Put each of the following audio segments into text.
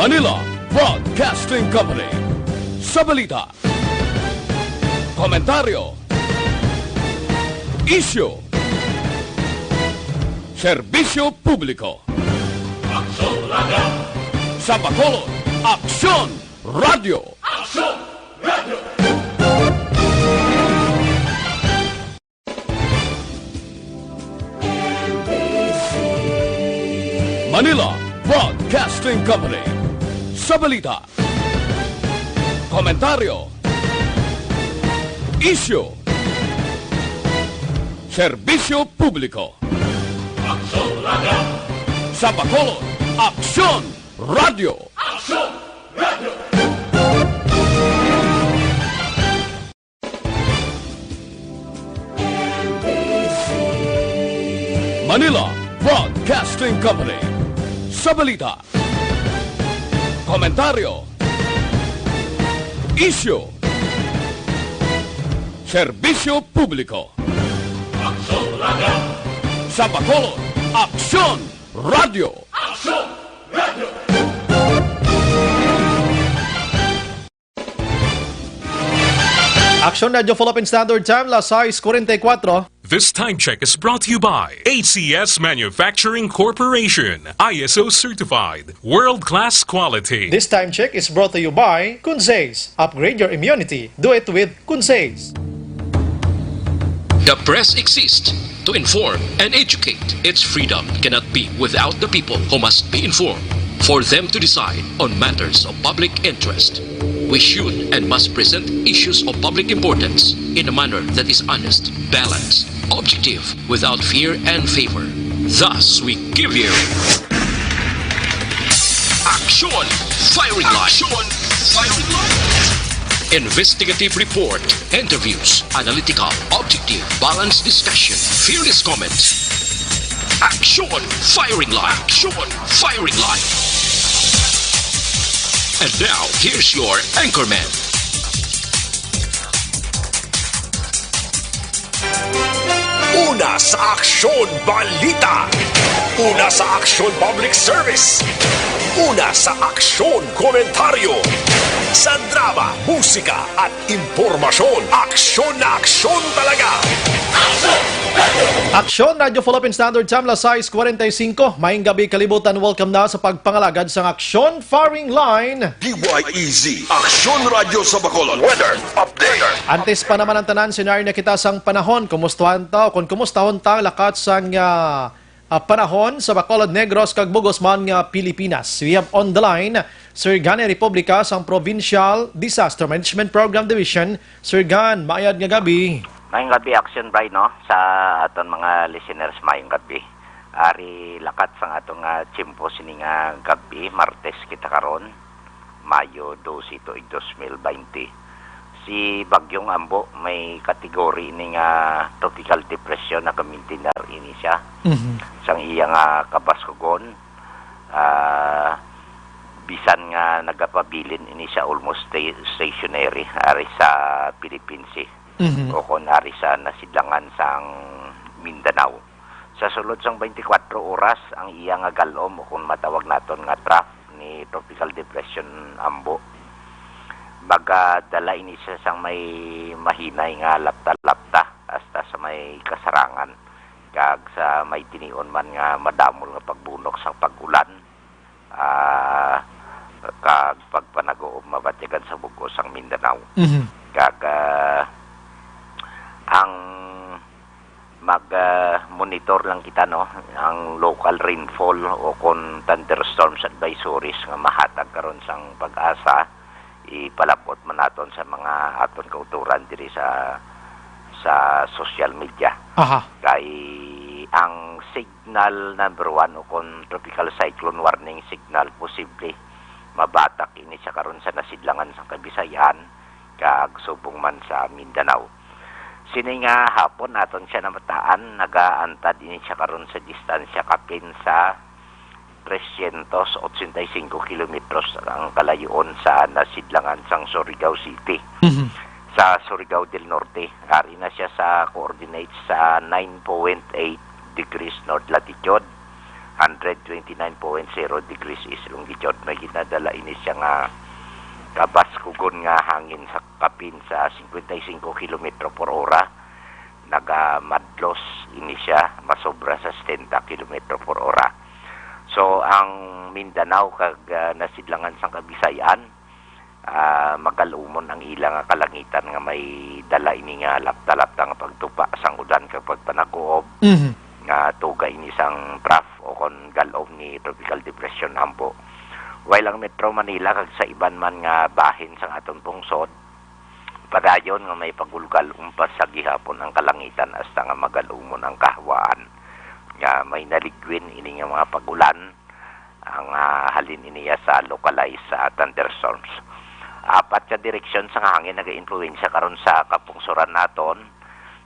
Manila Broadcasting Company. Sa balita, komentaryo, isyu, serbisyo publiko. Aksyon Radio! Sa Bacolod, Aksyon Radio! Aksyon Radio! Manila Broadcasting Company. Sa balita, komentaryo, isyu, serbisyo publiko. Aksyon Radio! Sa Bacolod, Aksyon Radio! Aksyon Radio! Manila Broadcasting Company. Sa balita, komentaryo, isyu, serbisyo publiko. Aksyon Radio! Sa Bacolod, Aksyon Radio! Aksyon Radio! Aksyon Radio Philippine Standard Time, las 6:44. This time check is brought to you by ACS Manufacturing Corporation, ISO certified, world-class quality. This time check is brought to you by Kunsays. Upgrade your immunity. Do it with Kunsays. The press exists to inform and educate. Its freedom cannot be without the people who must be informed for them to decide on matters of public interest. We should and must present issues of public importance in a manner that is honest, balanced, objective, without fear and favor. Thus, we give you Action Firing Line. Action Firing Line. Investigative report, interviews, analytical, objective, balanced discussion, fearless comments. Action Firing Line. Action Firing Line. And now, here's your anchorman. Una sa Aksyon Balita. Una sa Aksyon Public Service. Una sa Aksyon Komentaryo. Sa drama, musika at impormasyon. Aksyon na aksyon talaga. Aksyon Radio Philippine Standard Time, las 6:45. Maayong gabi kalibutan. Welcome na sa pagpangalagad sa Aksyon Firing Line. DYEZ, Aksyon Radio sa Bacolod. Weather Update. Antes pa naman ang tanan, senaryo na kita sang panahon. Kumustahan ta? Kung kumustahon ta, lakat sang panahon sa Bacolod Negros, kag Bugos man nga Pilipinas. We have on the line Sir Gan Republica sang Provincial Disaster Management Program Division. Sir Gan, maayad nga gabi. Mayong gabi, Action Bright, no? Sa aton mga listeners, mayong gabi. Ari lakat sang atong chimpo sini nga gabi, Martes kita karon, Mayo 12 to 2020. Si Bagyong Ambo may kategory ini nga tropical depression na kamintinar ini siya. Sang iya nga kabaskugon, bisan nga nagapabilin ini siya almost stationary ari sa Philippines. O kung ari sa nasidlangan sang Mindanao. Sa sulod sang 24 oras, ang iya nga galom o kung matawag naton nga trough ni Tropical Depression Ambo. Baga dala ini siya sang may mahinay nga lapta-lapta hasta sa may kasarangan. Kag sa may tinion man nga madamol nga pagbunok sang pagulan. Kag pagpanagoob mabatigan sa bugos sang Mindanao. Kag ang mag-monitor lang kita, no, ang local rainfall o kung thunderstorms advisories nga mahatag karon sang Pag-asa, ipalapot man naton sa mga aton kauturan diri sa social media. Kay ang signal number 1 o kung tropical cyclone warning signal, posible mabatak ini sa karon sa nasidlangan sa Kabisayan kag subong man sa Mindanao. Sini nga hapon naton siya namataan, nagaantad ini siya karon sa distansya kapin sa 385 kilometros ang kalayon sa nasidlangan sang Surigao City. Sa Surigao del Norte, ari na siya sa coordinates sa 9.8 degrees north latitude 129.0 degrees east longitude. May ginadala ini siya nga kabaskugon nga hangin sa kapin sa 55 km per ora. Nagamadlos ini siya masobra sa 70 km per ora. So ang Mindanao kag nasidlangan sang Kabisayan, magalumon ang ilang kalangitan nga may dala ini nga lapta-lapta nga pagtupa sang ulan kag pagpanaguob. Nga tuga ini sang trough o kon galob ni tropical depression ampo. While ang Metro Manila kag sa iban man nga bahin sang aton pungsod, padayon nga may pagulgal umpas sa gihapon ang kalangitan hasta nga magalumon ang kahawaan. Nga may naligwin ini nga mga pagulan ang halin iniya sa localized thunderstorms. Apat ka direksyon sa hangin naga-influensya karon sa kapungsuran naton.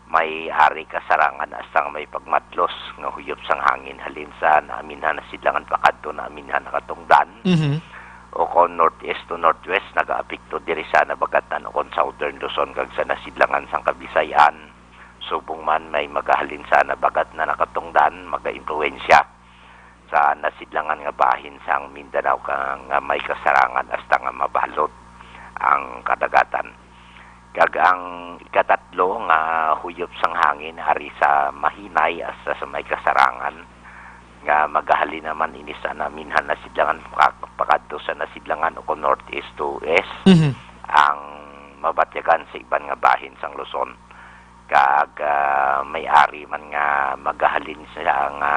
May hari kasarangan hasta may pagmatlos nga huyop sang hangin halin sa naaminhan na sidlangan pakadto na aminhan na katungdan. O kon northeast to northwest nagaapekto diri sa nabagatan o kon southern Luzon kag sa nasidlangan sang Kabisayan. Subong man may magahalin sa nabagat na nakatungdan maga-influensya sa nasidlangan nga bahin sang Mindanao kang may kasarangan hasta nga mabalot ang kadagatan. Kag ang ikatatlo nga huyop sang hangin ari sa mahinay hasta sa may kasarangan nga magahalin naman ini sa naminhan nasidlangan pakadto sa nasidlangan o northeast to west. Ang mabatyagan sa iban nga bahin sang Luzon. Kag may-ari man nga magahalin sa nga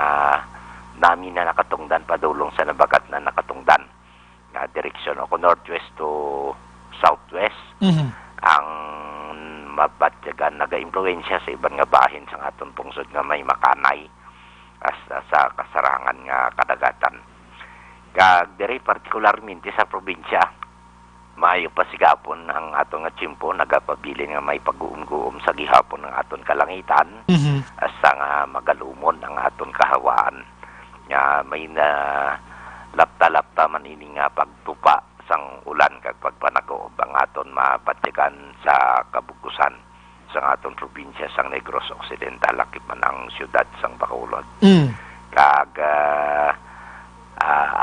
namin na nakatungdan padulong sa nabagat na nakatungdan nga direksyon o northwest to southwest. Ang mabatyagan naga-impluwensya sa iban nga bahin sa aton pungsod nga may makanay hasta sa kasarangan nga kadagatan. Kag diri partikularmente sa probinsya maayo pa sigapon ang aton nga tiyempo nagapabilin nga may pag-uum-guum sa gihapon ng aton kalangitan hasta nga magalumon ang aton kahawaan nga may na lapta-lapta man ini nga pagtupa sang ulan kag pagpanagob ang aton mabatyagan sa kabugusan sa aton probinsya sang Negros Occidental lakip man ang siyudad sang Bacolod. Kag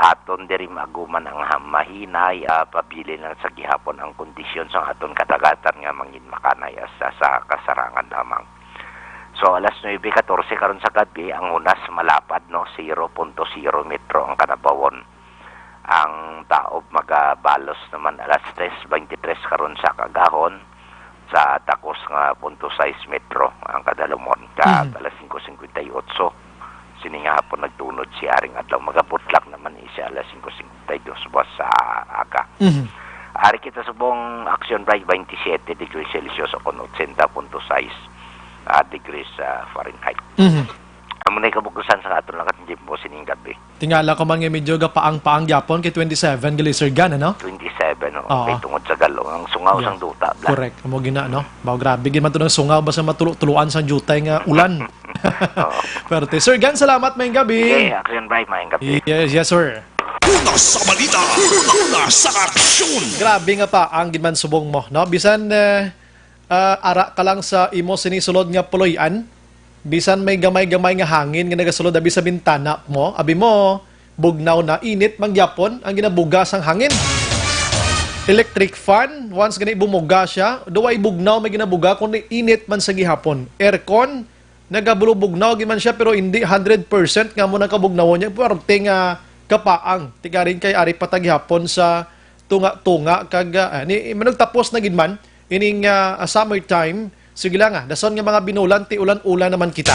aton diri maguman ang mahinay pabilin lang sa gihapon ang kondisyon sa aton kadagatan nga mangin makanay sa kasarangan lamang. So alas 9:14 karon sa gabi ang unas malapad no 0.0 metro ang kanabawon. Ang taob magabalos naman alas 3:23 karon sa kagahon sa takos nga 0.6 metro ang kadalumon kag alas 5:58 sininga hapon nagtunod si aring adlaw magabutlak naman siya alas 5:52 buwas sa aga. Ari kita subong action bright 27 degrees Celsius o 80.6 degrees Fahrenheit. Amo na kabugusan sa aton lakat ng mo sining gabi. Tingala ko man nga medyo paang Japon kay 27 gali Sir Gan, ano? 27 no. Kay tungod sa galo ang sungaw sang duta. Correct. Amo gina no. Bao grabe gid man to ng sungaw basta matuluan sang jutay nga ulan. Pero Sir Gan, salamat mayong gabi. Okay, action bright mayong gabi. Yes sir. Una sa balita, una sa aksyon. Grabe nga pa ang gidman subong mo, no? Bisan ara ka lang sa imo sinisulod nga puloy-an. Bisan may gamay-gamay nga hangin nga nagasulod abi sa bintana mo, abi mo bugnaw na init mangyapon ang ginabugas ang hangin. Electric fan, once gani bumuga siya, duway bugnaw may ginabuga kun init man sa gihapon. Aircon nagabulubugnaw giman siya pero hindi 100% nga mo nakabugnawon niya parte nga kapaang. Tiga rin kay ari patagihapon sa tunga-tunga kag ni managtapos na gid man ining summertime. Sige lang dason nga mga binulan, ti ulan-ulan naman kita.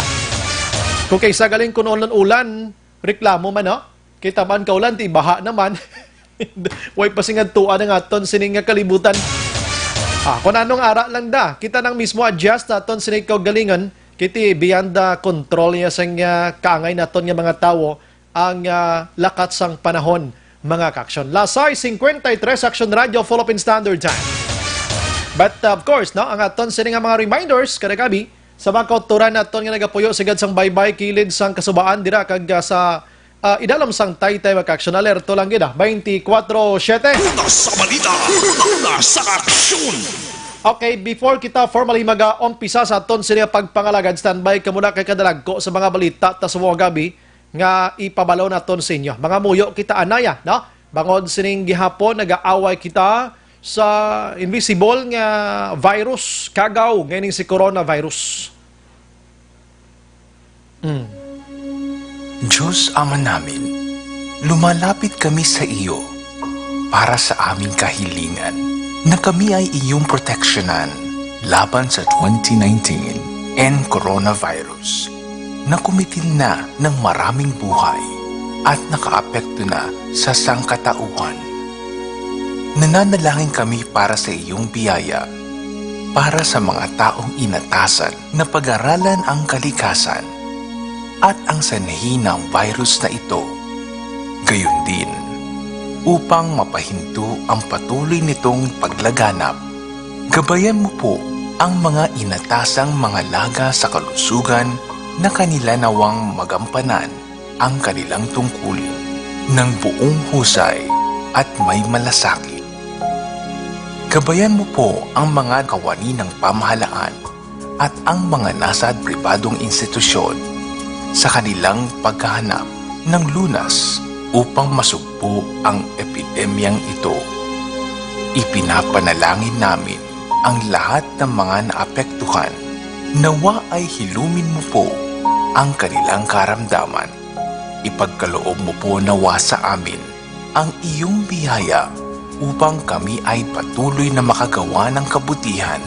Kung kaysa galing kung ulan-ulan, reklamo man, no? Kita man ka ulan, ti baha naman. Way pasingad tuwa na nga ton sining nga kalibutan. Kung anong ara lang da, kita nang mismo adjust na ton sining galingan, kiti beyond the control niya sang kaangay na ton nga mga tao, ang lakat sang panahon, mga kaksyon. Lasay 53 Action Radio Philippine Standard Time. But of course, no, ang aton sini nga mga reminders kada gabi sa mga kauturan naton nga nagapuyo sigad sang baybay kilid sang kasubaan dira kag sa idalam sang Taytay Action alerto lang gid 24/7. Una sa balita, una sa aksyon. Okay, before kita formally mag-umpisa sa aton sini pagpangalagad, standby ka muna kay kadalag ko sa mga balita ta sa mga gabi nga ipabalaw naton sa inyo. Mga muyo kita anaya, no? Bangod sining gihapon nag-aaway kita sa invisible nga virus kagaw ngayon si coronavirus. Diyos Ama namin, lumalapit kami sa iyo para sa aming kahilingan na kami ay iyong proteksyonan laban sa 2019 and coronavirus na kumitil na ng maraming buhay at nakaapekto na sa sangkatauhan. Nananalangin kami para sa iyong biyaya, para sa mga taong inatasan na pag-aralan ang kalikasan at ang sanhi ng virus na ito. Gayon din, upang mapahinto ang patuloy nitong paglaganap, gabayan mo po ang mga inatasang mga laga sa kalusugan na kanila nawang magampanan ang kanilang tungkulin ng buong husay at may malasakit. Gabayan mo po ang mga kawani ng pamahalaan at ang mga nasa pribadong institusyon sa kanilang paghahanap ng lunas upang masugpo ang epidemyang ito. Ipinapanalangin namin ang lahat ng mga naapektuhan. Nawa ay hilumin mo po ang kanilang karamdaman. Ipagkaloob mo po nawa sa amin ang iyong biyaya upang kami ay patuloy na makagawa ng kabutihan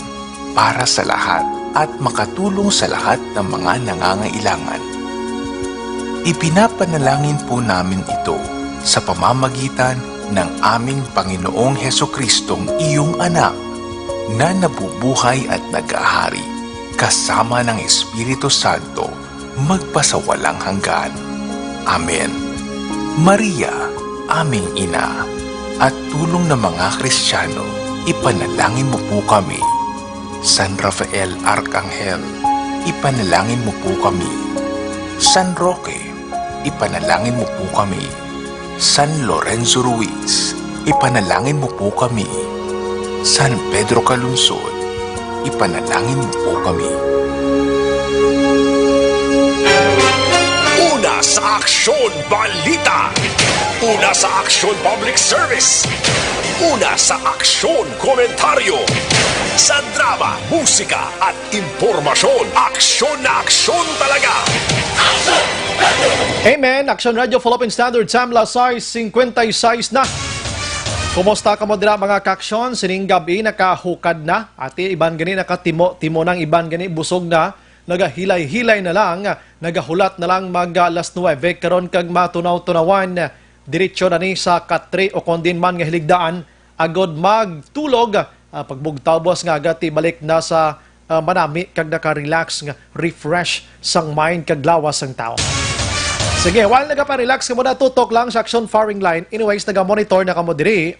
para sa lahat at makatulong sa lahat ng mga nangangailangan. Ipinapanalangin po namin ito sa pamamagitan ng aming Panginoong Hesukristong iyong anak na nabubuhay at nag-ahari kasama ng Espiritu Santo magpasawalang hanggan. Amen. Maria, aming ina, at tulong ng mga Kristiyano, ipanalangin mo po kami. San Rafael Arcangel, ipanalangin mo po kami. San Roque, ipanalangin mo po kami. San Lorenzo Ruiz, ipanalangin mo po kami. San Pedro Calungsod, ipanalangin mo po kami. Una sa Aksyon Balita. Una sa Aksyon Public Service. Una sa Aksyon Komentaryo. Sa drama, musika at impormasyon. Aksyon na aksyon talaga. Amen. Action Radio Philippine Standard Time Lasay 56 na. Kumusta ka mo dira mga kaksyon? Sining gabi nakahukad na. Ati iban gani nakatimo ng iban gani busog na. Nagahilay-hilay na lang. Nagahulat na lang mag alas 9. Karon kag matunaw-tunawan. Diretso na ni sa katre o kondin man nga hiligdaan. Agod magtulog. Pagbugtabos nga agad balik na sa manami kag naka-relax nga refresh sang mind kag lawas sang tao. Sige, while nagapa-relax ka muna, tutok lang sa Action Firing Line. Anyways, naga-monitor na ka mo diri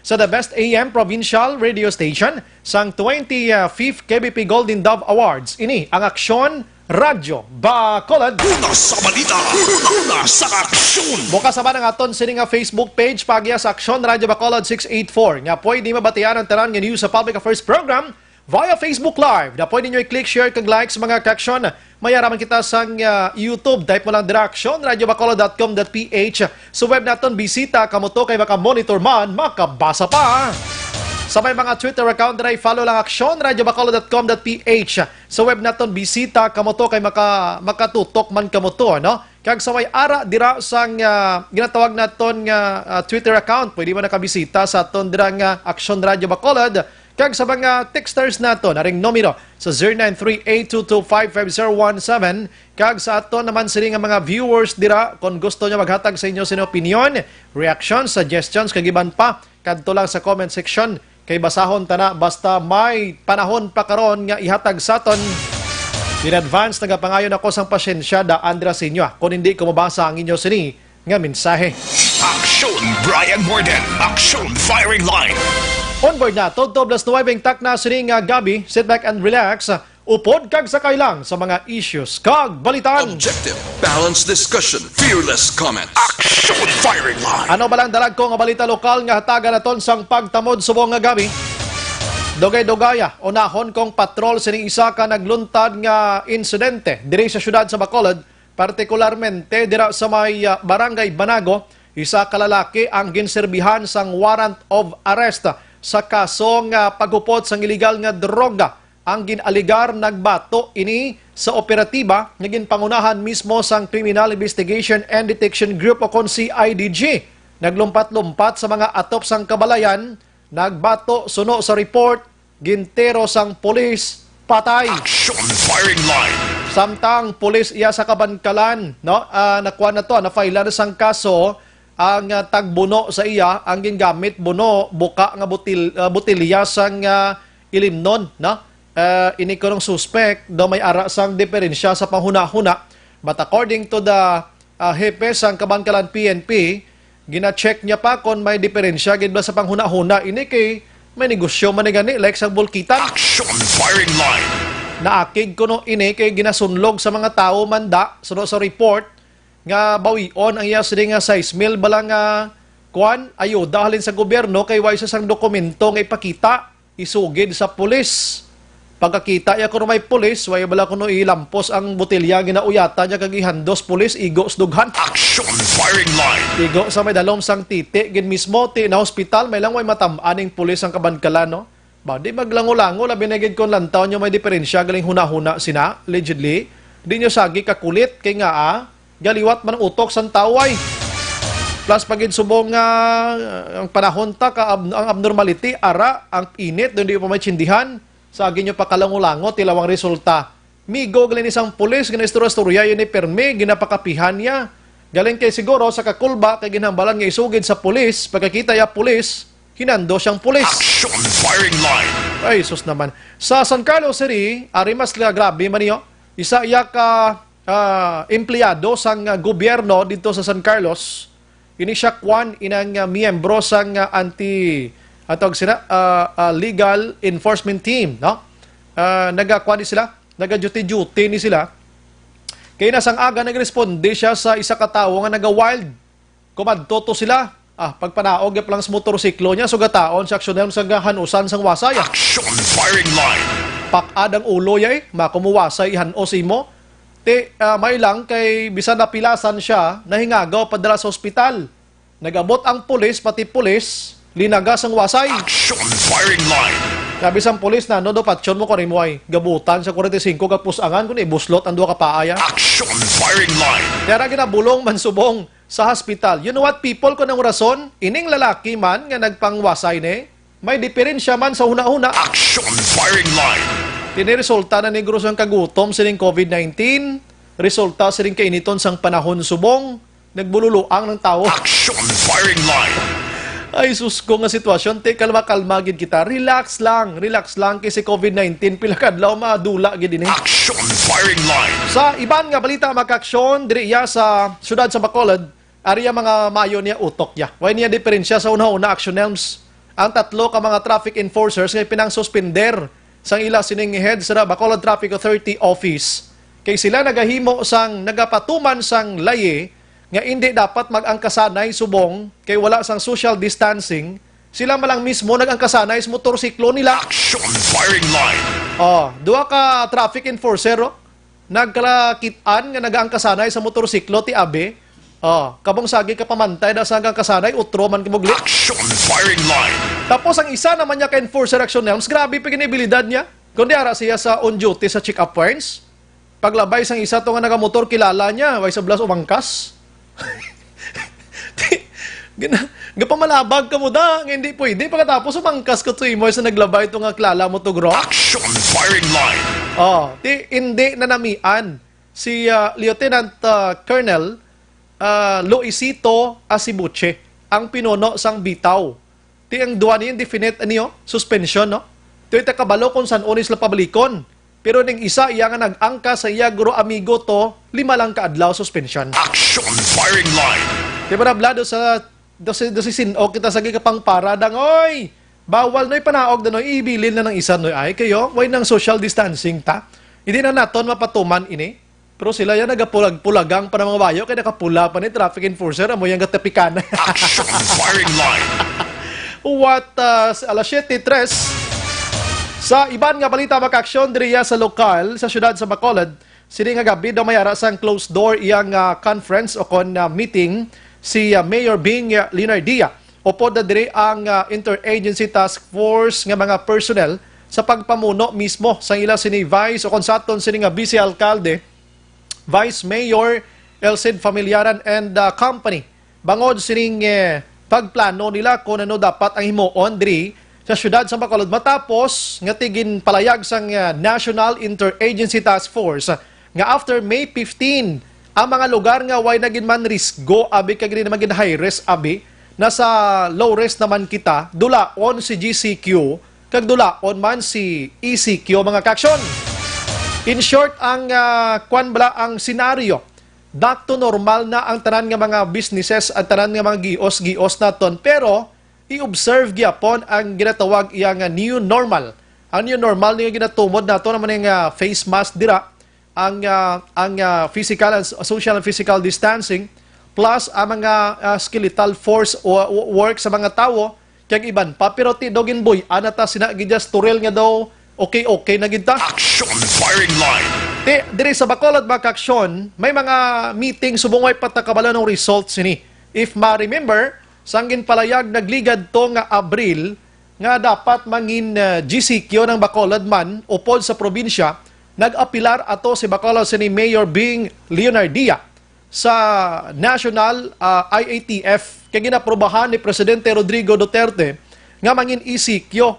sa The Best AM Provincial Radio Station sang 25th KBP Golden Dove Awards. Ini ang Aksyon Radio Bacolod. Una sa balita. Una sa aksyon. Bukas naman ang aton sini nga Facebook page pagya sa Aksyon Radio Bacolod 684. Nga pwede mabatian ang tanan nga news sa Public Affairs Program via Facebook Live. Na pwede nyo i-click, share, kag like sa mga kaksyon. Mayaraman kita sa YouTube. Type mo lang dira actionradiobacolod.com.ph. Sa web naton, bisita kamo to kay maka-monitor man, makabasa pa. Sa may mga Twitter account na follow lang actionradiobacolod.com.ph. Sa web naton, bisita kamo to kay makatutok man kamo to, no? Kag sa may ara dira sang ginatawag naton nga Twitter account, pwede mo nakabisita sa aton dira nga Action Radio Bacolod. Kag sa mga texters nato, naring numero sa 0938225517. Kag sa aton naman sila nga mga viewers dira, kung gusto nyo maghatag sa inyo sin opinion, reactions, suggestions, kag iban pa, kadto lang sa comment section. Kay basahon tana, basta may panahon pa karon nga ihatag sa aton. In advance, nagapangayon ako sang pasyensya daan dira sa inyo. Kung hindi ko mabasa ang inyo sini nga mensahe. Aksyon Brian Morden. Aksyon Firing Line. Onboard na, Todo Plus 9 tak na sining gabi, sit back and relax, upod kag sakay lang sa mga issues kag balitan. Objective, balanced discussion, fearless comments. Aksyon Firing Line. Ano ba lang dalag ko nga balita lokal nga hatagan naton sang pagtamod subong nga gabi? Dugay-dugaya, unahon kong patrol sining isa ka nagluntad nga insidente diri sa syudad sa Bacolod Partikularmente dira sa may Barangay Banago, isa ka lalaki ang ginserbihan sang warrant of arrest sa kasong paghupot sang illegal nga droga. Ang ginaligar nagbato ini sa operatiba nga ginpangunahan mismo sang Criminal Investigation and Detection Group o kon CIDG. Naglumpat-lumpat sa mga atop sang kabalayan, nagbato suno sa report, gintero sang pulis, patay. Action firing line. Samtang pulis iya sa Kabankalan, no? Nakuha na to, na-file na sang kaso, ang tagbuno sa iya, ang gingamit buno, buka nga botilya sang ilimnon, no? Ini ko ng suspect, daw may ara sang diferensya sa panghuna-huna. But according to the hepe sang Kabankalan PNP, gina-check niya pa kung may diferensya gid ba sa panghuna-huna. Ini kay may negosyo man gani like sa bulkitan. Action firing line. Naakig ko no ini kay ginasunlog sa mga tao manda suno sa report nga bawion ang iya sini nga 6,000 balang kuan ayuda halin sa gobyerno kay way sa sang dokumento nga ipakita isugid sa pulis. Pagkakita ya kuno may pulis, way bala kuno ilampos ang botelya ginauyata niya kag ihandos pulis igo sa dughan. Action firing line. Igo sa may dalom sang titi gid mismo ti na hospital may lang way matam-aning pulis ang Kabankalan no. Ba di maglango-lango labi na gid kon lantaw nyo may diferensya galing huna-huna sina allegedly. Di nyo sagi kakulit kay nga galiwat man utok sang taway. Plus pagid subong ang panahon ta ka ang abnormality ara ang init do di pa may tsindihan. Sagi nyo pa kalangulango, tilawang resulta. Migo, galing isang pulis, gina-istorya yun ni Perme, ginapakapihan niya. Galing kay siguro sa kakulba, kay ginhambalan nga isugid sa pulis, pagkakita ya pulis, hinando siyang pulis. Action firing line. Ay, sus naman. Sa San Carlos City, ari mas grabe man niyo, isa iya ka empleyado sang gobyerno dito sa San Carlos, ini siya kwan inang miyembro sang atog sila legal enforcement team, no? Nagakuha ni sila, naga-duty ni sila. Kaya nasang aga nagresponde siya sa isa ka tawo nga naga-wild. Kumadto to sila. Pagpanaog ya lang sa motorsiklo niya, sugataon sa aksyon sa hanusan sang wasay. Action firing line. Pakadang ulo yay, makumuwasay hanos imo. May lang kay bisan napilasan siya, nahingagaw padala sa ospital. Nagabot ang pulis, pati pulis, linagas ang wasay. Action firing line. Sabi sang pulis na, no, do patsyon mo ko rin mo ay gabutan sa 45 kapusangan kung ibuslot ang duwa ka paaya. Action firing line. Kaya ginabulong mansubong sa hospital. You know what, people, ko ng rason, ining lalaki man nga nagpangwasay ni, may diferensya man sa huna-huna. Action firing line. Tiniresulta na negro sang kagutom sining COVID-19, resulta sining kainiton sang panahon subong, nagbululuang ng tao. Action firing line. Ay, sus ko nga sitwasyon, kalma-kalma gid kita. Relax lang kasi COVID-19 pilakadlaw madula gid ini. Action firing line. Sa iban nga balita makaksyon diri iya sa syudad sa Bacolod, ariya mga mayo niya utok ya. Way niya diferensya sa una-una action helms. Ang tatlo ka mga traffic enforcers nga pinang suspender sang ila sining head sa Bacolod Traffic Authority Office. Kay sila nagahimo sang nagapatuman sang laye nga hindi dapat mag-angkasanay subong kay wala sang social distancing, sila malang mismo nag-angkasanay sa motorsiklo nila. Action firing line. Duha ka traffic enforcer nagkalakitan nga nag-angkasanay sa motorsiklo ti abe. Kabong sagi ka pamantay na sa angkasanay, utro man kimugli. Action firing line. Tapos ang isa naman niya ka enforcer action helms, grabe paginibilidad niya. Kundi ara siya sa on duty sa check-up points. Paglabay sang isa to nga nagamotor kilala niya, way sa blas umangkas. Gapamalabag ka mo da, hindi pwede. Pagkatapos umangkas ka to imo sa naglabay ito nga klala mo to gro. Action firing line. Hindi na namian si Lieutenant Colonel Luisito Asibuche ang pinuno sang bitaw. Ang duwa niya indefinite suspension, no? Ito kabalo kung saan unis la pabalikon. Pero ning isa iya nga nag-angka sa iya guro amigo to 5 lang kaadlaw suspension. Action firing line. Diba na blado sa sinog kita sa gikapang paradang, oy! Bawal no'y panaog na no'y ibilin na ng isa no'y ay kayo, way ng social distancing ta. Hindi na naton mapatuman ini. Pero sila yan nagapulag-pulagang pa ng mga bayo kaya nakapula pa ni traffic enforcer amo yung gatapikan. Action firing line. What alas 7:03 sa iban nga balita makaksyon diriya sa lokal sa syudad sa Bacolod sini nga gabi daw may ara sang closed door iyang conference o kon meeting si Mayor Bing Leonardia. Upo na diri ang Interagency Task Force nga mga personnel sa pagpamuno mismo sa ila sini Vice o kon sa aton sini nga Vice Alcalde, Vice Mayor Elcid Familiaran and company. Bangod sining pagplano nila kung ano dapat ang himuon diri sa syudad sa Bacolod matapos nga tigin palayag sang National Interagency Task Force nga after May 15 ang mga lugar nga way nagin man risgo abi kag na magin high risk abi nasa low risk naman kita dulaon si GCQ kag dulaon man si ECQ mga kaksyon. In short ang kwan bala ang senaryo back to normal na ang tanan nga mga businesses at tanan nga mga gios naton pero i-observe gyapon ang ginatawag iyang new normal. Ang new normal nga ginatumod nato naman yung face mask dira ang physical and social and physical distancing plus ang mga skeletal force o work sa mga tawo kag iban pa pero ti dogin boy anata sina gidjas turel nga daw okay na gid ta. Action firing line. Diri sa Bacolod mga kaksyon, may mga meeting subong way patakabala ng results ini. If ma-remember, sanggin palayag nagligad to nga Abril nga dapat mangin GCQ ng Bacolod man upod sa probinsya, nag-apilar ato si Bacolod sini Mayor Bing Leonardia sa National IATF kay ginaprobahan ni Presidente Rodrigo Duterte nga mangin ECQ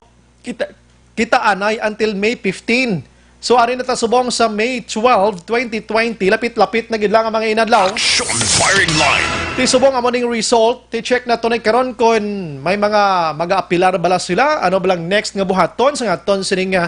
kita anay until May 15. So ari na ta subong sa May 12, 2020, lapit-lapit na gid lang ang mga inadlaw. Action firing line. Ti subong amo ning result, ti check na tunay karon kon may mga mag-aapilar bala sila, ano balang next nga buhaton sa aton sining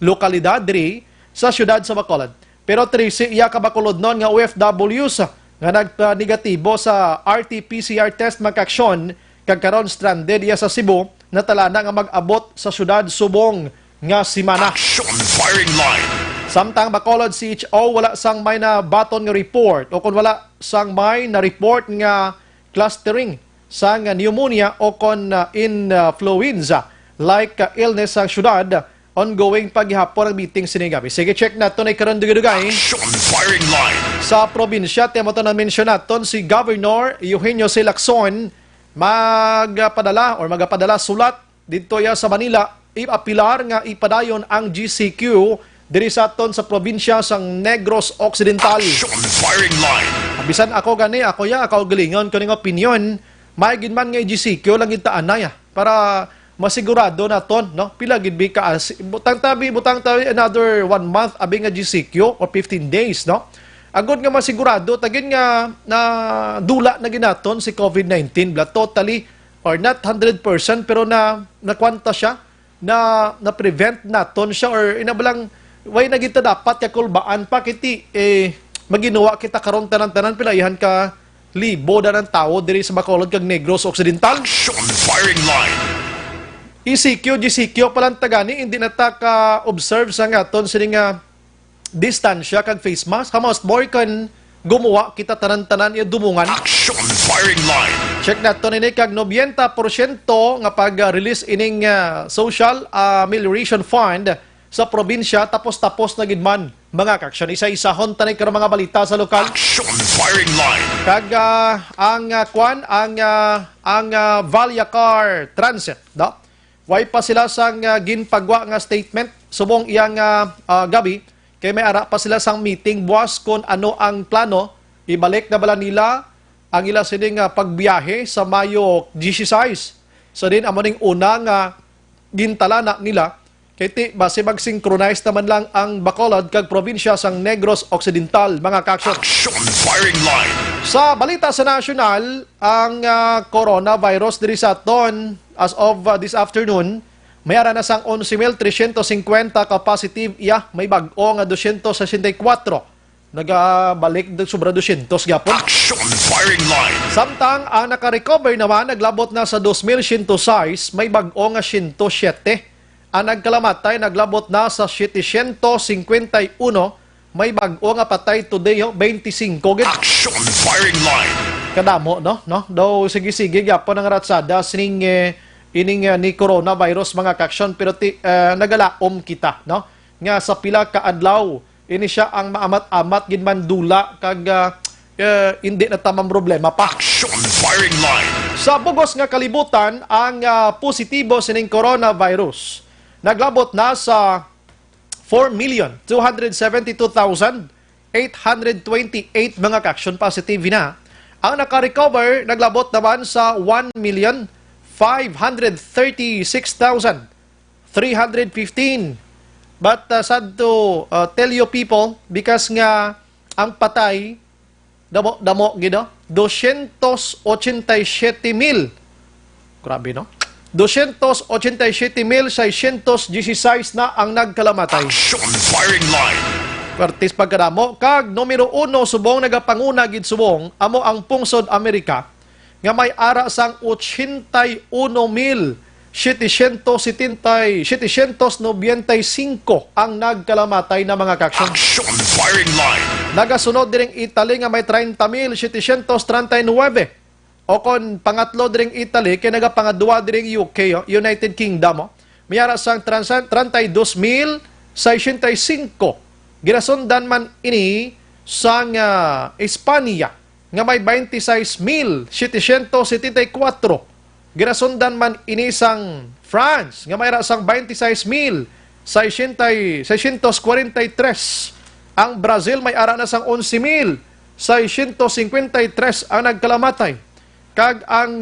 lokalidad diri sa syudad sa Bacolod. Pero Tracy iya ka Bacolod non nga OFWs nga nagpa-negatibo sa RT-PCR test magkaksyon kag karon stranded iya sa Cebu natala na nga mag-abot sa syudad subong nga simana. Action firing line. Samtang Bacolod CHO wala sang may na baton nga report o kung wala sang may na report nga clustering sang pneumonia o kon influenza like illness sa syudad ongoing paghihapon ang meeting sinigabi. Sige check nato na karon dugay. Action firing line. Sa probinsya temo to na mention naton si Governor Eugenio C. Lacson magapadala sulat dito ya sa Manila ipapilar nga ipadayon ang GCQ diri sa aton sa probinsya sang Negros Occidental. Action firing line. Bisan ako gani, ako galingon ko ning opinion, may gid man nga GCQ lang kita anay para masigurado naton, no? Pila gid bi ka butang tabi another 1 month abi nga GCQ or 15 days, no? Agod nga masigurado tagin nga na dula na ginaton si COVID-19 bla totally or not 100% pero na kwanta siya na prevent naton siya or inabalang way na kita dapat yakulbaan pa kiti maginawa kita karon tanan-tanan pilayan ka libo da ng tao diri sa Bacolod kag Negros Occidental. Action firing line. ECQ, GCQ palang tagani hindi na ta ka observe sa ngaton sini nga distansya kag face mask hamos more kan gumawa kita tanan-tanan ya dumungan. Action firing line. Check nato ni kag 90% nga pag-release ining social amelioration fund sa probinsya tapos na gid man mga kaksyon isa-isahon tanay karo mga balita sa lokal. Action firing line. Kag ang Valyacar Transit, no? Way pa sila sang ginpagwa nga statement subong iyang gabi kay may ara pa sila sang meeting buwas kung ano ang plano ibalik na bala nila ang ila sining pagbiyahe sa Mayo 16. So din amo ning una nga gintala na nila kay ti base mag-synchronize naman lang ang Bacolod kag probinsya sang Negros Occidental mga kaksyon. Action firing line. Sa balita sa nasyonal, ang coronavirus diri sa aton as of this afternoon, may ara na sang 11,350 ka positive iya, may bag-o nga 264. Nagabalik sobra 200 gyapon. Action firing line. Samtang ang naka-recover naman naglabot na sa 2,106, may bag-o nga 107. Ang nagkalamatay naglabot na sa 751, may bag-o nga patay today 25 gid. Action firing line. Kadamo no? Daw sige-sige gyapon ang ratsada sining ining ni coronavirus mga kaksyon pero nagalaom kita, no? Nga sa pila ka adlaw ini siya ang maamat-amat gid man dula kag hindi na tamang problema pa. Action firing line. Sa bugos nga kalibutan, ang positibo sining coronavirus naglabot na sa 4,272,828 mga ka-action positive na. Ang naka-recover naglabot naman sa 1,536,315. But sad to tell you people, because nga ang patay damo gido 287,000. Grabe no? 287,616 na ang nagkalamatay. Action firing line. Pertis pagkadamo kag numero 1 subong nagapanguna gid subong amo ang pungsod Amerika nga may ara sang 81,795 ang nagkalamatay na mga kaksyon. Action firing line. Nagasunod diring Italy nga may 30,739. O kon pangatlo diring Italy kay nagapangadua diring UK, United Kingdom, may ara sang 32,065. Ginasundan man ini sang Espanya nga may 26,774. Ginasundan man ini sang France nga may ara sang 26,643. Ang Brazil may ara na sang 11,653 ang nagkalamatay. Kag ang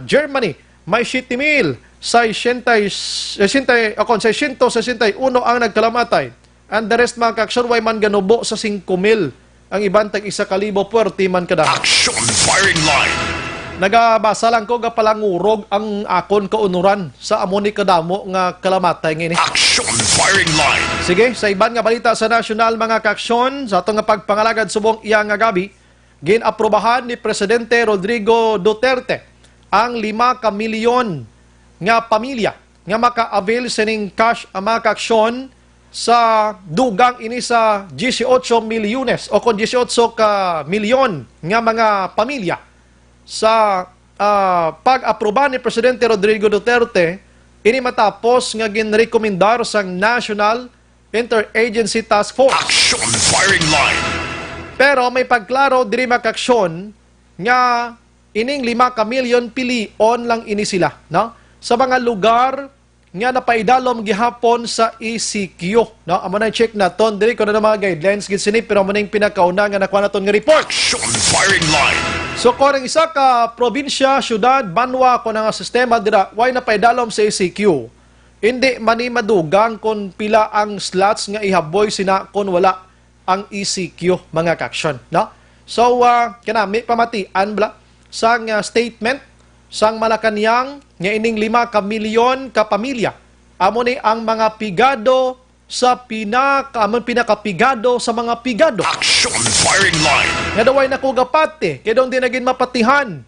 Germany may 7,661 ang nagkalamatay. And the rest mga kaksyon way man ganubo sa 5,000. Ang iban tag 1,000 puwerti man kada. Action firing line. Nagabasa lang ko gapalangurog ang akon kaunuran sa amo ni kadamo nga kalamatay ngini. Action firing line. Sige, sa iban nga balita sa nasyonal mga kaksyon, sa atong nga pagpangalagad subong iya nga gabi, ginaprobahan ni Presidente Rodrigo Duterte ang 5 ka milyon nga pamilya nga maka-avail sining cash ang mga kaksyon sa dugang ini sa 18 milyones o kung 18 ka milyon nga mga pamilya sa pag-aproba ni Presidente Rodrigo Duterte. Ini matapos nga ginrekomendar sa National Interagency Task Force. Action firing line. Pero may pagklaro diri makaksyon nga ining 5 ka milyon pilion lang ini sila, no? Sa mga lugar nga napaidalom gihapon sa ECQ, no? Amo na check naton diri kuno na mga guidelines gid sini pero amo ning pinakauna nga nakuha naton nga report. Action firing line. So kung isa ka probinsya, syudad, banwa ko nga sistema dira way napaidalom sa ECQ, hindi man ni madugang kung pila ang slots nga ihaboy sina kung wala ang ECQ mga kaksyon, no? So kanami pamatian bla sang statement sang Malacañang nga ining 5 ka milyon ka pamilya. Amo ni ang mga pigado sa pinakapigado sa mga pigado. Action firing line. Nga daway nakugapate, kaya doon din naging mapatihan.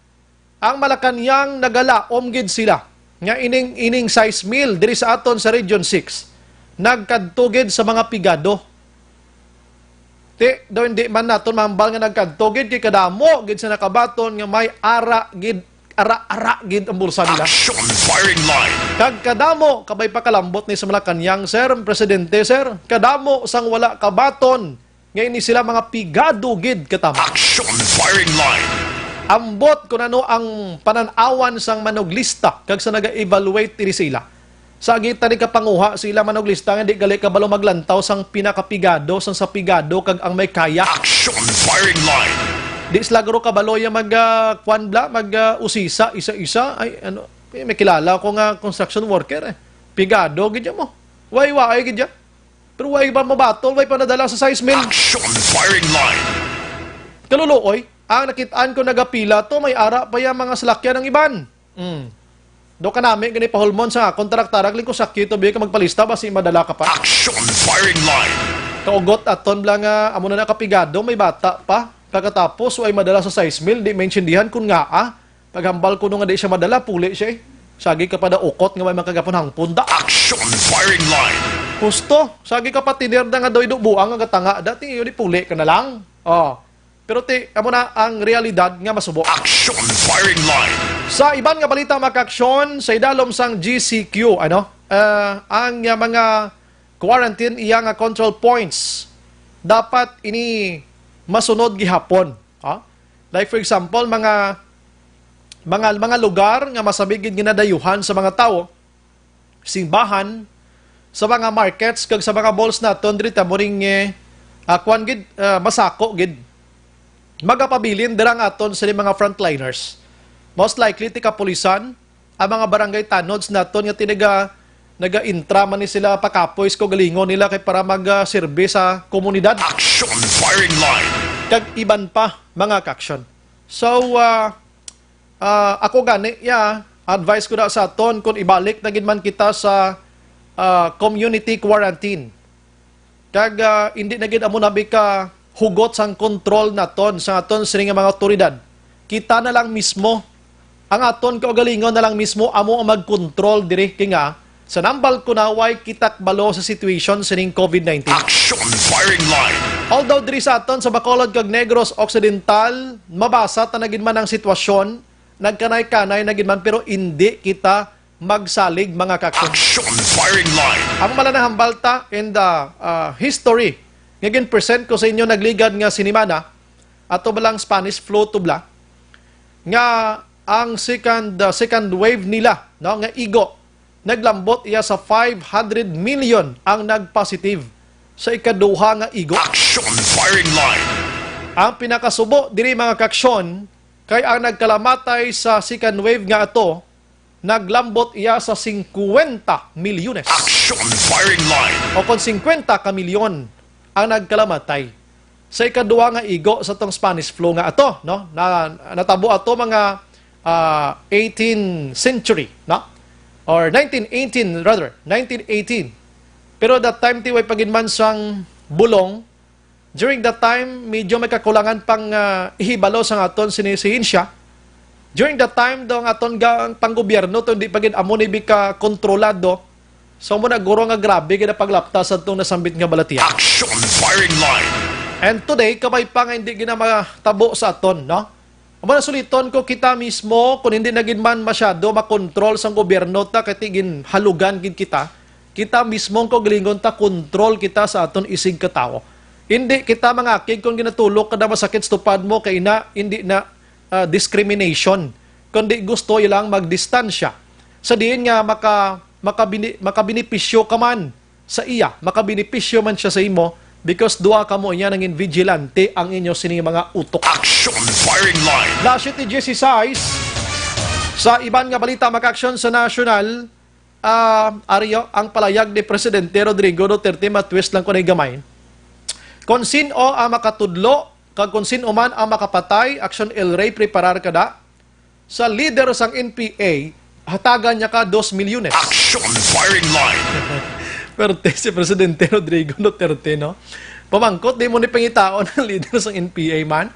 Ang Malacañang nagalaom gid sila. Nga ining size meal diri sa aton sa Region 6. Nagkadtugid sa mga pigado. Doon di man naton mambal nga nagkadtugid kay kadamo gid sa nakabaton nga may ara gid ang bulsa nila. Action firing line. Kag kadamo kabay pakalambot ni sa Malacañang, sir, presidente, sir. Kadamo sang wala kabaton. Ngayon ni sila mga pigado gid katama. Action firing line. Ambot kung ano ang pananawan sang manoglista kag sa naga-evaluate diri sila. Sa agitan ni kapanguha sila manoglista nga di gali kabalo maglantaw sang pinakapigado sang sa pigado kag ang may kaya. Action firing line. Di sila garo kabalo yung usisa isa-isa. Ay, ano, may kilala ko nga construction worker Pigado, gidya mo. Way gidya. Pero way ba mabatol, way pa nadala sa size mill. Action firing line. Kaluluoy, ang nakitaan ko nagapila to, may ara pa yung mga salakyan ng iban. Do ka namin, gani pahulmon sa kontraktarag, ling ko sakyo to, ka magpalista, basi madala ka pa. Action firing line. Kaugot aton lang amo na nakapigado, may bata pa. Pagkatapos, ay madala sa size mill, di maintindihan kung nga paghambal ko nung nga di siya madala, puli siya Sagi ka pa da ukot nga may makagapon hangpunda. Action firing line. Husto, sagi ka pa tinirda nga doy do buang nga tanga, dati yun puli ka na lang. Pero amo na ang realidad nga masubo. Action firing line. Sa iban nga balita makaksyon, sa idalom sang GCQ, ang mga quarantine iya nga control points dapat ini masunod gihapon. Like for example, mga lugar nga masabigid ginadayuhan sa mga tao, simbahan, sa mga markets, kag sa mga malls naton diri ta moring masako gid. Magapabilin dirang aton sa mga frontliners. Most likely ti kapulisan, ang mga barangay tanods naton nga naga-intra man ni sila pakapoys ko galingon nila kay para mag-serbe sa komunidad. Action firing line. Kag iban pa mga kaksyon. So ako gani advice ko na sa aton kung ibalik na gid man kita sa community quarantine. Kag hindi na gid amo nabi ka hugot sang kontrol naton sa aton sining mga otoridad. Kita na lang mismo ang aton kaugalingon na lang mismo amo ang mag-control diri kay nga sa nambal kunaway kitak balo sa situation sining COVID-19. Action firing line. Although diri sa aton sa Bacolod kag Negros Occidental, mabasa ta na gid man ang sitwasyon, nagkanay-kanay na gid man pero hindi kita magsalig mga kaksyon. Action firing line. Ang malanang hambalta in the history nga present ko sa inyo nagligad nga sinimana ato balang Spanish flu tubla nga ang second wave nila no nga igo naglambot iya sa 500 million ang nagpositive sa ikaduha nga igo. Action firing line. Ang pinakasubo diri mga kaksyon kay ang nagkalamatay sa second wave nga ato naglambot iya sa 50 milyones. Action firing line. O kung 50 ka milyon ang nagkalamatay sa ikaduha nga igo sa tong Spanish flu nga ato, no? Natabo ato mga 18th century, no? Or 1918 rather, 1918. Pero that time tiway paginman sang bulong, during that time medyo may kakulangan pang ihibalo sang aton sinisihensya. During that time daw ang aton panggobyerno to hindi pagin amo ni bika kontrolado. So mo na guro nga grabe kaya paglaptas atong nasambit nga balatian. Action firing line. And today kamay pa nga hindi gina matabo sa aton, no? Amo na suliton ko kita mismo kung hindi nagin man masyado makontrol sang gobyerno ta katigin halugan gid kita. Kita mismo ko galingon ta kontrol kita sa aton isig ka tao. Hindi kita mangakig kung ginatulok kada masakit stupad mo kay hindi na discrimination. Kundi gusto ilang magdistansya. Sa diin nga makabinipisyo ka man sa iya, makabinipisyo man siya sa imo because duwa ka mo niya nangin vigilante ang inyo sining mga utok. Action firing line. Last ti Jesse Size sa iban nga balita maka-action sa national Aryo, ang palayag ni Presidente Rodrigo Duterte matwist lang ko na gamay. Kung sino ang makatudlo, kung sino man ang makapatay, Action El Rey preparar kada sa leader sang NPA, hatagan niya ka 2 milyones. Action firing line. Pero si Presidente Rodrigo Duterte, no? Pamangkot, di mo ni pangitaon ng leader sang NPA man.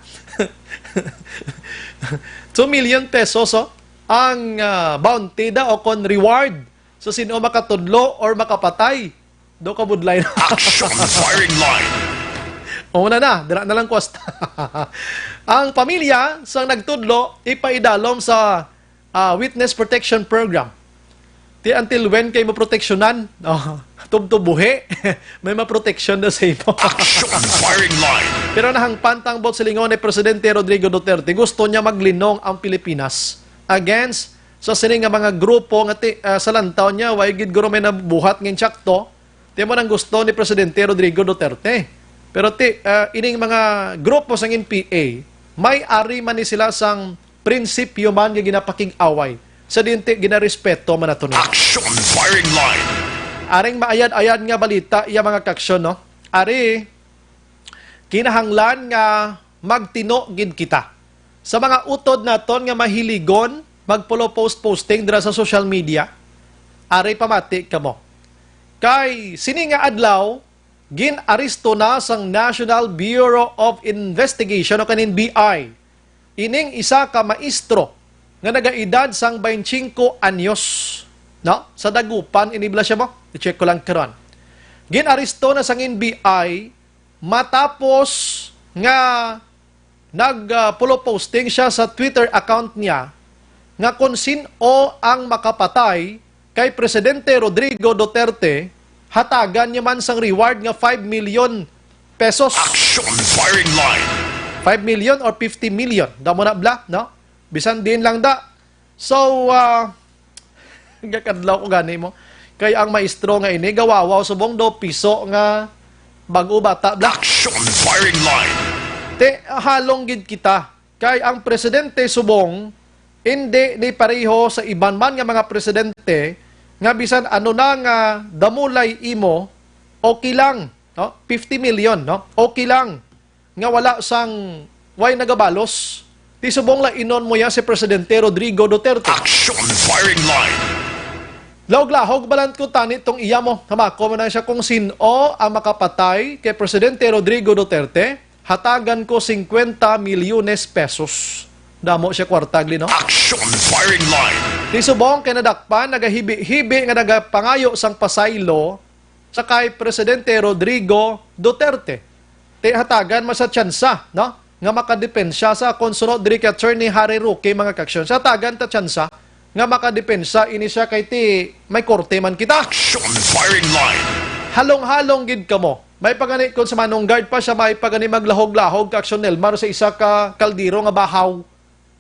2 million pesos ang bounty da o kon reward sa sino makatudlo or makapatay. Do ka budlay na. Action firing line. Una na, dira na lang kwasta. Ang pamilya sang nagtudlo ipaidalom sa Witness Protection Program. Ti until when kay maproteksyonan? Tubtubuhi. May maproteksyon na sa imo. Action firing line. Pero nahangpantang bot silingon ni Presidente Rodrigo Duterte, gusto niya maglinong ang Pilipinas against sa sining nga mga grupo nga sa lantaw niya way gid guro may nabuhat ngin tsakto. Ti mo nang gusto ni Presidente Rodrigo Duterte. Pero ining mga grupo sang NPA, may ari man ni sila sang prinsipyo man nga ginapakig-away. Sa dinti ginarespeto man nato nila. Action firing line. Aring maayad-ayad nga balita iya mga kaksyon, no? Ari kinahanglan nga magtino gid kita. Sa mga utod naton nga mahiligon magpolo posting dira sa social media, ari pamati kamo. Kay sini nga adlaw gin-aristo na sang National Bureau of Investigation o kanin BI. Ining isa ka maestro nga nagaedad sang 25 anyos, no? Sa Dagupan inibla siya mo. I-check ko lang karon. Gin-aristo na sang NBI matapos nga nag-follow posting siya sa Twitter account niya nga kung sino ang makapatay kay Presidente Rodrigo Duterte, hatagan niya man sang reward nga 5 million pesos. Action firing line. 5 million or 50 million. Da mo na bla, no? Bisan din lang da. So, gakadlaw ko gani mo. Kaya ang maestro nga ini, gawawaw subong do piso nga bago bata bla. Action firing line. Te, halong gid kita. Kay ang presidente subong, hindi ni pareho sa iban man nga mga presidente, nga bisan ano na nga damulay imo, okay lang. No? 50 million, no? Okay lang. Nga wala sang way nagabalos. Ti subong la inon mo ya si Presidente Rodrigo Duterte. Action firing line. Lahog-lahog balant ko tani tong iya mo. Hamako man na siya kung sino ang makapatay kay Presidente Rodrigo Duterte. Hatagan ko 50 milyones pesos. Damo siya kwartagli, no? Action firing line. Di subong kay nadakpan, nagahibi-hibi nga nagapangayo sang pasaylo sa kay Presidente Rodrigo Duterte. Ti hatagan man sa tsansa, no? Nga makadepensya sa konsunod diri kay Attorney Harry Roque mga kaksyon. Sa hatagan ta tsansa nga makadepensa ini siya kay ti may korte man kita. Action firing line. Halong-halong gid kamo. May pagani kon sa manong guard pa siya may pagani maglahog-lahog ka aksyon Nelmar sa isa ka kaldero nga bahaw.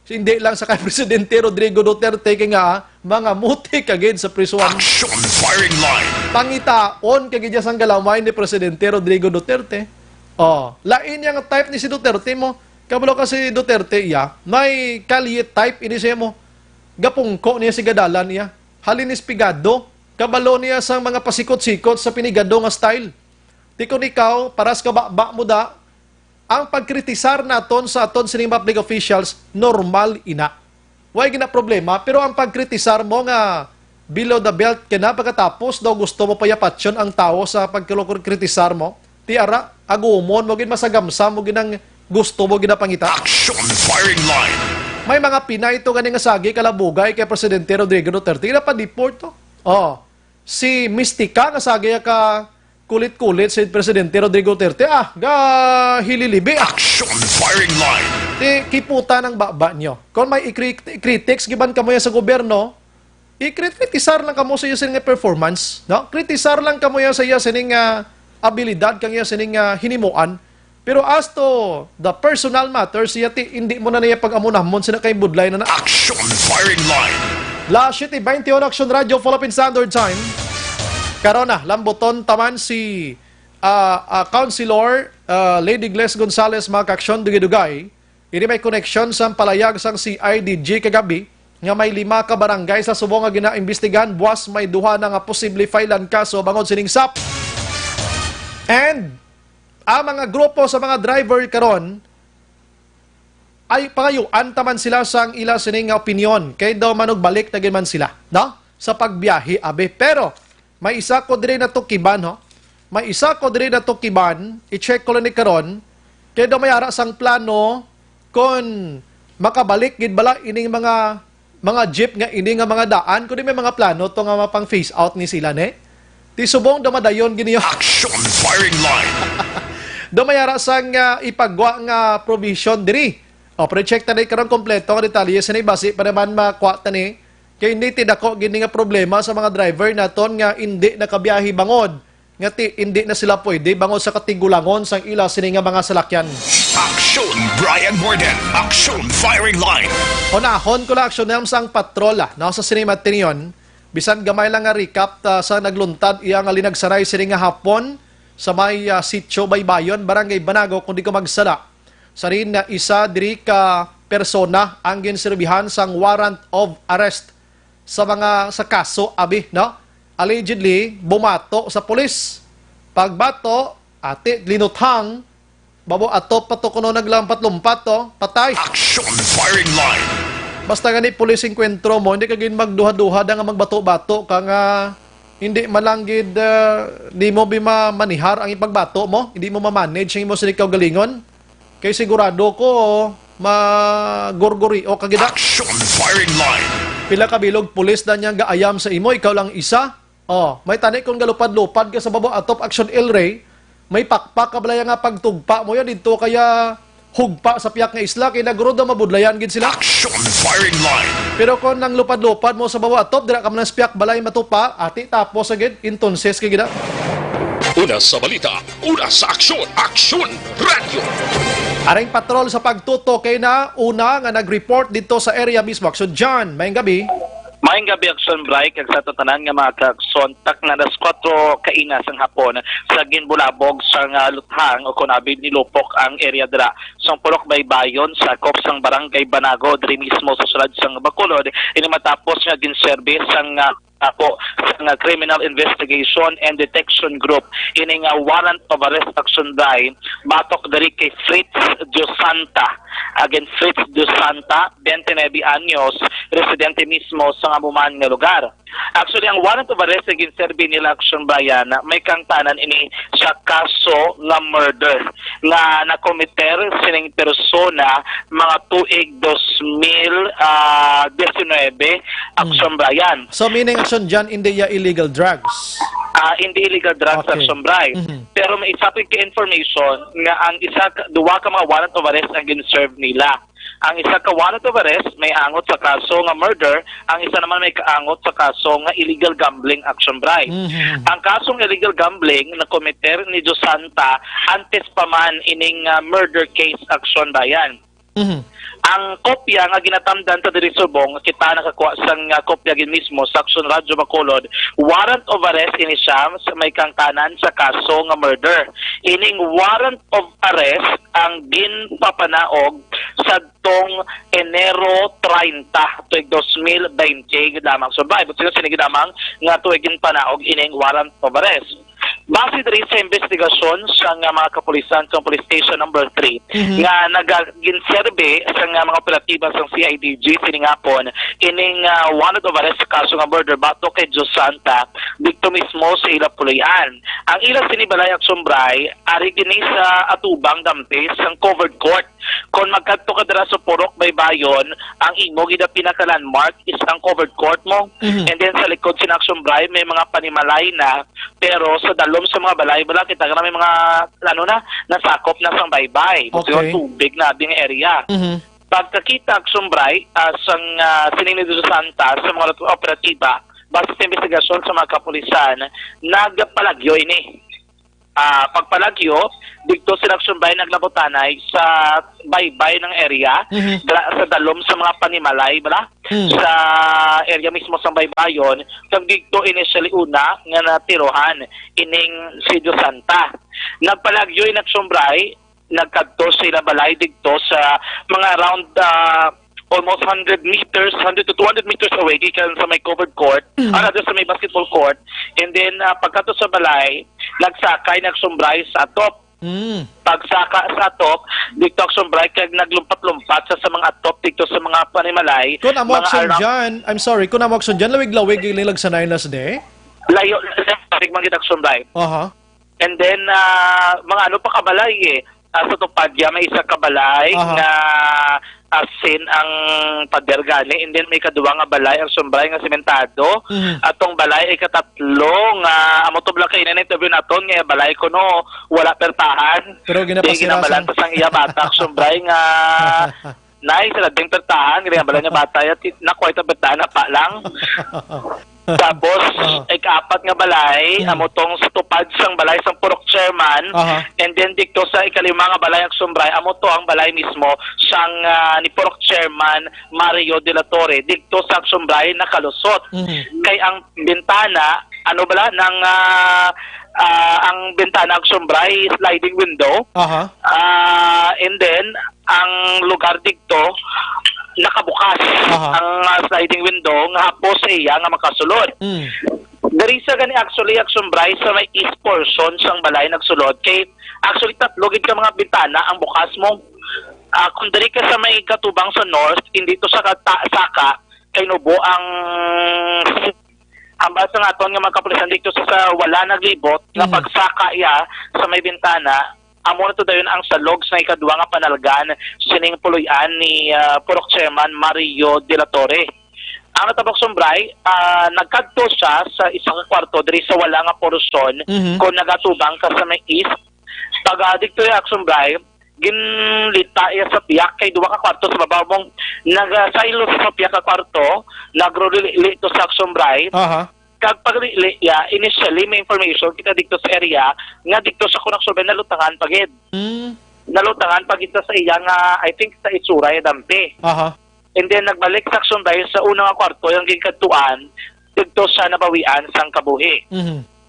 Hindi lang sa kay Presidente Rodrigo Duterte kay nga mga muti kagid sa prisuan. Action firing line. Pangitaon kagid sang galamay ni Presidente Rodrigo Duterte. Oh, lain yang type ni si Duterte mo. Kabalo kasi Duterte iya, may kalye type ini siya mo. Gapungko niya si gadalan niya. Halinis pigado. Kabalo niya sang mga pasikot-sikot sa pinigado nga style. Tikon ikaw, paras ka ba mo da, ang pagkritisar naton sa aton sining public officials, normal ina. Way gina problema, pero ang pagkritisar mo nga below the belt kina pagkatapos daw gusto mo payapatsyon ang tao sa pagkritisar mo, ti ara, agumon mo gin masagamsa mo ginang gusto mo ginapangita. Action firing line. May mga Pinay ito ganing sagi kalabugay kay Presidente Rodrigo Duterte. Ina pa deport to. Oh, si Mystica nga sagi ka kulit-kulit si Presidente Rodrigo Duterte. Ga hililibi. Action firing line. Ti kiputa ng baba nyo. Kung may i-critics giban kamo yan sa gobyerno, i-kritisar lang kamo sa iyo sining performance, no? Kritisar lang kamo yan sa iyo sining abilidad kang iya sining hinimuan. Pero as to the personal matters, yati hindi mo na niya pag-amunamon sina kay budlay na na. Action firing line. Last 21 Action Radio Philippine Standard Time. Karona, lambuton taman si Councilor Lady Gles Gonzales mga kaksyon dugay-dugay. Ini may connection sa palayag sang CIDG kagabi nga may 5 ka barangay sa subong nga ginaimbestigahan buwas may duha na nga posible filean kaso bangod sining SAP. And ang mga grupo sa mga driver karon ay pangayuan taman sila sang ila sining opinion kay daw manugbalik na man sila, no? Sa pagbiyahe abe. Pero may isa ko diri na tukiban, no? May isa ko diri na tukiban, i-check ko lang ni karon kay daw may ara sang plano kon makabalik gid bala ining mga jeep nga ini nga mga daan kundi may mga plano to nga mapang face out ni sila ne. Ti subong damadayon gini yo. Action firing line. Dumayara sang ipagwa nga provision diri. O project ta ni karon kompleto nga detalye sa basi para man makuha ta ni kay hindi tidako gini nga problema sa mga driver naton nga hindi nakabiyahe bangod nga hindi na sila pwede bangod sa katigulangon sang ila sini nga mga salakyan. Action Brian Morden. Action firing line. Unahon ko la action sang patrola no sa sini matinyon bisan gamay lang nga recap sa nagluntad iya nga linagsaray sini nga hapon sa may sitio Baybayon, Barangay Banago, kung di ko magsala. Sa rin na isa diri ka persona ang ginserbihan sang warrant of arrest sa kaso, abi, no? Allegedly, bumato sa pulis. Pagbato, ate, linuthang, babo ato pato kuno naglampat-lumpat to, patay. Action firing line. Basta gani pulis inkwentro mo, hindi ka gin magduha-duha da nga magbato-bato ka nga hindi malanggid di mo manihar ang ipagbato mo, hindi mo ma-manage ang imo sa ikaw galingon. Kay sigurado ko magorgori o kagida. Action firing line. Pila ka bilog pulis na niya gaayam sa imo, ikaw lang isa. Oh, may tani kung galupad-lupad ka sa babo atop action El Rey, may pakpak ka balaya nga pagtugpa mo yan dito kaya hugpa sa piyak nga isla kay nagroda mabudlayan gid sila. Action firing line. Pero kung nang lupad-lupad mo sa baba atop dira ka man spiak balay matupa ati tapos agad entonces kay gida. Una sa balita, una sa aksyon, Aksyon Radio. Aring patrol sa pagtuto kay na una nga nag-report dito sa area mismo. Aksyon John, mayang gabi. Maayong gabi, Aksyon Bray, kag sa tatanan nga mga kagsontak na das 4 kainas ang hapon sa ginbulabog sa luthang o kunabid nilupok ang area dira. Sang pulok baybayon sa kop sang barangay Banago, diri mismo sa sulad sang Bacolod, ini matapos nga ginserbe sang ako sa Criminal Investigation and Detection Group ini nga warrant of arrest action by batok dari kay Fritz Dios Santa. Again, Fritz Dios Santa, 29 anyos, residente mismo sa amuman nga lugar. Actually, ang warrant of arrest again serbi nila action bayan may kangtanan ini sa kaso nga murder nga nakomiter sining persona mga tuig 2019 action bayan. So meaning Aksyon John, hindi ya illegal drugs. Hindi illegal drugs Okay. action Bray. Pero may isa pa ka information nga ang duwa ka mga warrant of arrest ang gin-serve nila. Ang isa ka warrant of arrest may angot sa kaso nga murder, ang isa naman may kaangot sa kaso nga illegal gambling action Bray. Ang kasong illegal gambling na komiter ni Dios Santa antes pa man ining murder case action bayan. Ang kopya nga ginatamdan ta diri subong kita nakakuha sang kopya gid mismo sa Aksyon Radyo Bacolod, warrant of arrest ini siya sa may kangtanan sa kaso nga murder. Ining warrant of arrest ang ginpapanaog sa tong Enero 30 tuig 2020 lamang. So ba sino sinigidamang nga tuig ginpanaog ining warrant of arrest. Base diri sa investigasyon sa mga kapulisan sa Police Station number 3 nga nag-ginserbe sa mga operatiba sa CIDG siningapon ining warrant of arrest sa kaso nga murder batok kay Dios Santa dito mismo sa ila Puloy-an. Ang ila sinibalay aksyon Bray ari gini sa atubang dampis ang covered court. Kung magkadto ka dira sa Purok Baybayon, ang imo gid pinaka-landmark is ang covered court mo. And then sa likod sin aksyon Bray may mga panimalay na, pero sa dalom sa mga balay-balay kita na may mga nasakop na sang baybay. Okay. Tubig na ding area. Pagkakita aksyon Bray sang sining ni Dios Santa sa mga operatiba base sa investigasyon sa mga kapulisan, nagpalagyo ini. Pagpalagyo, dito sa Aksyon Bay naglabotanay sa baybay ng area, sa dalom sa mga panimalay, sa area mismo sa baybayon, kag dito initially una nga natirohan ining si Dios Santa. Nagpalagyo in Aksyon Bay, nagkadto sila balay dito sa mga around almost 100 meters, 100 to 200 meters away gikan sa may covered court, sa may basketball court. And then pagkato sa balay, nagsakay nagsumbray sa atop. Pagsaka sa atop, dito agsumbray kag naglumpat-lumpat sa mga atop dito sa mga panimalay. Kung amo Aksyon John, I'm sorry, kung amo Aksyon John, lawig-lawig ilag sa Nailas de? Layo, man gid agsumbray. And then mga ano pa kabalay sa Tupadya may isa kabalay na asin ang pader gani, and then may kaduwa nga balay ang sumbray nga sementado. Atong balay ay katatlo nga amo to bla kay na interview naton nga balay ko no wala pertahan. Pero ginabalan pa sang iya bata sumbray nga nay sa ding pertahan ginabalan nga bata ya nakuha ita pertahan na pa lang. Tapos ikapat nga balay amo tong sa tupad sang balay sang Purok Chairman, and then dito sa ikalima nga balay ang sumbray amo to ang balay mismo sang ni Purok Chairman Mario de la Torre dito sa sumbray nakalusot. Kay ang bintana ano bala ng ang bintana ang sumbray sliding window. And then ang lugar dito nakabukas ang sliding window nga hapos sa iya nga makasulod. Dari sa gani actually action Bray sa may east portion sang balay nagsulod kay actually tatlo gid ka mga bintana ang bukas mo. Kung dari ka sa may katubang sa north, hindi to sa saka kay nubo ang basa nga aton nga mga kapulisan dito sa wala naglibot nga pagsaka iya sa may bintana. Amo na to dayon ang salog sa ikaduwa nga panalgan sining Puloy-an ni Purok Chairman Mario de la Torre. Ang natabok sumbray, nagkadto siya sa isang kwarto diri sa wala nga porosyon kung nagatubang ka sa may east. Pag dito yung sumbray, ginlita iya sa piyak kay duwa ka kwarto sa babaw mong nagasaylo sa piyak ka kwarto, nagruli to sa sumbray. kag initially may information kita dito sa area nga dito sa kunang survey nalutangan pagid. Nalutangan pagid sa iya nga I think sa Isuray Dampi. Aha. And then nagbalik sa action dahil sa unang kwarto yung gigkatuan dito sa nabawian sang kabuhi.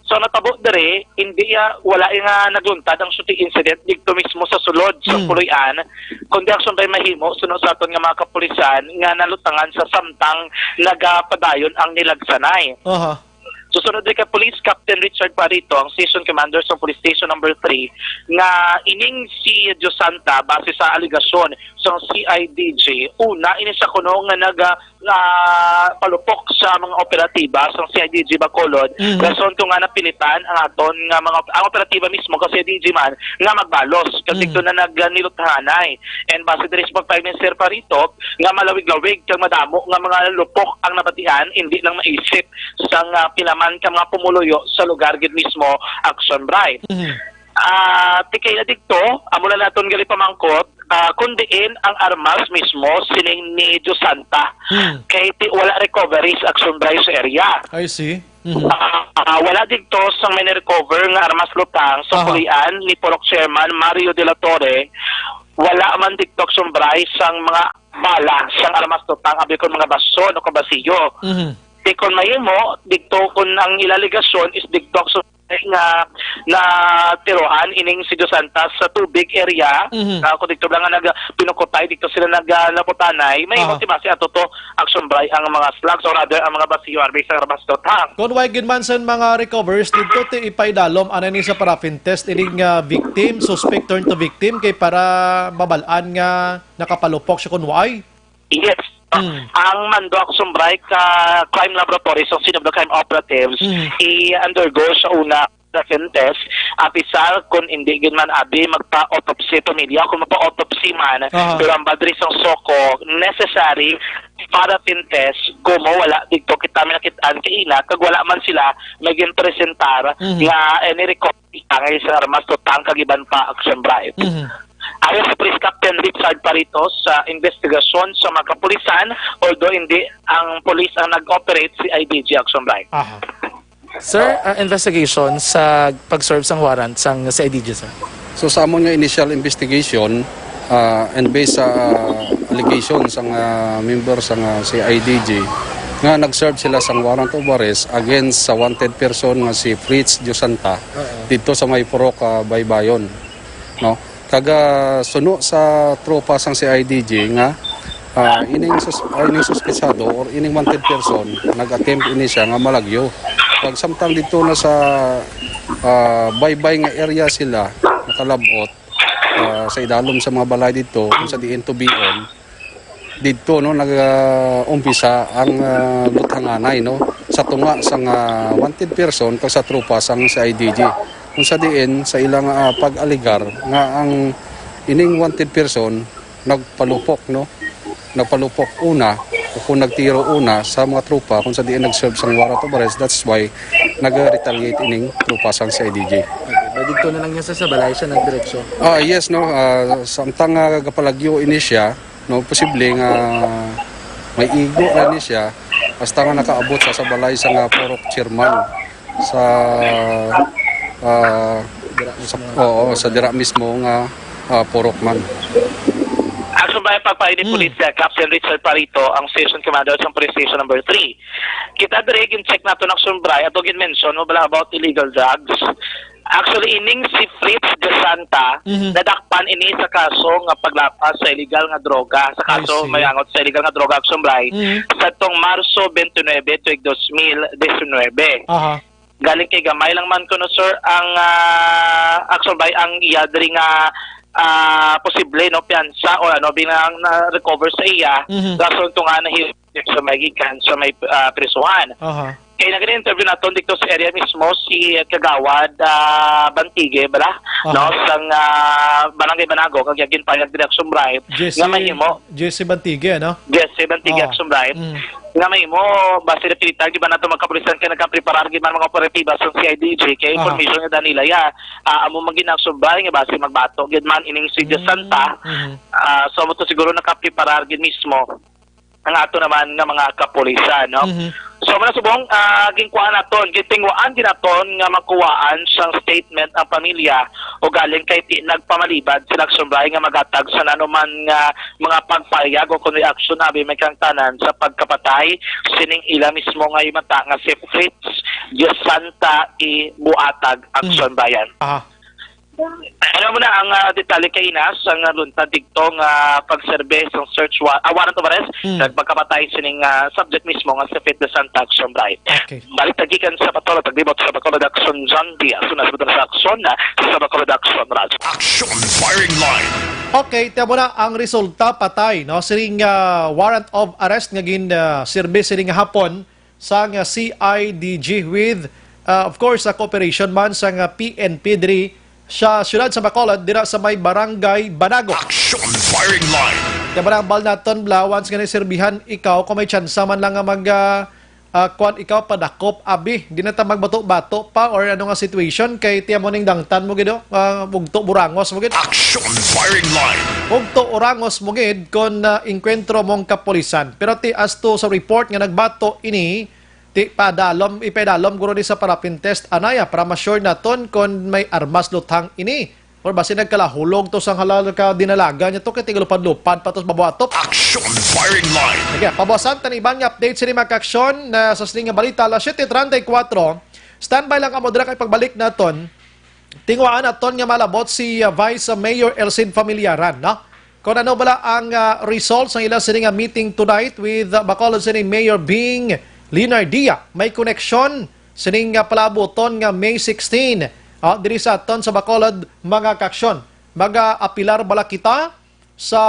So natabo dere hindi wala nga nagluntad ang shooting incident dito mismo sa sulod sa Puloy-an kundi action dahil mahimo sunod sa aton nga mga kapulisan nga nalutangan sa samtang nagapadayon ang nilagsanay. Aha. Susunod din kay Police Captain Richard Parito, ang Station Commander sa Police Station number 3, nga ining si Diyos Santa base sa aligasyon sa CIDG. Una, ini sa kuno nga palupok sa mga operatiba sa CIDG Bacolod. Rason ko nga napilitan ang aton nga ang operatiba mismo kasi CIDG man nga magbalos kasi ito na nagniluthanay. And base din sa Prime Minister Parito nga malawig-lawig kag madamo nga mga lupok ang nabatian, hindi lang maisip sa pinaman ka mga pumuluyo sa lugar gid mismo Action Bright. Tikay na dito, amo na naton gali pamangkot, kundiin ang armas mismo sining ni Diyos Santa. Kay wala recovery sa Action Bright sa area. I see. Wala dito sa may recover nga armas lutang sa Pulian ni Purok Chairman Mario de la Torre. Wala man dito Action Bright sang mga bala sang armas lutang abi kon mga baso o kabasiyo. Kung mahimo dito kung ang ilaligasyon is dito so nga na tiroan ining si Diyos Santa sa tubig area kung dito lang nga pinukutay dito sila naglaputanay may motivasi ato to Action Bright ang mga slugs or rather ang mga basiyo arbay sa rabastotang Kung why gid man sa mga recovers dito ti ipaidalom ana ni sa paraffin test ining victim suspect turn to victim kay para babalaan nga nakapalupok siya kun why. Yes. Ang Mando Action Bright crime laboratory so sino the crime operatives i-undergo sa una paraffin test apisal kung hindi gid man abi magpa-autopsy pamilya kung magpa-autopsy man pero ang badri sang soko necessary paraffin test kumo wala dito kita minakitaan kay ina kag wala man sila maging presentar nga any recovery ang sa armas totang kagiban pa Action Bright. Ayon sa Police Captain Richard Parito sa investigasyon sa mga kapulisan, although hindi ang police ang nag-operate si IDG Action Bright. Sir, investigation sa pag-serve sang warrant sang sa IDG, sir? So sa amon nga initial investigation and based sa allegations ang member sa CIDG nga nag-serve sila sang warrant of arrest against sa wanted person nga si Fritz Diosanta dito sa may Purok Baybayon. No? Kaga suno sa tropa sang CIDG nga ining suspetsado or ining wanted person nag-attempt ini siya nga malagyo. Pag samtang dito na sa baybay nga area sila nakalabot sa idalom sa mga balay dito kung sa diin to beyond dito no nag-umpisa ang luthanganay no sa tunga sang wanted person kag sa tropa sang CIDG. Kung sa diin sa ilang pag-aligar nga ang ining wanted person nagpalupok no nagpalupok una o kung nagtiro una sa mga tropa kung sa diin nag-serve sang warrant of arrest that's why nag-retaliate ining tropa sang CIDG. Dito na lang niya sa balay siya nagdiretso. Yes no samtang gapalagyo ini siya no posible nga may igo na ni siya basta nga nakaabot sa balay sang Purok Chairman sa sa dira mismo nga Purok man. Action Bright pagpain ni Police Captain Richard Parito ang Station Commander sa Police Station number 3. Kita dire gin-check nato ng Action Bright ato gin-mention mo bala about illegal drugs. Actually ining si Fritz de Santa nadakpan ini sa kaso nga paglapas sa illegal nga droga sa kaso mayangot sa illegal nga droga Action Bright sa tong Marso 29 tuig 2019. Galing kay gamay lang man kuno sir ang Action Bright ang iya diri nga posible no piyansa o ano binang na recover sa iya rason to nga na sa may gikan sa may prisuhan. Kaya nag-interview naton dito sa area mismo si Kagawad Bantige bala no sang Barangay Banago kag yagin payag Action Bright nga mahimo Jesse Bantige no? Jesse Bantige Action Bright nga mahimo base na pinitag di ba nato magkapulisan kay nagka-prepare gid man mga operatiba sa CIDG kay information nga Danila ya amo magin Action Bright nga base magbato gid man ining si Diyos Santa so mo to siguro naka-prepare gid mismo ang ato naman nga mga kapulisan no So man subong ginkuan naton, gitingwaan din naton nga makuwaan sang statement ang pamilya o galing kay ti nagpamalibad sila sumbay nga magatag sa nanuman nga mga pagpayag o kun reaksyon abi may kang tanan sa pagkapatay sining ila mismo nga mata nga si Fritz Dios Santa i buatag aksyon bayan. Alam mo na ang detalye kay Inas ang luntad dito nga pagserbe sa search warrant of arrest nagpagkapatay sining subject mismo nga si Fritz Dios Santa aksyon bayan. Okay. Balik tagikan sa patulog paglibot sa Bacolod Action Zambia sunas sa aksyon na sa Bacolod Action Radio. Action Firing Line. Okay, tiyan mo na ang resulta patay, no? Siring warrant of arrest nga gin sirbe siring hapon sa CIDG with of course sa cooperation man sa PNP diri sa siyudad sa Bacolod dira sa may barangay Banago. Action Firing Line. Tiyan mo na ang bal naton blawans nga sirbihan ikaw kung may tsansa man lang nga mag kuan ikaw padakop abi di na ta magbato-bato pa or ano nga situation kay tiyan mo ning dangtan mo gido bugto burangos mo gid. Action Firing Line. Bugto orangos mo gid kon inkwentro mong kapolisan pero ti as to sa report nga nagbato ini ti ipadalom guro ni sa parapin test anaya para ma-sure naton kon may armas lutang ini or basi nagkalahulog to sang halal ka dinalaga niya to kay tigulupad-lupad patos babuatop. Action Firing Line. Okay, pabawasan tan ibang update sa mga aksyon na sa sining balita alas 7:34. Standby lang amo dira kay pagbalik naton. Tingwaan naton nga malabot si Vice Mayor Elcid Familiaran, no? Kung ano bala ang results ng ilang sining meeting tonight with Bacolod City Mayor Bing Linardia. May connection sining palaboton nga May 16. Diri sa aton sa Bacolod mga kaksyon. Mag-apilar bala kita sa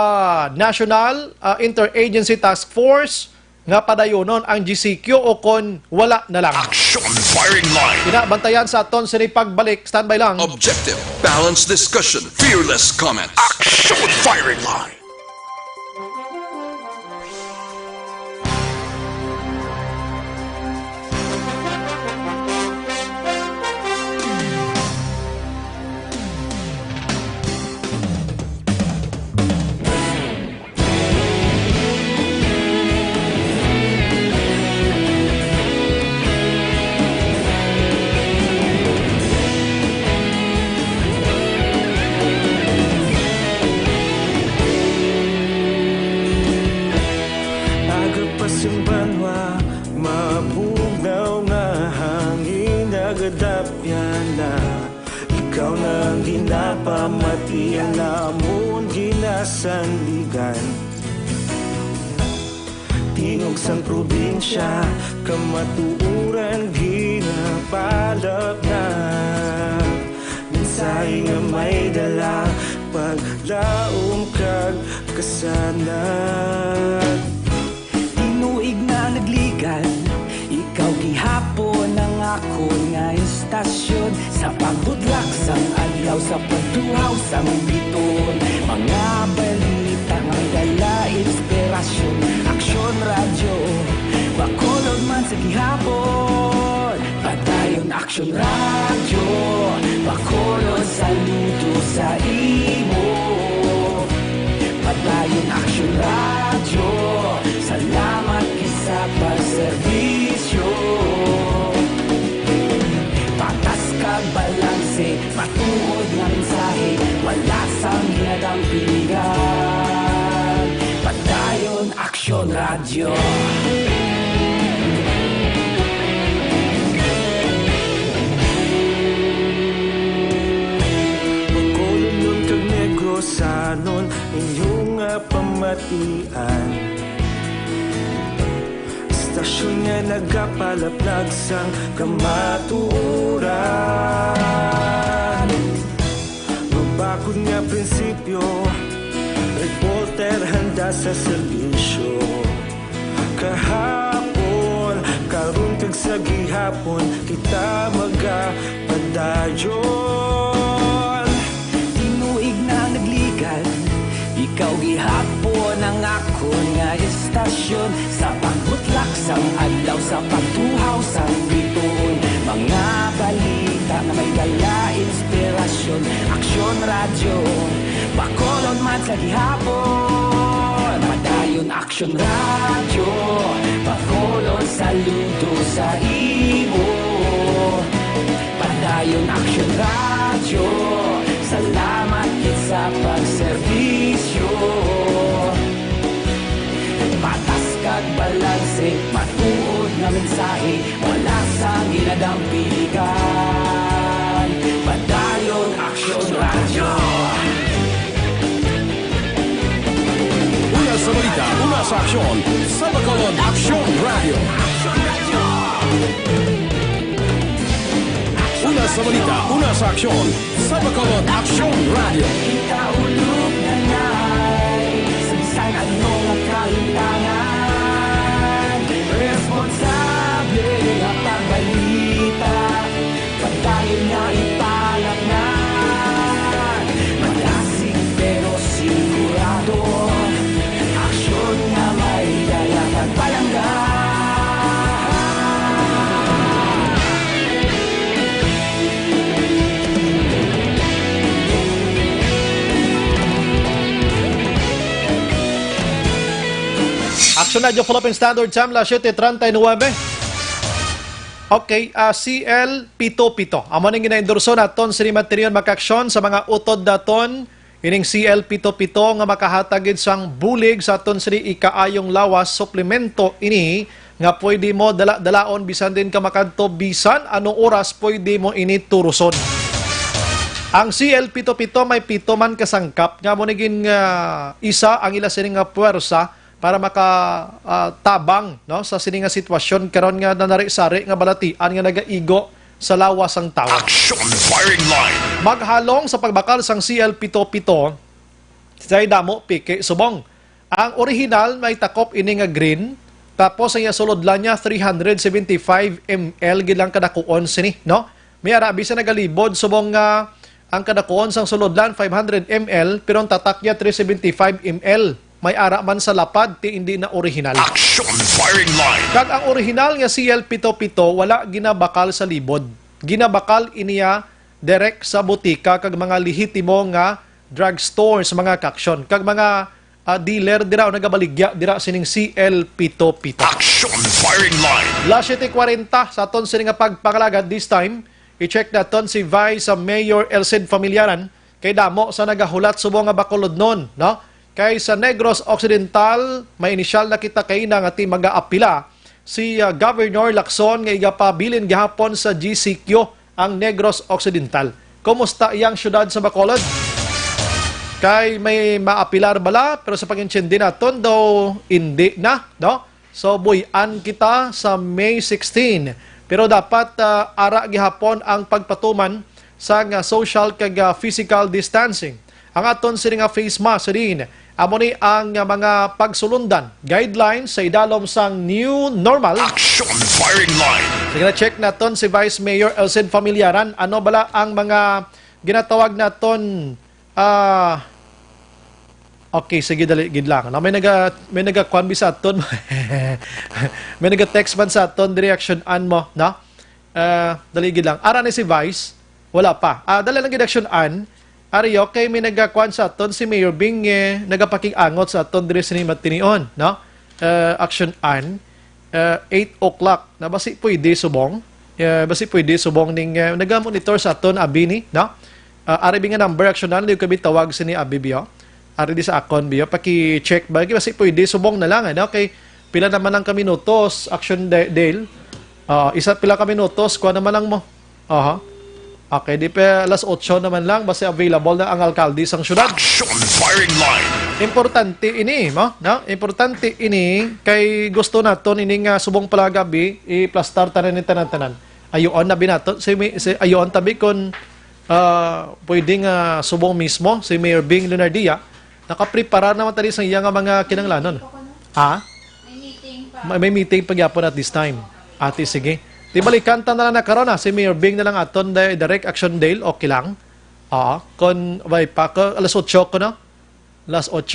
National Interagency Task Force nga padayonon ang GCQ o kon wala na lang. Action Firing Line. Kinabantayan sa aton sa pagbalik. Standby lang. Objective, balanced discussion, fearless comments. Action Firing Line. Agapasang banwa, mabugaw na hangin agadapyan na ikaw nang ginapamatian namon ginasandigan. Tingog sang probinsya, kamatuuran ginapalap na minsay nga may dala paglaom kag kasanat. Tinuig na nagligan, ikaw gihapon ang ako nga istasyon sa pagbudlak sang adlaw sa pagtuhaw sang biton. Mga balita nga dala inspirasyon, aksyon radyo, Bacolod man sa gihapon. Padayon aksyon radyo, Bacolod saludo sa imo. Padayon aksyon radyo, salamat kisa pagserbisyo. Patas kag balanse, matuod nga mensahe, wala sang ginadampingan. Padayon aksyon radyo. Bacolod nun kag Negros sanon inyong pamatian. Istasyon nga nagapalaplag sang kamatuuran. Mabakod nga prinsipyo, reporter handa sa serbisyo. Kahapon, karon kag sa gihapon, kita magapadayon. Tinuig na nagligan, ikaw gihapon ang ako nga istasyon sa pagbutlak sang adlaw sa pagtuhaw sang biton. Mga balita na may dala inspirasyon, aksyon radyo, Bacolod man sa gihapon. Padayon Action Radio, pakolon saludo sa imo. Padayon Action Radio, salamat kit sa pagserbisyo. Patas kag balanse, matuod na mensahe, wala sa ginadang pilikan. Padayon Action Radio. Una sa balita, una sa aksyon, sa Bacolod Action Radio. Una sa balita, una sa aksyon, sa Bacolod Action Radio. Ikaulog na na'y sansan at mga kalintangan. Responsable na pagbalita, pagkain na ipalak na. Malasig pero sigurado, aksyon na may dalang at palangga. Action Radio Philippine Standard Time, las 7:39. Okay, CL77. Amo ning gina-endorso naton sa material makaksyon sa mga utod daton. Ining CL77 nga makahatagid sang bulig sa aton sini ikaayong lawas suplemento ini nga pwede mo dala-dalaon bisan din ka makadto bisan anong oras pwede mo ini turuson. Ang CL77 may 7 man kasangkap nga mo naging isa ang ila sini nga puwersa para makatabang no sa sini nga sitwasyon karon nga nanari-sari nga balatian nga nagaigo sa lawas ang tao. Action firing line. Maghalong sa pagbakal sang CL77 say damo pike subong. Ang original may takop ini nga green tapos ang sulodlan niya 375 ml gilang kadakuon sini no. May arabi sa nagalibod subong nga ang kadakuon sang sulodlan 500 ml pero ang tatak niya 375 ml. May ara man sa lapad ti hindi na original. Action firing line. Kag ang original nga CL77 wala ginabakal sa libod. Ginabakal iniya direct sa butika kag mga lehitimo nga drugstore sa mga kaksyon. Kag mga dealer dira o nagabaligya dira sining CL77. Action firing line. Last 7:40 sa aton sini nga pagpangalagad this time, i-check naton si Vice Mayor Elcid Familiaran kay damo sa nagahulat subong nga Bacolod non, no? Kay sa Negros Occidental, may inisyal na kita kay na nga ti mag-aapila si Governor Lacson nga igapabilin gihapon sa GCQ ang Negros Occidental. Kumusta iyang syudad sa Bacolod? Kay may maapilar bala pero sa pag-intindi naton daw hindi na, no? So buyan kita sa May 16. Pero dapat ara gihapon ang pagpatuman sa social kag physical distancing. Ang aton sini nga face mask rin amo ni ang mga pagsulundan guidelines sa idalom sang new normal. Action firing line. Sige na check naton si Vice Mayor Elcid Familiaran ano bala ang mga ginatawag naton okay sige dali gid lang no, may naga-kwan sa aton may naga-text man sa aton reaction an mo no dali gid lang ara ni si Vice wala pa dali lang gid action an ari okay may nagakwan sa aton si Mayor Bing nagapaking-angot sa aton diri sa matinion no action an 8 o'clock na basi pwede subong ning naga-monitor sa aton abi ni no ari nga number action an liw kabi tawag sini abi biyo ari di sa akon biyo paki-check ba basi pwede subong na lang no kay pila naman lang ka minutos action Dale isa pila ka minutos kuha naman lang mo okay, di pa alas 8 naman lang basta available na ang alkalde sang syudad. Action firing line. Importante ini, no? Importante ini kay gusto naton ini nga subong palagabi i-plastar tanan ni tanan-tanan. Ayon na binaton si ayon tabi kon pwedeng subong mismo si Mayor Bing Leonardia nakaprepara naman tali sa iya nga mga kinanglanon. May meeting pa gyapon at this time. Ate sige. Di balikan ta na lang nakaroon si Mayor Bing na lang aton direct action Dale, okay lang. Kon bay pa ko alas 8 ko no. Alas 8.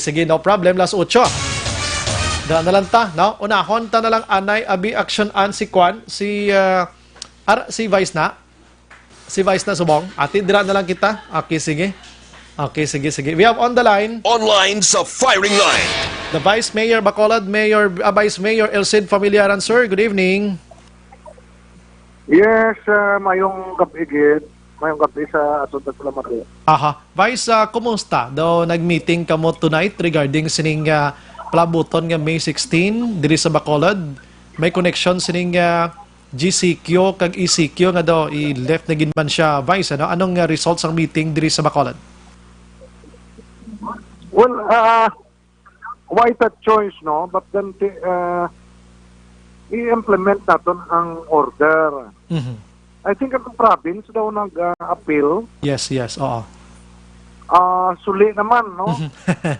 Sige, no problem, alas 8. Daan na lang ta, no? Unahon ta na lang anay abi action an si Kwan, si Vice na. Si Vice na subong. Ati dira na lang kita. Okay, sige. We have on the line. Online sa firing line. The Vice Mayor Bacolod, Vice Mayor Elcid Familiaran, sir. Good evening. Yes, mayong gabi gid. Mayong gabi sa atong Salamat. Aha. Vice, kumusta? Daw nag-meeting kamo tonight regarding sining palabuton nga May 16 diri sa Bacolod. May connection sining GCQ kag ECQ nga daw i-left na gid man siya, Vice. Ano? Anong results ang meeting diri sa Bacolod? Well, why that choice, no? But then, i-implement natin ang order. I think ang province daw nag-appeal. Yes, oo. Suli naman, no?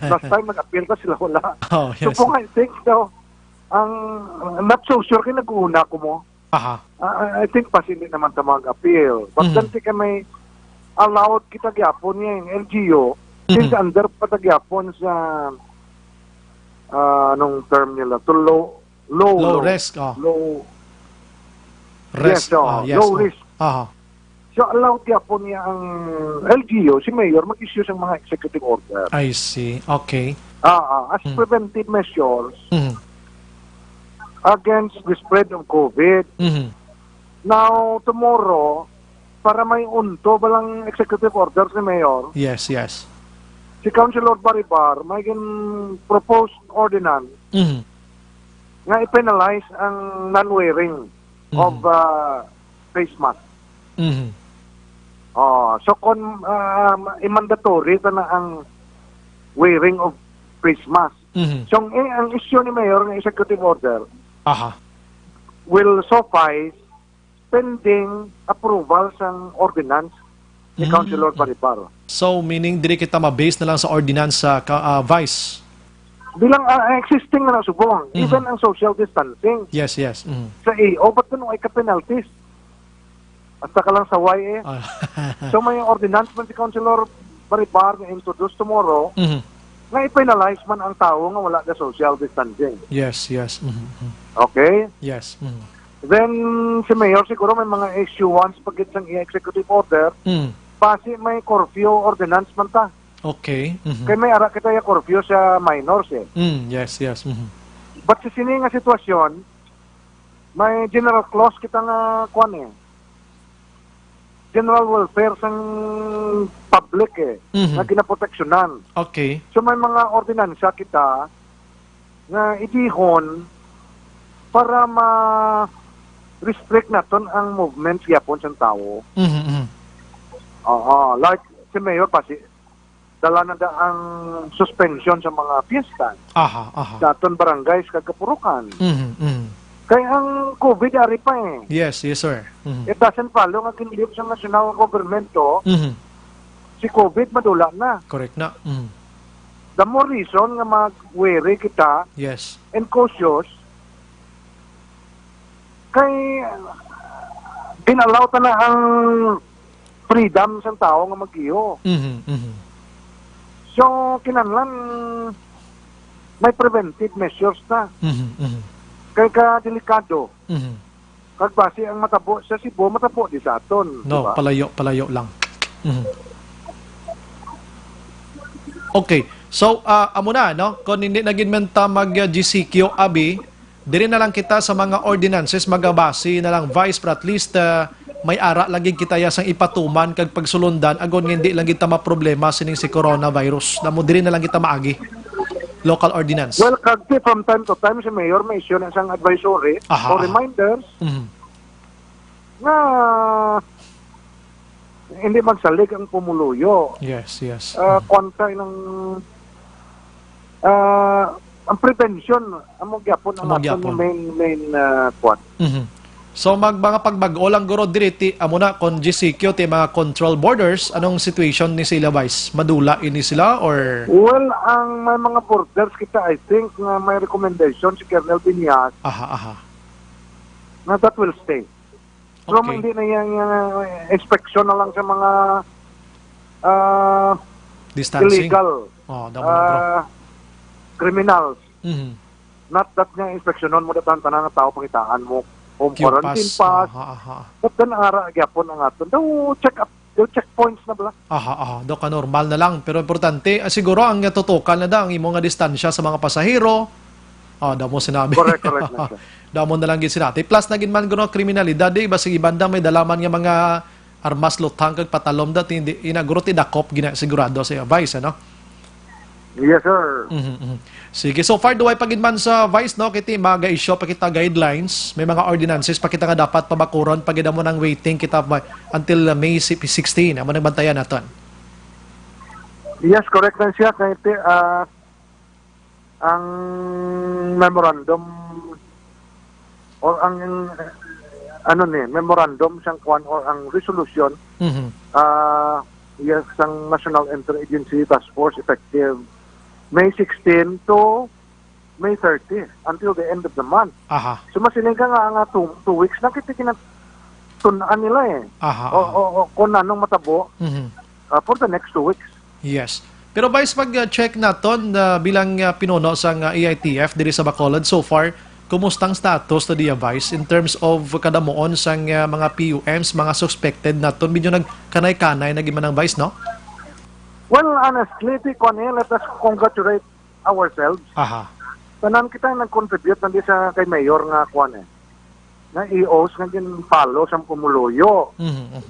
Last time nag-appeal ka, sila wala. Oh, yes. So kung I think daw, ang not so sure kayo nag-uuna ko mo. Aha. I think pas hindi naman ta mag-appeal. But then ka may allowed kita gyapon niya yung LGU since under pa ta gyapon sa anong term nila to low risk. Low risk. yes, low risk. Aha. So allowed gyapon niya ang LGU si Mayor mag-issue ng mga executive order. I see. Okay. As preventive measures against the spread of COVID. Now, tomorrow, para may unto balang executive orders ni Mayor, Yes. si Councilor Baribar may proposed ordinance nga i-penalize ang non-wearing of face mask. So, i-mandatory na ang wearing of face mask. So, ang issue ni Mayor ng executive order Aha. will suffice pending approval sa ordinance ni Councilor Baribar. So, meaning diri kita ma-base na lang sa ordinance sa Vice? Bilang existing na subong, even ang social distancing Yes. sa AO, ba't ganun ay ka-penalties? Basta ka lang sa YA. So, may ordinance man si Councilor Baribar na introduce tomorrow na i-penalize man ang tao nga wala na social distancing. Yes. Okay? Yes. Then, si Mayor siguro may mga issuance pagkit sa executive order, pasi may curfew ordinance man ta. Okay. Kaya may ara kita yung curfew sa minors eh. Yes. But sa sini nga sitwasyon, may general clause kita nga kuan eh. General welfare sang public eh, na ginaproteksyonan. Okay. So may mga ordinansya kita nga idihon para ma-restrict naton ang movement yapon sa tao. Like si Mayor pasi dala na da ang suspension sa mga piyesta. Sa aton barangays kag kapurukan. Kaya ang COVID ari pa eh. Yes, sir. It doesn't follow nga kinlip sa national government to. Si COVID madula na. Correct na. The more reason nga mag-weary kita Yes. and cautious kay ginalaw ta na ang freedom sa tao nga mag-iyo. So, kinahanglan may preventive measures na. Kay ka delikado. Kag base ang matabo sa Cebu, matabo di sa aton. No, diba? palayo lang. Okay. So, amo na, no? Kung hindi naging menta mag-GCQ, Abi, diri na lang kita sa mga ordinances, magabasi na lang, Vice, but at least may ara lagi kita yasang ipatuman kag pagsulundan, agon hindi lang kita maproblema sining si coronavirus. Namo diri na lang kita maagi. Local ordinance. Well, kagti from time to time, si Mayor may issue ng isang advisory o reminders na hindi magsalig ang pumuluyo. Yes. Kontra ng ang prevention among gyapon ang aton main point. So mga pagbag-o lang guro diri amo na kon GCQ ti mga control borders, anong situation ni sila, Vice? Madula ini sila or Well, ang may mga borders kita I think na may recommendation si Colonel Binyas na that will stay. So hindi na yung inspection na lang sa mga distancing illegal criminals. Not that nga inspeksyonon mo datan tanan nga tao pangitaan mo home quarantine pass. But then ara gyapon ang aton. Daw check up do checkpoints na bala. Do ka normal na lang. Pero importante, siguro ang tutukan na da, ang imong nga distansya sa mga pasahero. Da mo sinabi. Correct na siya. Da mo na lang gid sinati. Plus, naging man gano'n kriminalidad, basig ibanda may dalaman nga mga armas lutang kag patalom dat hindi inaguro ti dakop gina sigurado sa Vice ano. Yes sir. Sige, so far duway pagidman sa Vice no kiti mga issue pa kita guidelines, may mga ordinances pa kita nga dapat pabakuron pagida mo ng waiting kita until May 16 amo nagbantayan naton. Yes, correct na siya kay ang memorandum or ang memorandum siyang kwan or ang resolution yes ang National Interagency Task Force effective May 16 to May 30 until the end of the month. So masiling ka nga 2 weeks na kita tunaan nila o kung anong matabo for the next 2 weeks. Yes. Pero Vice, pag-check naton bilang pinuno sa EITF diri sa Bacolod so far, kumustang status to the Vice in terms of kadamuon sa mga PUMs, mga suspected naton medyo nagkanay-kanay na giman ng Vice, no? Well, honestly, let us congratulate ourselves. Tanan kita nag-contribute nandi sa kay Mayor nga na EOs nga din palo sa pumuluyo.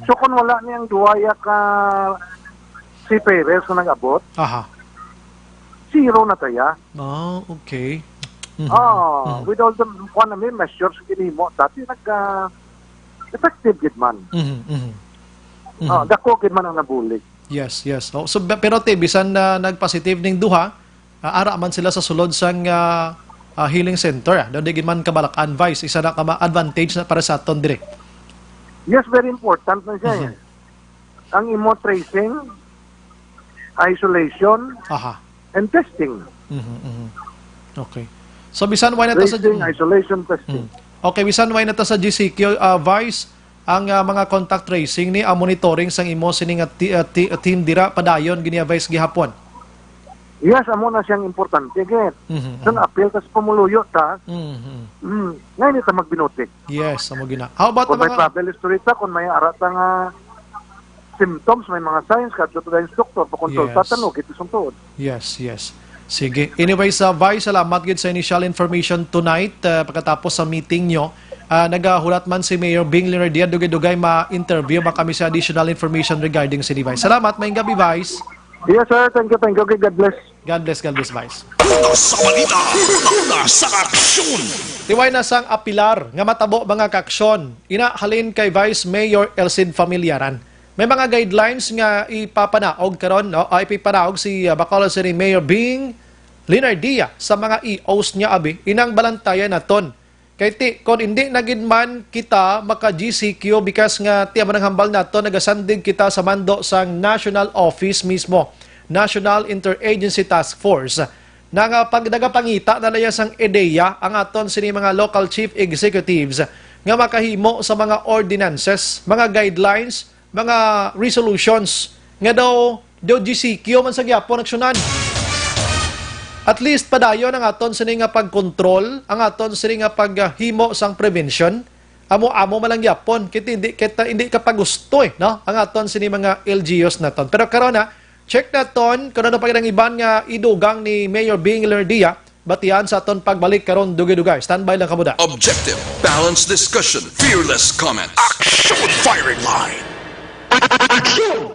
So kung wala niyang duwaya ka si Perez na nag-abot, zero na taya. Okay. With all the measures kinimo, dati effective gid man. Dako gid man ang nabulig. Yes. So pero bisan na nagpositive ning duha, ara man sila sa sulod sang healing center. Daw di gid man kabalakan Vice, isa na ka advantage na para sa aton dire. Yes, very important na siya. Ang imo tracing, isolation, and testing. Okay. So bisan why na ta sa isolation, testing. Okay, bisan why na ta sa GCQ Vice ang mga contact tracing ni monitoring sang imo sining team dira padayon gini Vice gihapon. Yes, amo na siyang importante gid. So appeal tas pumuluyo ta. Ngayon ita magbinutik. Yes, amo gina. How about kung may travel history ta, kung may arata nga symptoms, may mga signs kadto ta instructor pakonsulta tanong kiti sungtod. Yes. Sige. Anyway, sa Vice, salamat gid sa initial information tonight pagkatapos sa meeting nyo. Nagahulat man si Mayor Bing Leonardia, dugay-dugay ma-interview kami sa additional information regarding si Vice. Salamat, maayong gabi, Vice. Yes, sir. Thank you. God bless. God bless, Vice. Una sa balita, una sa aksyon. Tiway na sang apilar, nga matabo mga kaksyon. Inahalin kay Vice Mayor Elcid Familiaran. May mga guidelines nga ipapanaog karon, no? Ipipanaog si Bacolod City Mayor Bing Leonardia sa mga EOs niya abi. Inang balantayan naton. Kay kon hindi nagid man kita maka GCQ because nga tiya man hambal nato nagasandig kita sa mando sang national office mismo, National Interagency Task Force. Nga pagdagapangita na laya sang ideya ang aton sini mga local chief executives nga makahimo sa mga ordinances, mga guidelines, mga resolutions nga daw GCQ man sa gyapon aksyonan. At least padayon ang aton sini nga pagkontrol, ang aton sini nga paghimo sang prevention. Amo malang gyapon kita hindi ka pagusto no? Ang aton sini mga LGUs naton. Pero karon na check naton kuno na pagidang iban nga idugang ni Mayor Bing Leonardia batian sa aton pagbalik karon dugay-dugay. Standby lang kamo da. Objective, balanced discussion, fearless comment. Action firing line. Action.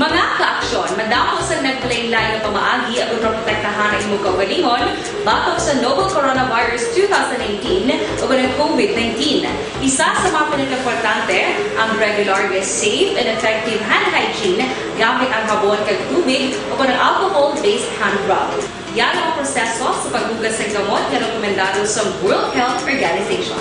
Mga ka-aksyon, madamo sa naglaylay na pamaagi at protektahan ang imong kaugalingon batok sa novel coronavirus 2018 o ng COVID-19. Isa sa mga pinaka-importante ang regular, safe, and effective hand hygiene gamit ang habon kag tubig o ng alcohol-based hand rub. Yan ang proseso sa paghugas ng gamot na rekomendado sa World Health Organization.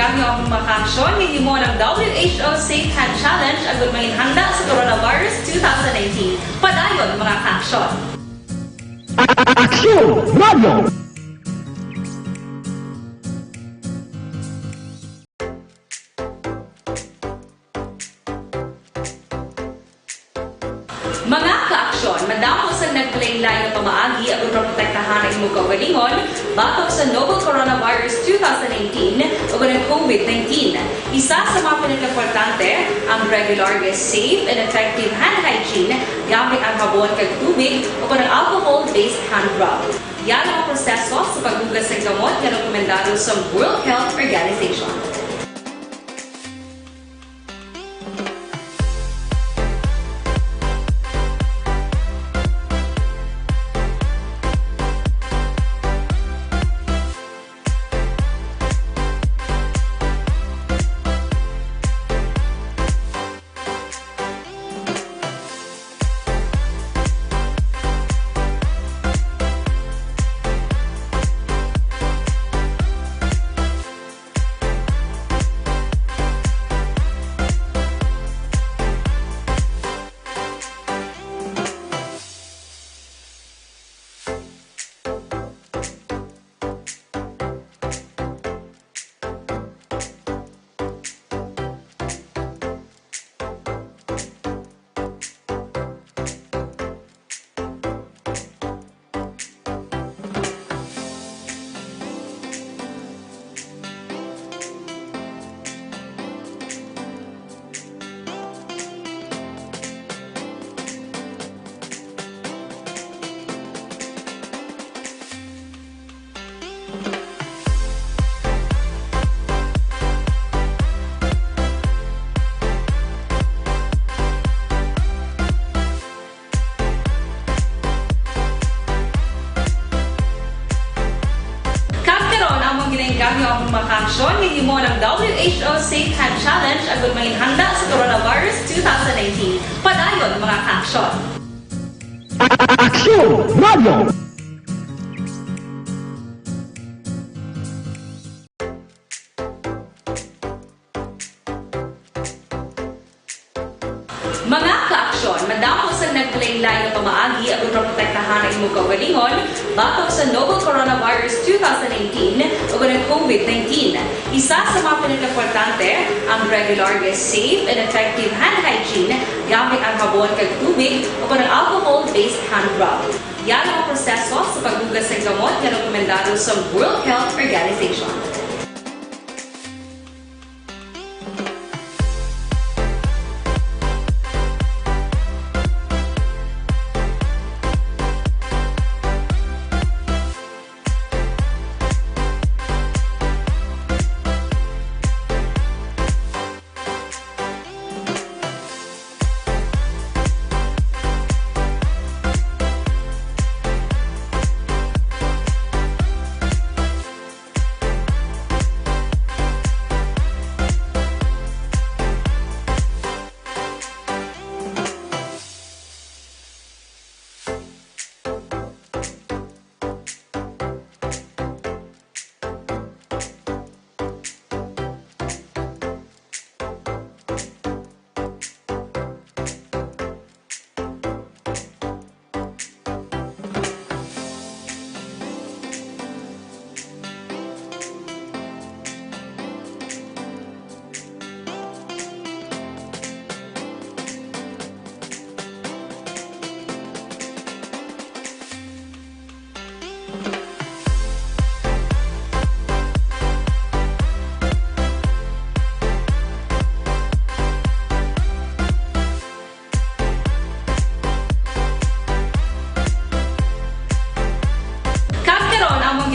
ginengganyo ang makaksyon hindi mo ng WHO Safe Hand Challenge agad may handa sa coronavirus 2019. Padayon mga kaaksyon. Aksyon Radio! Mga kaaksyon, madamo sa nagpalaylay na pamaagi ang protektahan ang imong kaugalingon batok sa novel coronavirus 2018 o ng COVID-19. Isa sa mga pinaka-importante ang regular, safe, and effective hand hygiene gamit ang habon kag tubig o ng alcohol-based hand rub. Yan ang proseso sa paghugas ng gamot na rekomendado sa World Health Organization. Ginengganyo ang makaksyon hindi mo ng WHO Safe Hand Challenge agad may handa sa coronavirus 2019. Padayon mga kaaksyon. Aksyon Radio! Mga kaaksyon, madamo sa nagpalaylay na pamaagi ang protektahan ang imong kaugalingon batok sa novel coronavirus 2018 o ng COVID-19. Isa sa mga pinaka-importante ang regular, safe, and effective hand hygiene gamit ang habon kag tubig o ng alcohol-based hand rub. Yan ang proseso sa paghugas ng gamot na rekomendado sa World Health Organization.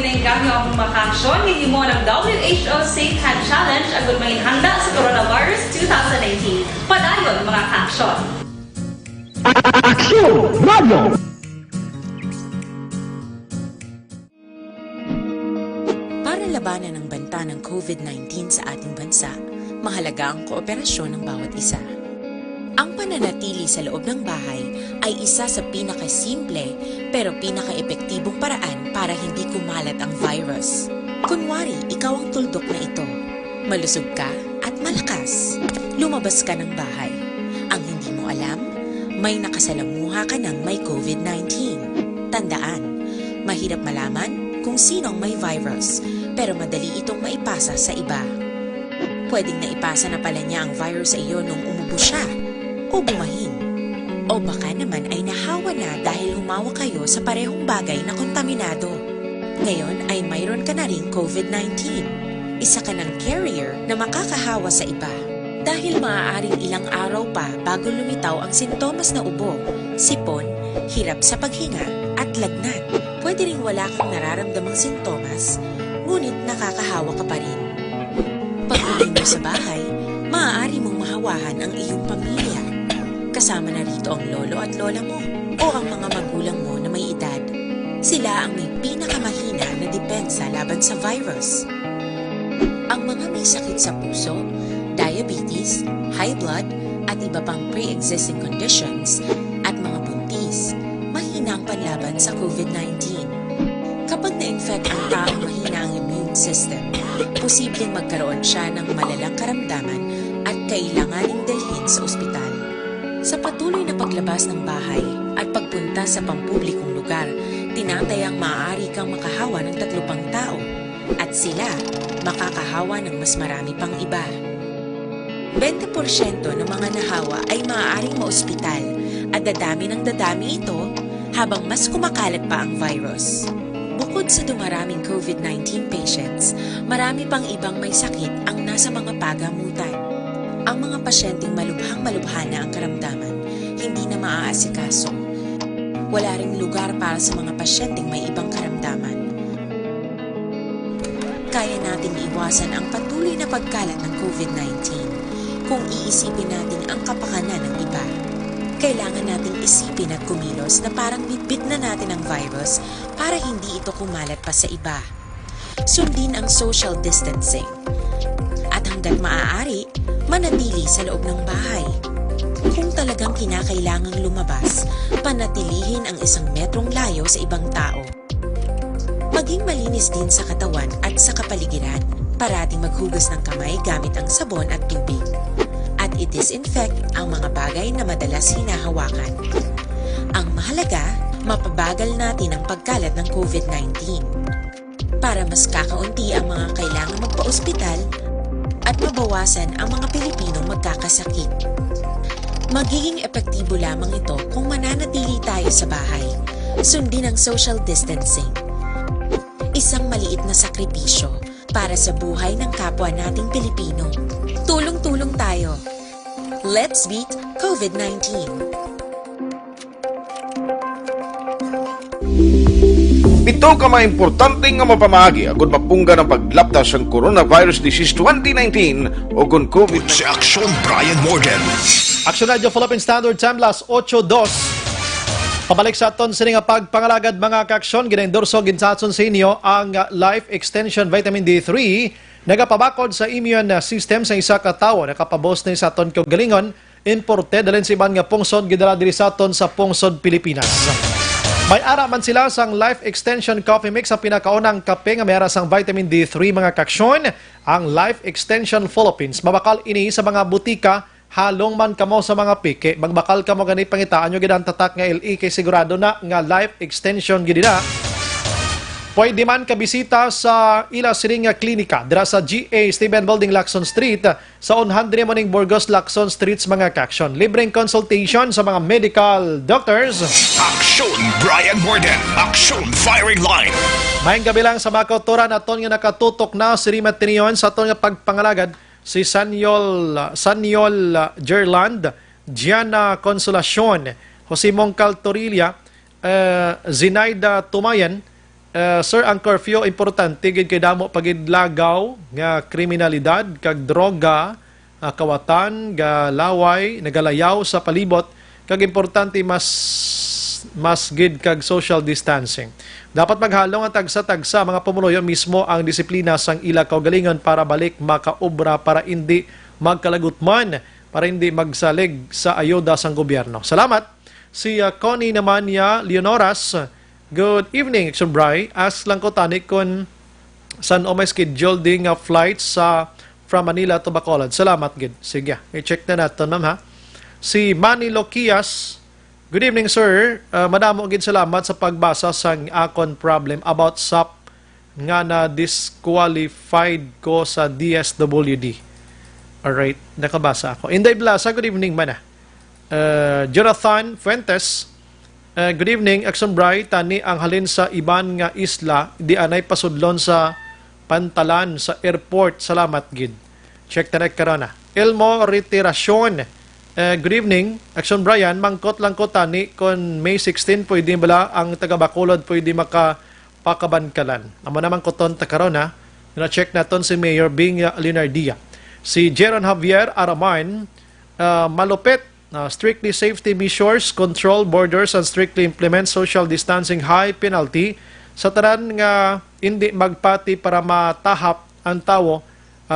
ginengganyo ang makaksyon hindi mo ng WHO Safe Hand Challenge agad may handa sa coronavirus 2019. Padayon mga kaaksyon. Aksyon Radio! Para labanan ang banta ng COVID-19 sa ating bansa, mahalaga ang kooperasyon ng bawat isa. Ang pananatili sa loob ng bahay ay isa sa pinakasimple pero pinaka-epektibong paraan para hindi kumalat ang virus. Kunwari, ikaw ang tuldok na ito. Malusog ka at malakas. Lumabas ka ng bahay. Ang hindi mo alam, may nakasalamuha ka ng may COVID-19. Tandaan, mahirap malaman kung sinong may virus, pero madali itong maipasa sa iba. Pwedeng naipasa na pala niya ang virus sa iyo nung umubo siya o bumahin. O baka naman ay nahawa na dahil humawa kayo sa parehong bagay na kontaminado. Ngayon ay mayroon ka na ring COVID-19. Isa ka ng carrier na makakahawa sa iba. Dahil maaaring ilang araw pa bago lumitaw ang sintomas na ubo, sipon, hirap sa paghinga at lagnat. Pwede ring wala kang nararamdamang sintomas, ngunit nakakahawa ka pa rin. Pag-uwi mo sa bahay, maaari mong mahawahan ang iyong pamilya. Kasama na rito ang lolo at lola mo o ang mga magulang mo na may edad. Sila ang may pinakamahina na depensa laban sa virus. Ang mga may sakit sa puso, diabetes, high blood, at iba pang pre-existing conditions, at mga buntis, mahina ang panlaban sa COVID-19. Kapag na-infect ang taong mahina ang immune system, posibleng magkaroon siya ng malalang karamdaman at kailanganing dalhin sa ospital. Sa patuloy na paglabas ng bahay at pagpunta sa pampublikong lugar, tinatayang maaari kang makahawa ng 3 pang tao at sila makakahawa ng mas marami pang iba. 20% ng mga nahawa ay maaaring maospital at dadami ng dadami ito habang mas kumakalat pa ang virus. Bukod sa dumaraming COVID-19 patients, marami pang ibang may sakit ang nasa mga pagamutan. Ang mga pasyenteng malubhang-malubha na ang karamdaman, hindi na maaasikaso. Wala ring lugar para sa mga pasyenteng may ibang karamdaman. Kaya nating iwasan ang patuloy na pagkalat ng COVID-19 kung iisipin natin ang kapakanan ng iba. Kailangan nating isipin at kumilos na parang bitbit na natin ang virus para hindi ito kumalat pa sa iba. Sundin ang social distancing. At hanggat maaari, manatili sa loob ng bahay. Kung talagang kinakailangang lumabas, panatilihin ang 1 metrong layo sa ibang tao. Maging malinis din sa katawan at sa kapaligiran. Parating maghugas ng kamay gamit ang sabon at tubig. At i-disinfect ang mga bagay na madalas hinahawakan. Ang mahalaga, mapabagal natin ang pagkalat ng COVID-19. Para mas kakaunti ang mga kailangang magpa-ospital at mabawasan ang mga Pilipinong magkakasakit. Magiging epektibo lamang ito kung mananatili tayo sa bahay. Sundin ang social distancing. Isang maliit na sakripisyo para sa buhay ng kapwa nating Pilipino. Tulong-tulong tayo. Let's beat COVID-19. Ito ka maimportante nga mapamagi agud mapungga ng paglaptas ang coronavirus disease 2019 o kung COVID sa Aksyon Brian Morgan. Action Radio Philippine Standard Time, las 8:02. Pabalik sa aton sini nga pagpangalagad mga kaaksyon, ginaendorso ginsatson sa inyo ang Life Extension Vitamin D3 nagapabakod sa immune system sa isa ka tawo. Nakapabos na sa aton kaugalingon, imported dalhin sa iban nga pungsod gidala diri sa aton sa pungsod Pilipinas. May ara man sila sang Life Extension Coffee Mix sa pinakaunang kape nga may ara sang vitamin D3 mga kaaksyon, ang Life Extension Philippines. Mabakal ini sa mga butika, halong man kamo sa mga pike, magbakal kamo gani pangitaan nyo gidang tatak nga LE kay sigurado na nga Life Extension gid na. Pwede man kabisita sa ila siring nga klinika dira sa GA Stephen Building, Lacson Street, sa 100 Morning Burgos, Lacson Streets mga kaaksyon. Libreng consultation sa mga medical doctors. Aksyon Brian Morgan. Aksyon Firing Line. Mayang gabi lang sa mga kautoran aton nga nakatutok na si Rimat Tinion sa aton nga pagpangalagad si Sanyol Gerland, Gianna Consolacion, Jose Mongcal Torilla, Zinaida Tumayan. Sir, ang curfew importante gid kay damo pagidlagaw nga kriminalidad kag droga, kawatan, galaway, nagalayaw sa palibot kag importante mas gid kag social distancing. Dapat maghalong ang tagsa-tagsa mga pumuloyo mismo ang disiplina sang ila kaugalingon para balik makaobra para hindi magkalagutman, para hindi magsalig sa ayuda sang gobyerno. Salamat. Si Connie naman niya Leonoras. Good evening, Action Bri. Ask lang ko tani kung saan o may schedule ding flights sa from Manila to Bacolod. Salamat, gid. Sige, i-check na natin, ma'am, ha? Si Manny Loquias, good evening, sir. Madamo gid salamat sa pagbasa sa akon problem about SAP nga na disqualified ko sa DSWD. Alright, nakabasa ako. Inday Blasa, good evening man. Jonathan Fuentes, good evening. Aksambray, tani ang halin sa iban nga isla, di anay pasudlon sa pantalan sa airport. Salamat, gid. Check na karona. Elmo Retirasyon, good evening. Action Brian, mangkot lang ko tani kon May 16 pwede bala ang taga Bacolod pwede makapakabankalan. Amo naman ko ton takarona. Na-check naton si Mayor Bing Linardia. Si Jeron Javier Araman, malupit, strictly safety measures, control borders, and strictly implement social distancing, high penalty sa tanan nga hindi magpati para matahap ang tawo.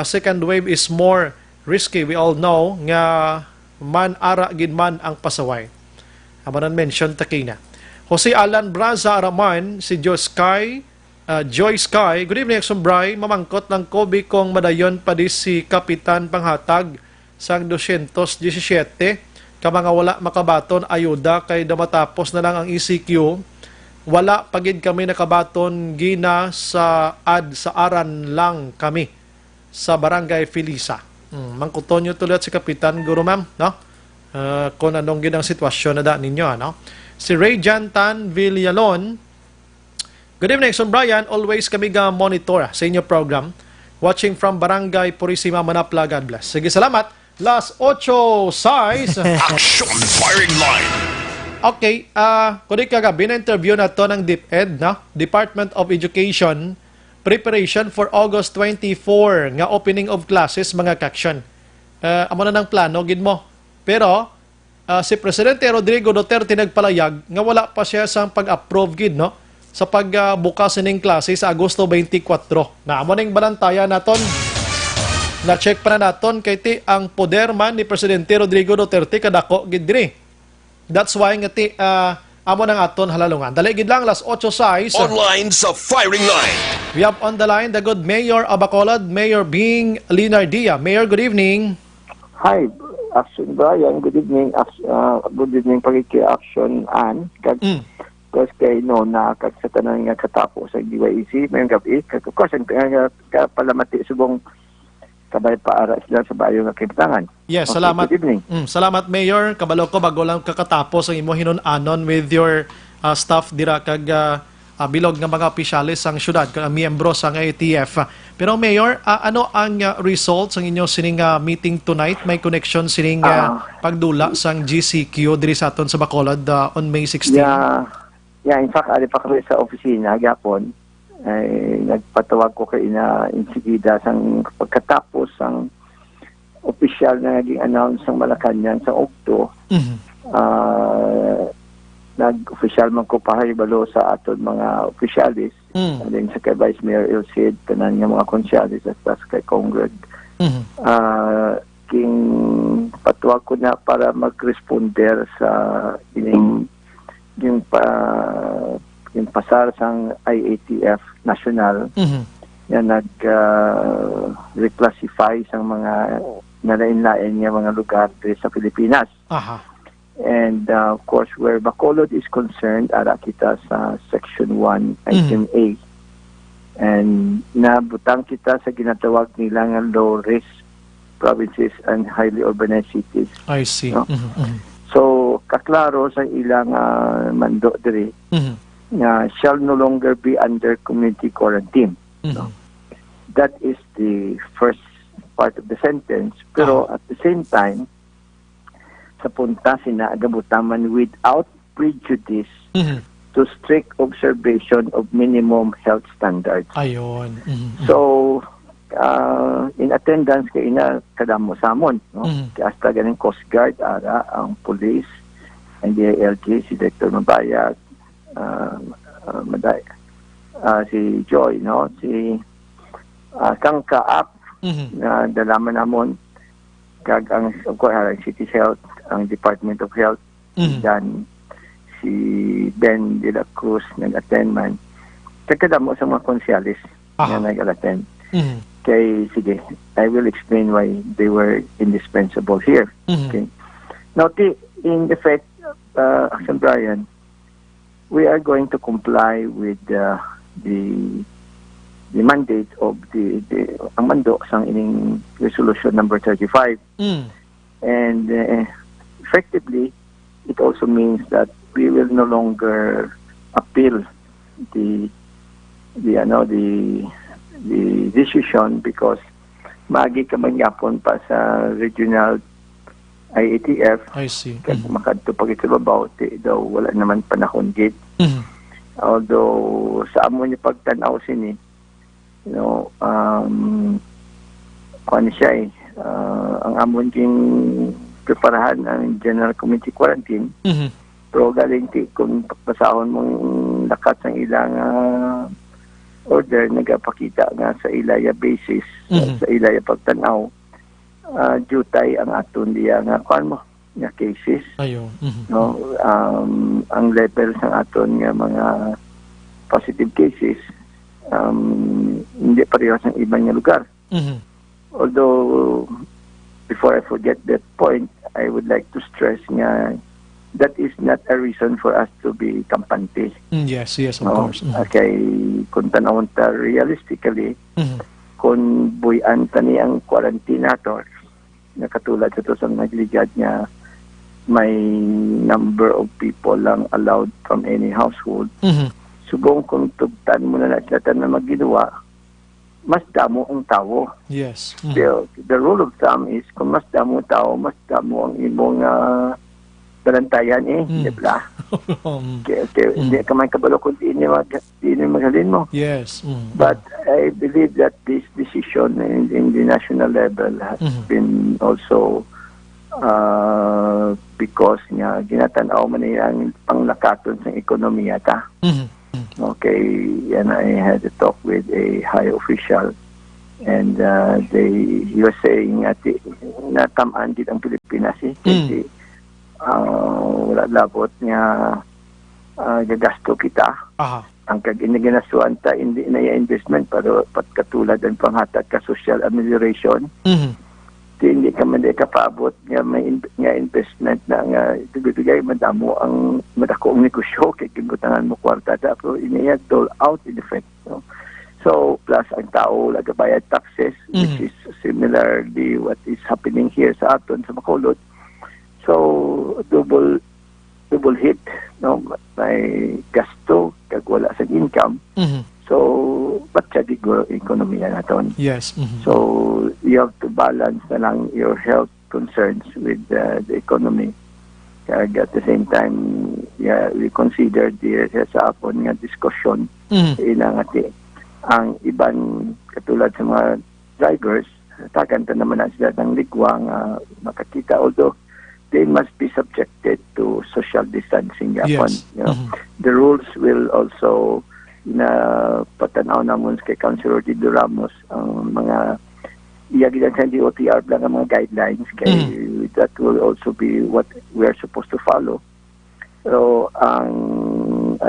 Second wave is more risky. We all know nga man ara gid man ang pasaway. Amanan mention takina. Jose Alan Braza Araman, si Joy Sky, good evening, Sumbray, mamangkot ng Kobe kong madayon pa di si Kapitan Panghatag sang 217, ka mga wala makabaton ayuda kay damatapos na lang ang ECQ, wala pagid kami nakabaton gina sa aran lang kami sa Barangay Felisa. Mangkuton nyo tuloy si Kapitan Guru, ma'am, no? Kung anong ginang sitwasyon na daan ninyo, no? Si Ray Jantan Villalon, good evening, Son Brian. Always kami monitor sa inyo program. Watching from Barangay Purisima, Manapla. God bless. Sige, salamat. Last 8 size. Action firing line. Okay, kundi kagabi na interview na to ng DepEd, no? Department of Education, preparation for August 24 nga opening of classes, mga kaksyon. Amo na ng plano, gid mo. Pero, si Presidente Rodrigo Duterte nagpalayag nga wala pa siya sa pag-approve, gid, no? Sa pagbukas ng klase sa Agosto 24. Na amo ning balantaya naton. Na-check pa na naton kay ti ang poder man ni Presidente Rodrigo Duterte kadako gid diri. That's why nga ti amo nang aton halalungan. Dali gid lang last 8 size. Online sa firing line. We have on the line the good Mayor of Bacolod, Mayor Bing Linardia. Mayor, good evening. Hi, Action Brian. Good evening. Good evening pagki-action an because kay no na sa tanan nga katapos sa DYEC may gabi of course ang palamati subong kabay paara sila sa bayo nga kibutangan. Yes, okay, salamat. Good evening. Salamat, Mayor. Kabalo ko bago lang kakatapos ang imo hinon-anon with your staff dira kag bilog nga mga opisyalis sang syudad kag miyembro sang ATF. Pero Mayor, ano ang results ang inyo sining meeting tonight? May connection sining pagdula sang GCQ diri sa aton sa Bacolod on May 16. Yeah, in fact, ali pa kami sa opisina gapon ay nagpatawag ko kay ina insigida sang pagkatapos sang opisyal na naging announce sang Malacañang sa Okto. Nag-official man ko pahibalo sa aton mga opisyalis and then sa kay Vice Mayor Ilcid tanan nga mga konsyalis at kay Congress. King patuwag ko na para mag-responder sa yung pasar sang IATF national yan reclassify sang mga nalain-lain nga mga lugar sa Pilipinas. And of course where Bacolod is concerned ara kita sa section 1 item A and nabutang kita sa ginatawag nila nga low risk provinces and highly urbanized cities. I see. No? So, kaklaro sa ilang mando diri na shall no longer be under community quarantine. No? That is the first part of the sentence. Pero at the same time, sa punta sinaagabutaman without prejudice to strict observation of minimum health standards. Ayon. So, in attendance kay ina kadamo samon, no? Kaya hasta ganing Coast Guard, ara ang police, and DILG, si Director Mabayag, si Joy, no? Si Kang Kaap, na dalaman namon, kag ang City Health, ang Department of Health, dan si Ben de la Cruz nag-attend man. Kadamo sa mga konsyalis na nag-attend. Okay, sige. I will explain why they were indispensable here. Okay. Now, in effect, Action Brian, we are going to comply with the mandate of ang mando sang ining resolution number 35. And effectively, it also means that we will no longer appeal the decision because maagi ka mangyapon pa sa regional IATF. I see. Kaya makadto pag ito babaw, daw wala naman panahon gate. Although sa amon niya pagtanaw sini, ano siya ang amon king preparahan ng General Committee Quarantine. Pero galing kung pasahon mong lakat ng ilang order, nagapakita nga sa ilaya basis, sa ilaya pagtanaw, jutay ang aton diya nga nga cases. Ayun. Ang level ng aton nga mga positive cases hindi parehas ng ibang nga lugar. Although before I forget that point, I would like to stress nga that is not a reason for us to be kampante. Yes, of course. Okay, kung tanawon ta realistically, kung buyan ta ni ang quarantine nato, na katulad sa to sa nagligad niya, may number of people lang allowed from any household. Subong kung tugtan mo na sila na maginawa, mas damo ang tao. Yes. The rule of thumb is kung mas damo ang tao, mas damo ang imong balantayan di ba? Hindi ka may kabalo kung di maghalin mo. Yes. But I believe that this decision in the national level has been also because nga ginatanaw man ang panglakaton sa ekonomiya ta. Okay, and I had a talk with a high official and he was saying at natamaan din ang Pilipinas kasi wala labot nga gagasto kita. Ang kaginasuan ta hindi na investment pero patkatulad ang panghatag ka social amelioration. Hindi ka man kapabot nga may investment na nga bibigay madamo ang madako ang negosyo kay gibutangan mo kwarta tapos iniya dole out in effect. So plus ang tao nagabayad taxes which is similarly what is happening here sa aton sa Bacolod. So double hit, may gasto kag wala sa income. So batya diguro ekonomiya naton. Yes. So you have to balance na lang your health concerns with the economy. Kaya at the same time, we consider sa apon nga diskusyon ilang ang ibang katulad sa mga drivers, takanta naman na sila ng ligwa nga makakita. Although they must be subjected to social distancing. Yes. The rules will also na patanaw namon kay Councilor Dido Ramos ang mga iyagilan sa DOTR lang ang mga guidelines kay that will also be what we are supposed to follow. So ang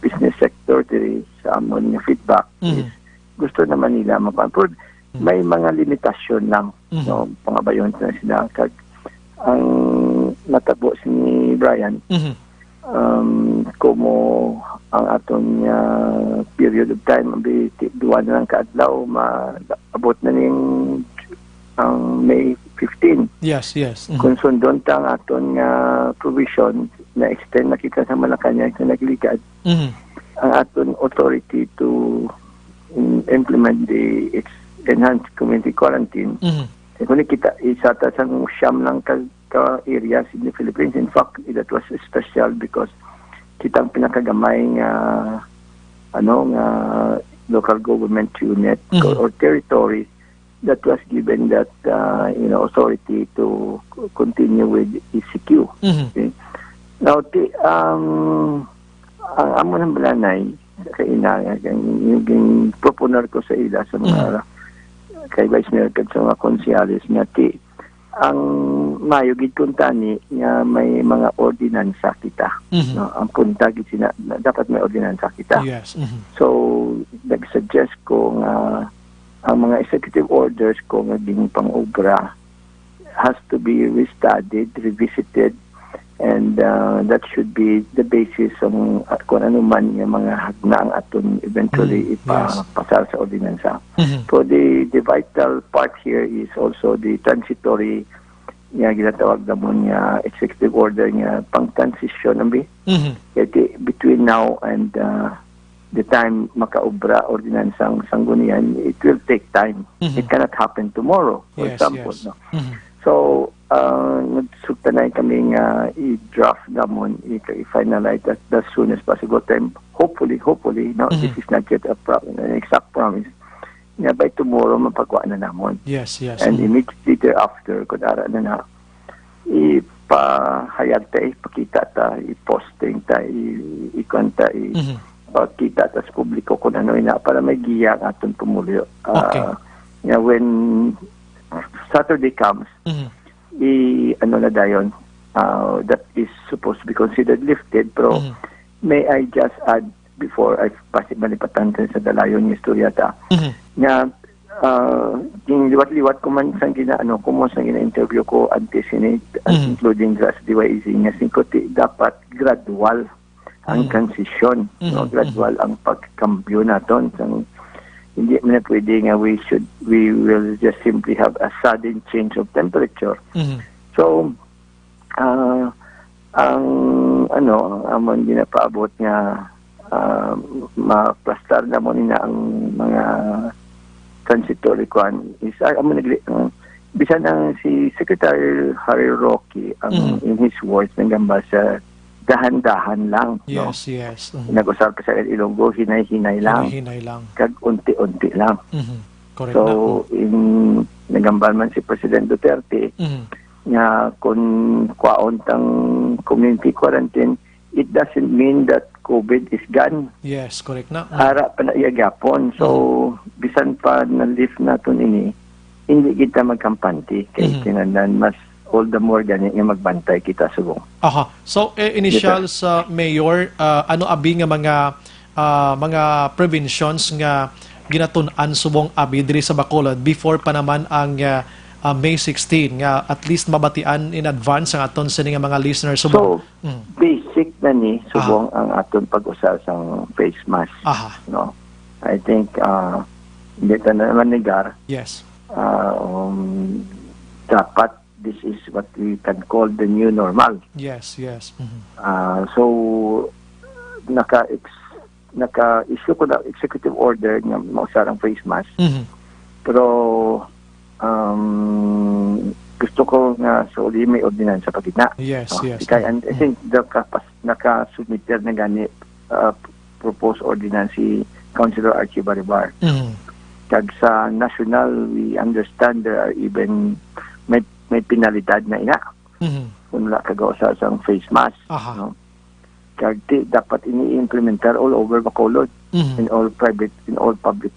business sector diri sa amon nga feedback is gusto naman nila mapapod may mga limitasyon lang pangabayon na sila kag ang natabo si Brian kumo ang aton period of time duwa na lang kaadlaw maabot na ning ang May 15. Yes. Kung sundon ta ang aton provision na extend na kita sa Malacanang sa nagligad ang aton authority to implement the enhanced community quarantine kung kita isa ta sa siyam lang ka-areas in the Philippines. In fact, that was special because kitang pinakagamay nga local government unit or territory that was given that authority to continue with ECQ. Okay? Now, ang amo ng balanay sa kainanga yung proponer ko sa ila sa mga kay Vice Mayor sa mga konsyales nga ang mayo gid kuntani nga may mga ordinansa kita. Ang punta gid dapat may ordinansa kita. Yes. So nag-suggest ko nga ang mga executive orders ko nga din pang-obra has to be restudied, revisited, and that should be the basis ng kung ano man yung mga hagnaang aton eventually ipapasal sa ordinansa. So the vital part here is also the transitory nga ginatawag namon nga executive order nga pang-transition between now and the time makaobra ordinansang sanggunian. It will take time. It cannot happen tomorrow, for example. No? So, nagsugtanay kami nga i-draft namon, i-finalize as soon as possible time. Hopefully, no, this is not yet an exact promise. Nga by tomorrow, mapagawa na namon. Yes. And immediately thereafter, kung ara na ipahayag ta, ipakita ta, i-posting ta, i-konta, pakita ta sa publiko kung ano ina para may giya ang aton pumulyo. When Saturday comes, ano na dayon, that is supposed to be considered lifted, pero may I just add before I malipatan sa dalayon ng istorya ta, na yung liwat-liwat ko man sang gina-interview ko anti-Senate, including sa DYEZ, nga singkoti dapat gradual ang transisyon, no, gradual ang pagkambyo naton. Hindi man pwede nga we will just simply have a sudden change of temperature. So ang amon ginapaabot nga maplastar na mo nina ang mga transitory kwan is bisan ang si Secretary Harry Roque in his words nagamba sa dahan-dahan lang. Yes. Nag-usap sa Ilonggo, hinay-hinay lang. Kag unti-unti lang. Correct so, nagambal man si President Duterte nga kung kwaon tang community quarantine, it doesn't mean that COVID is gone. Yes, correct na. Ara pa na iyagapon. So, bisan pa na-lift natin hindi kita magkampante. Kaya kinandan mas all the more ganyan yung magbantay kita subong. Aha. So, initial sa mayor, ano abi nga mga preventions nga ginatun-an subong abi diri sa Bacolod before pa naman ang May 16 nga at least mabatian in advance ang aton sa nga mga listeners subong. So, basic na ni subong ang aton pag-usap sang face mask. No? I think hindi ta naman negar. Yes. Dapat this is what we can call the new normal. Yes. So, naka-issue ko na executive order na mausarang face mask. Pero, gusto ko nga sa uli may ordinansa sa pagitna. Yes. And I think naka-submitter na gani proposed ordinance si Councilor Archie Baribar. Kag sa national, we understand there are even may penalidad na ina. Kung wala kagawa sa face mask. No? Kag dapat ini-implementar all over Bacolod, in all public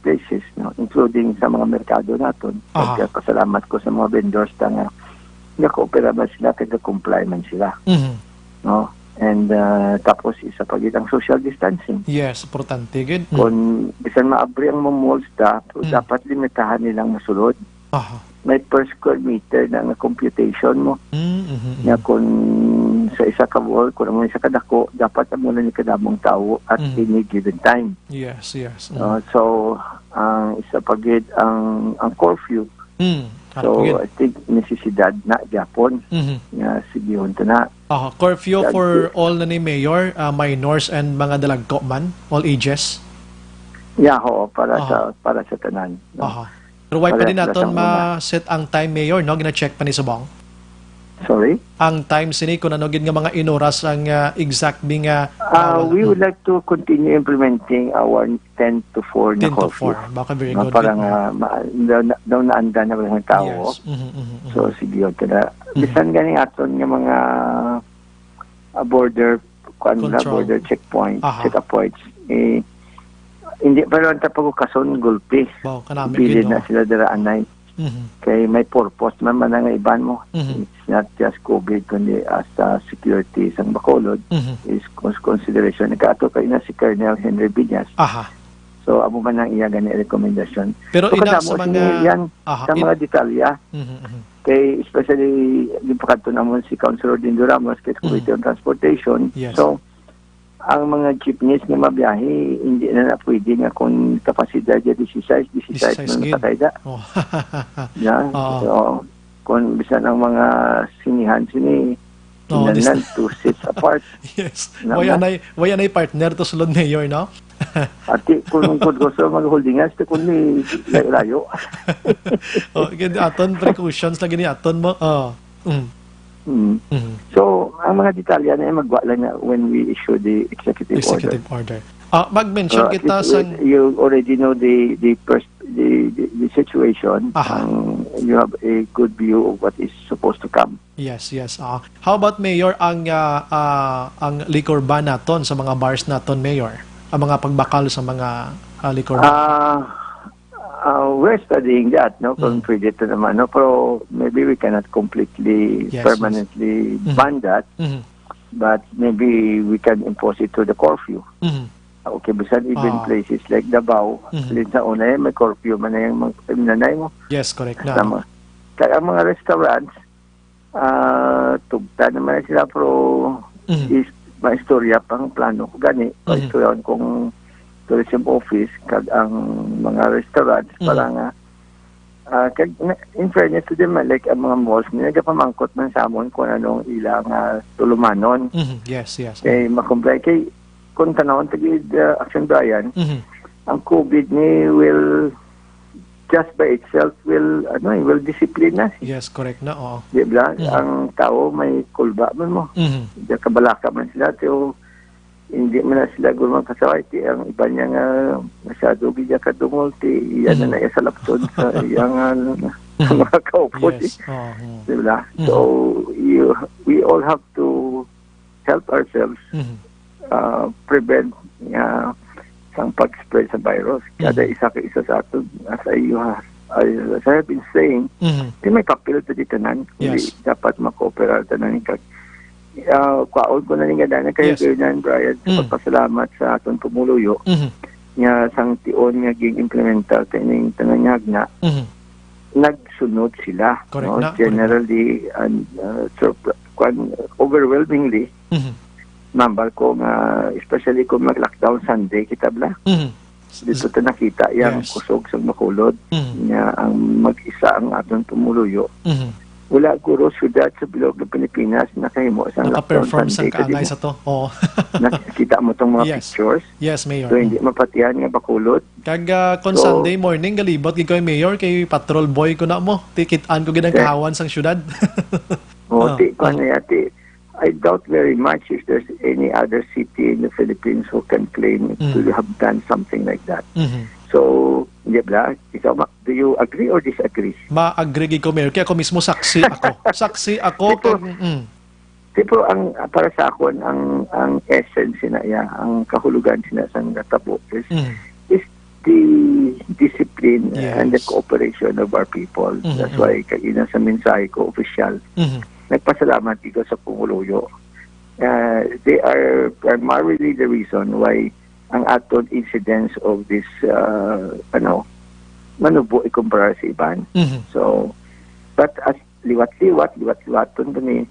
places, no? Including sa mga merkado naton. Kaya pasalamat ko sa mga vendors na nag-coopera ba sila, kag-comply man sila. No? And tapos isa pagitang social distancing. Yes, importante good. Kung bisan maabri ang mga malls dapat limitahan nilang masulod. May per square meter na computation mo. Na kung sa isa ka wall, kung ano isa ka dako, dapat muna ni kadamong tao at any given time. Yes. So, isa pagid ang curfew. So, I think necesidad na Japon nga sigihon to na. Curfew for all na ni Mayor, minors and mga dalagko man, all ages? Yeah, para sa tanan. No? Pero why pa din natin ma-set ang time, Mayor, no? Gina-check pa ni Subong? Sorry? Ang time sini, kung ano nga mga inoras ang exact being... we would like to continue implementing our 10 to 4 na curfew. 10 to 4. Baka very good. Parang daw naanda na mga tao. Yes. So, sige yun. Bisan ganing aton nga mga border checkpoint, check-points, hindi pero ang tapag-ukason gulpi. Bilid na sila daraanay. Kaya may purpose naman nga iban mo. It's not just COVID, kundi as security sa Bacolod is consideration. Nagkaato kayo na si Colonel Henry Villas. So amo man ang iya gani rekomendasyon. Pero so, ina kadamo sa mga sini yan sa mga detalya. Kay especially yung pagkanto namon si Councilor Dindo Ramos kay Committee on Transportation. Yes. So ang mga jeepneys nga mabiyahe hindi na pwede nga kung kapasidad ya 16 na sakayda. Oh. Yeah. So kung bisan ang mga sinihan sini inanan to sit apart. Yes. Waya nay partner to sulod mayor, no? Ati kung gusto mag-holdingas to kun ni layo. Gindi aton precautions lagi ni aton mo. So, ang mga detalya na magwa lang na when we issue the executive order. Mag-mention kita sa you already know the situation. You have a good view of what is supposed to come. Yes. How about Mayor ang liquor ban naton sa mga bars naton, Mayor? Ang mga pagbakal sa mga liquor ban. We're studying that, no? Kung pwede ito naman, no? Pero maybe we cannot completely, permanently ban that. But maybe we can impose it to the curfew. Okay, bisan even places like Davao, sa una may curfew man na yung nanay mo. Yes, correct na. Kaya ang mga restaurants, tugta naman sila, pero is maistorya pang plano. Gani, maistorya kung tourism office kag ang mga restaurants parang kag in fairness to them like ang mga malls nagapamangkot man sa amon kung anong ilang tulumanon. Yes. Kay makomply kay kung tanawon tagid Action Bayan, ang COVID ni will just by itself will discipline na. Yes, correct na. Oo. Di ba? Ang tao may kulba man mo. Di kabalaka man sila pero hindi man na sila gulmang kasaway. Ang iba niya nga masyado bigya kadungol. Iyan na sa laptod sa iyang mga kaupo. Yes. Diba? So, we all have to help ourselves prevent ang pag-spread sa virus. Kada isa ka isa sa ato as I have been saying, may papel ito dito nan. Yes. Dapat makooperar tanan kag kwaon ko na nga dana kayo Brian sa pagpasalamat sa atong pumuluyo nga sang tion nga ging implementar taning tananyag na nagsunod sila. No? Generally and overwhelmingly mambal ko nga especially kung mag-lockdown Sunday kitabla. Dito ta nakita yang kusog sa makulod nga ang mag-isa ang atong pumuluyo. Wala guro syudad sa bilog ng Pilipinas nakahimo sa lockdown Sunday. Naka-perform sa to. Nakita mo tong mga pictures. Yes, Mayor. So hindi mapatihan nga bakulod. Kag kon Sunday morning galibot gid ko Mayor kay patrol boy ko na mo. Tikitan ko gid ang kahawan sang syudad. I doubt very much if there's any other city in the Philippines who can claim to have done something like that. So, do you agree or disagree? Ma-agree ko, Mayor. Kaya ako mismo saksi ako. Saksi ako. Pero ang para sa ako, ang essence na ang kahulugan sina sa natabo is the discipline and the cooperation of our people. That's why kagina sa mensahe ko, official, nagpasalamat dito sa Pumuluyo. They are primarily the reason why ang aton incidence of this manubo ikumpara sa iban. So, but as liwat-liwaton kami,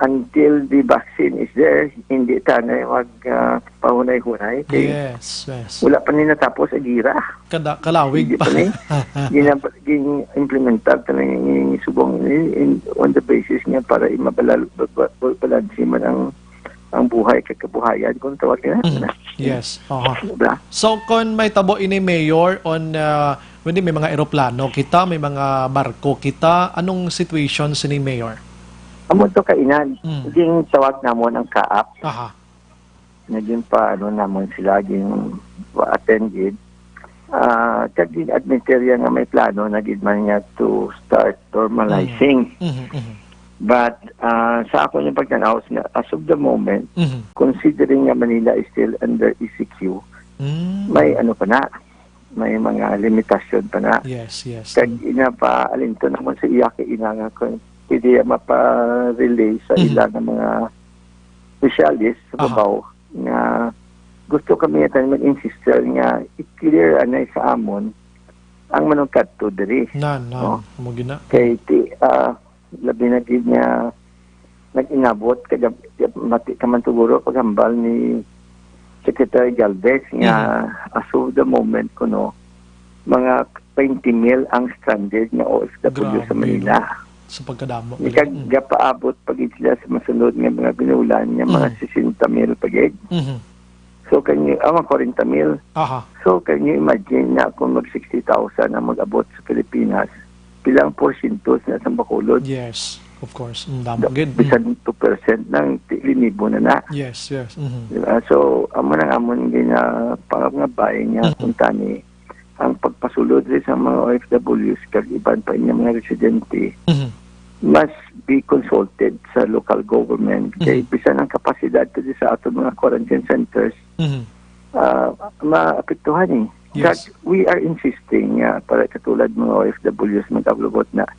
until the vaccine is there, hindi tanay magpahunay-hunay. Yes. Wala pa ni natapos gira. Kalawig pa. Gina-implementar tanay subong on the basis niya para imabalansi man ang buhay kakabuhayan kung tawag nila. Yes. So kung may tabo ini Mayor on when may mga eroplano kita, may mga barko kita, anong situation ni Mayor? Amon to kainan. Naging tawag namon ang kaap. Naging pa namon sila ging attended. Kagin admiтерya nga may plano nagid man niya to start normalizing. But sa ako yung pagtanaw as of the moment, considering nga Manila is still under ECQ, may pa na, may mga limitasyon pa na. Yes. Kag ina pa alinto naman sa iya kay ina nga kung hindi mapa-relay sa ilang mga specialist sa babaw nga gusto kami natin mag-insister nga i-clear anay sa amon ang manungkat to diri. No. Mo gina. Kay labi na gid niya nag-inabot kaya mati kaman siguro paghambal ni Secretary Galvez nga as of the moment kuno mga 20,000 ang stranded na OFW sa Manila. Sa pagkadamo. Gapaabot pagid sila sa masunod nga mga binulan nga mga 60,000 pagid. So can you 40,000. So can you imagine na kung mag 60,000 ang mag-abot sa Pilipinas, pilang porsyento na sa Bacolod? Yes, of course. Damo gid. Bisan 2% ng linibo na. Yes. Diba? So amon din na pangabay nga kung tani ang pagpasulod rin sa mga OFWs kag iban pa inyong mga residente must be consulted sa local government kay bisan ang kapasidad to sa ato mga quarantine centers maapektuhan Yes. we are insisting para katulad mga OFWs mag-ablobot na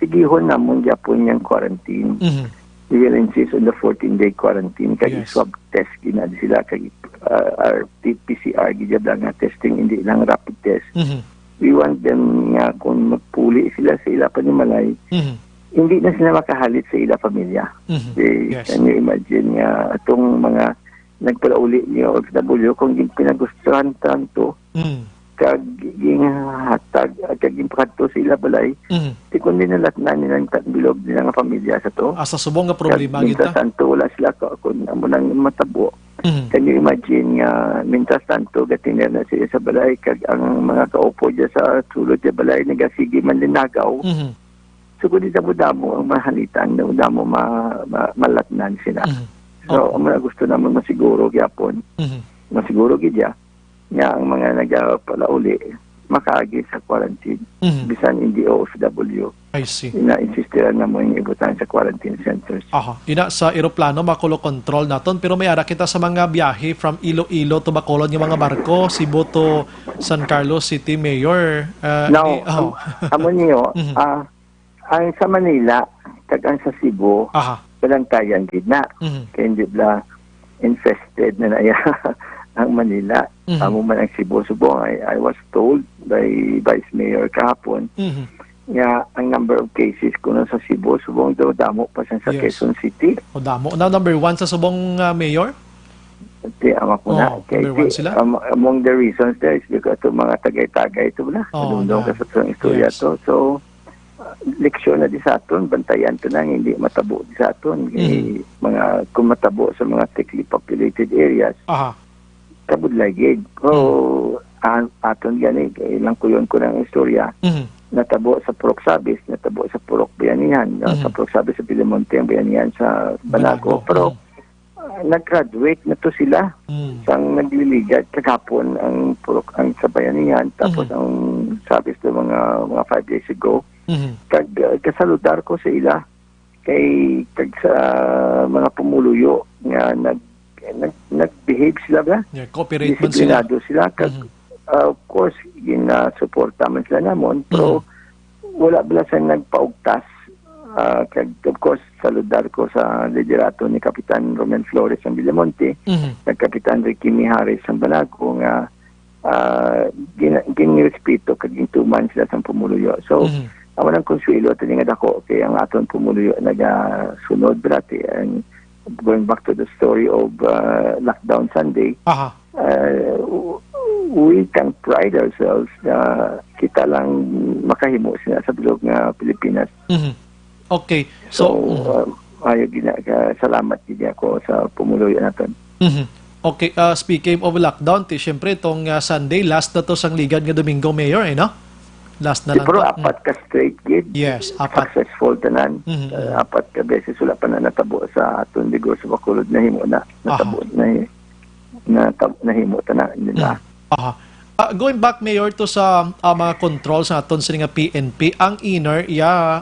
sigihon namon Japon yung quarantine. We will insist on the 14-day quarantine kag swab test ginad sila kag RT-PCR gid lang nga testing hindi lang rapid test. We want them nga kung magpuli sila sa ila panimalay hindi na sila makahalit sa ila pamilya. Can you imagine nga atong mga nagpalauli niyo OFW kung pinagustuhan tanto kag hatag kag impakto sa ila balay ti kun dinalatnan nilang bilog nila nga pamilya sa to asa subong nga problema kita tanto wala sila kun amo nang matabo. Can you imagine nga mintas tanto gatiner na sila sa balay kag ang mga kaupo diya sa sulod sa balay nagasige man linagaw. So kung di damo ang mahalitan damo malatnan sila. So ang mga gusto naman masiguro gyapon masiguro gidya nga ang mga nagpalauli makaagi sa quarantine bisan hindi OFW. I see. Ina-insistiran na mo yung ibutan sa quarantine centers. Ina sa eroplano makulo control naton pero may ara kita sa mga biyahe from Iloilo to Bacolod yung mga barko Cebu to San Carlos City Mayor. Amo niyo ang sa Manila kag ang sa Cebu balantayan gid na kay hindi bla infested na ang Manila. Amo man ang Cebu subong I was told by Vice Mayor kahapon nga ang number of cases kuno sa Cebu subong daw damo pa sa Quezon City. Damo na number 1 sa subong mayor. Ama ko na. Among the reasons there is because to mga tagay-tagay ito na. Doon ka sa istorya to. So leksyon na di sa aton, bantayan to nang hindi matabo di sa aton. Mga kung matabo sa mga thickly populated areas. Kabudlay gid. Aton gani ilang kuyon ko ng istorya. Natabo sa Purok Sabis, natabo sa Purok Bayanihan, sa Purok Sabis sa Pilimonte ang Bayanihan sa Banago. Pero nag-graduate na to sila. Sang nagliligad kagapon ang Purok ang sa Bayanihan tapos ang Sabis to mga 5 days ago. Kasaludar ko sa ila kay kag sa mga pumuluyo nga nag-behave sila ba? Cooperate man sila. Sila kag of course gina-suporta man sila namon pero wala bala sa nagpaugtas kag of course saludar ko sa liderato ni Kapitan Roman Flores ng Villamonte kag Kapitan Ricky Mijares ng Banago nga ginirespeto kag gintuman sila sa pumuluyo. So amo nang konsuelo tani nga dako kay ang aton pumuluyo nagasunod brate and going back to the story of lockdown Sunday. We can pride ourselves na kita lang makahimo sila sa bilog nga Pilipinas. Okay. So ayo salamat gid ako sa pumuluyo naton. Okay, speaking of lockdown, syempre itong Sunday, last na to sang ligad nga Domingo, Mayor, no? Last na lang. Pero apat ka straight gid. Yes, apat. Successful tanan. Apat ka beses wala pa na natabo sa aton Digos sa Bacolod na himo na. Natabo na himo tanan nila. Going back, Mayor, to sa mga controls sa aton sa nga PNP, ang inner,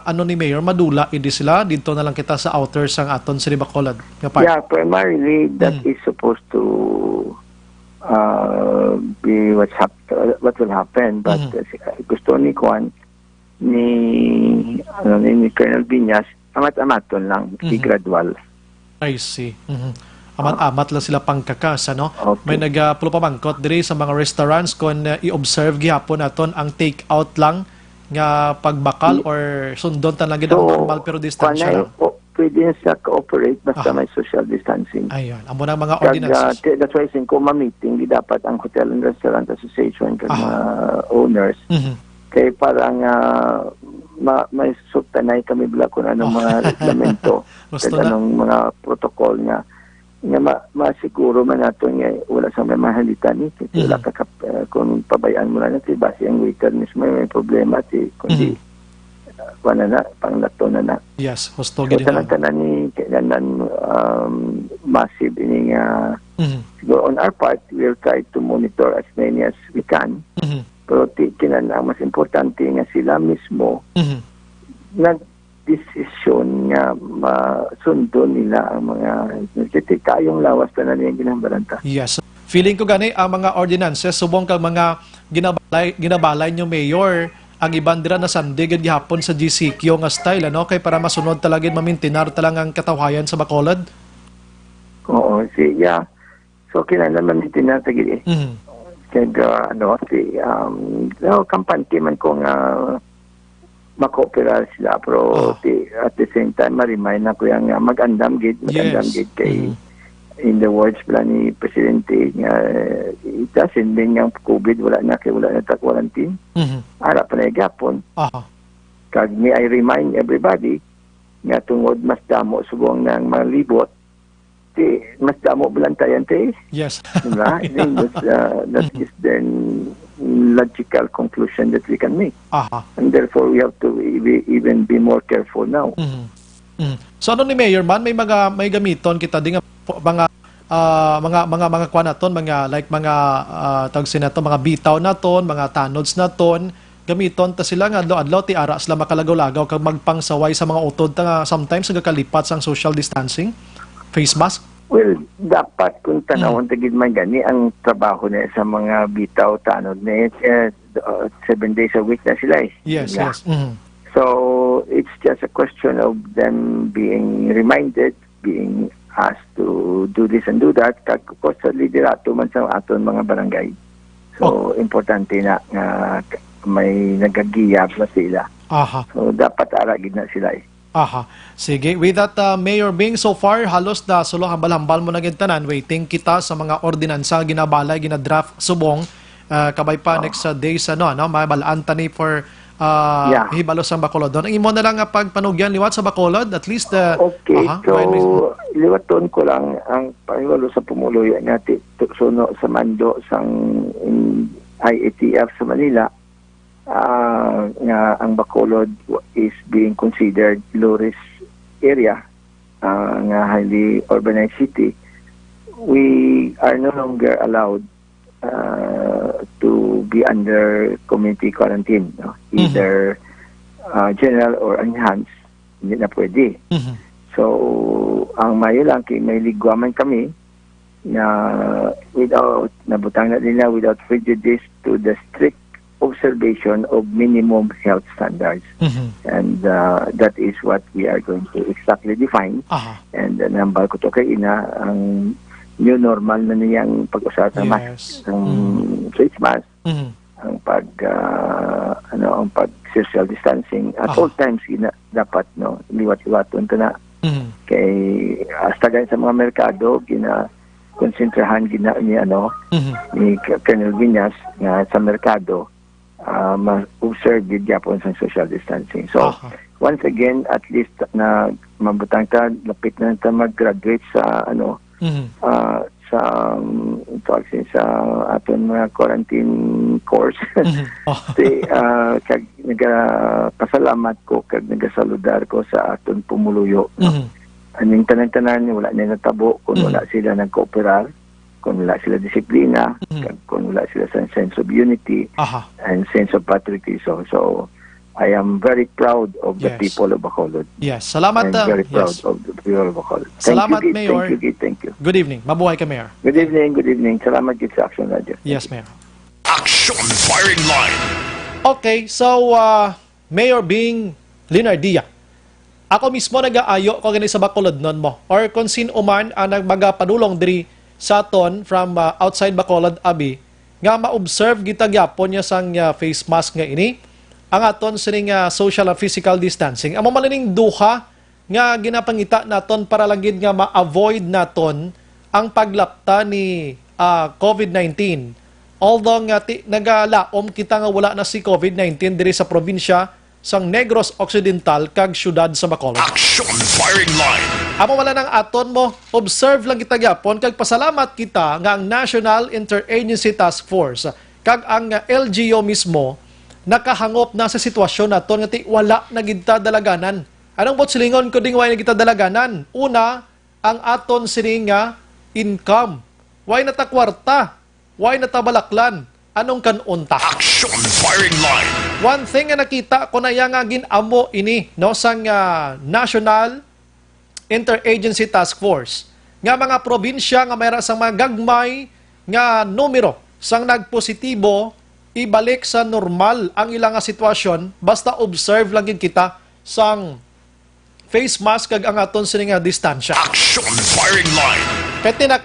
ano ni Mayor, madula, hindi sila, dito na lang kita sa outer sang aton sa Bacolod. Yeah, primarily, that is supposed to be what will happen. But gusto ni Juan, ni Colonel Biñas, amat-amaton lang, gradual. I see. amat-amat lang sila pangkakas, ano? May nagpulupamangkot diri sa mga restaurants kung i-observe gihapon naton ang take-out lang nga pagbakal or sundon tan lang gid ang normal pero distansya lang. Pwede sa cooperate basta may social distancing. Ayun, amo na mga ordinances. That's why kung ma-meeting, di dapat ang Hotel and Restaurant Association kag mga owners. Kay parang may suktanay kami bala kung anong mga reglamento kag anong mga protocol nga masiguro man nato nga wala sa may mahalitan ni wala ka kung pabayaan mo na natin base ang waiter mismo may problema kundi na panglato na. Yes, husto gid na. Tanan ni kailangan massive ini siguro on our part we'll try to monitor as many as we can. Pero tinan ang mas importante nga sila mismo nag-desisyon nga masundo nila ang mga kayong lawas na nila ginambalanta. Yes. Feeling ko gani ang mga ordinances subong kag mga ginabalay nyo mayor ang ibandira na sandig gihapon sa GCQ nga style ano kay para masunod talaga mamintinar talagang ang katawhayan sa Bacolod. Oo, so kinahanglan mamintinar tagid kag kampante man ko nga makooperar sila pero at the same time ma-remind na ko yang mag-andam gid kay in the words pala ni Presidente nga it doesn't mean nga COVID wala na quarantine. Ara pa na gapon. Kag may I remind everybody nga tungod mas damo subong ng mga libot mas damo balantayan Yes. Diba? That is then logical conclusion that we can make. And therefore we have to even be more careful now. So ano ni Mayor man may gamiton kita di nga mga kuan naton mga like mga tawag sinato mga bitaw naton mga tanods naton gamiton ta sila nga adlaw ti ara sila makalagaw-lagaw kag magpangsaway sa mga utod ta sometimes nagakalipat sang social distancing face mask. Well, dapat kung tanawon tagid man gani ang trabaho na sa mga bitaw tanod na 7 days a week na sila Yes. So it's just a question of them being reminded, being asked to do this and do that kag of course liderato man sa aton mga barangay. So importante na may nagagiyab na sila. So dapat ara gid na sila Sige. With that, Mayor Bing, so far, halos na sulo hambal-hambal mo na gintanan. Waiting kita sa mga ordinansa, ginabalay, ginadraft, subong. Kabay pa next days, mabalaan tani for hibalo sa Bacolod. Ang imo na lang pagpanugyan liwat sa Bacolod, at least... okay, so liwaton ko lang ang pahibalo sa pumuluyan natin suno sa mando sang IATF sa Manila. Ang Bacolod is being considered low-risk area, nga highly urbanized city. We are no longer allowed to be under community quarantine, either general or enhanced, hindi na pwede. So, ang mayo lang, may ligwaman kami na nabutang na nila without prejudice to the strict observation of minimum health standards. And that is what we are going to exactly define. And nambal ko to kay ina ang new normal na niyang pag-usap ng mask, ang face mask, ang pag social distancing at all times dapat liwat-liwaton to na. Kay hasta sa mga merkado konsentrahan ni Colonel Viñas nga sa merkado ma-observe din Japon sa social distancing. So, once again, at least na mabutang ta, lapit na ta mag-graduate sa sa aton mga quarantine course. Kag nagapasalamat ko kag nagasaludar ko sa aton pumuluyo. Aning tanan-tanan wala na natabo kung wala sila nagkooperar, kung wala sila disiplina, kung wala sila sa sense of unity and sense of patriotism. So, I am very proud of the people of Bacolod. Yes. Salamat. I'm very proud of the people of Bacolod. Salamat, Mayor. Thank you. Good evening. Mabuhay ka, Mayor. Good evening. Salamat gid sa Action Radio. Yes, Mayor. Action Firing Line. Okay, so Mayor Bing Linardia, Ako mismo nag-aayo ko gani sa Bacolod nun mo. Or kung sino man ang nagmagapadulong diri sa aton from outside Bacolod, abi, nga ma-observe kita gyapon niya sang face mask nga ini, ang aton sining social and physical distancing. Amo malining duha nga ginapangita naton para lang gid nga ma-avoid naton ang paglapta ni COVID-19. Although nga nagalaom kita nga wala na si COVID-19 diri sa probinsya sang Negros Occidental kag syudad sa Bacolod. Action firing line. Amo wala nang aton mo, observe lang kita gyapon kag pasalamat kita nga ang National Interagency Task Force kag ang LGU mismo nakahangop na sa sitwasyon naton nga wala na gid ta dalaganan. Anong silingon ko ding wala na gid ta dalaganan? Una, ang aton sining nga income. Why na ta kwarta? Why na ta balaklan? Anong kanunta? Action firing line. One thing nga nakita ko na yang ginamo ini no sang National Interagency Task Force nga mga probinsya nga mayroon sang mga gagmay nga numero sang nagpositibo ibalik sa normal ang ilang nga sitwasyon basta observe lang gid kita sang face mask kag ang aton sining nga distansya. Action firing line. Kaya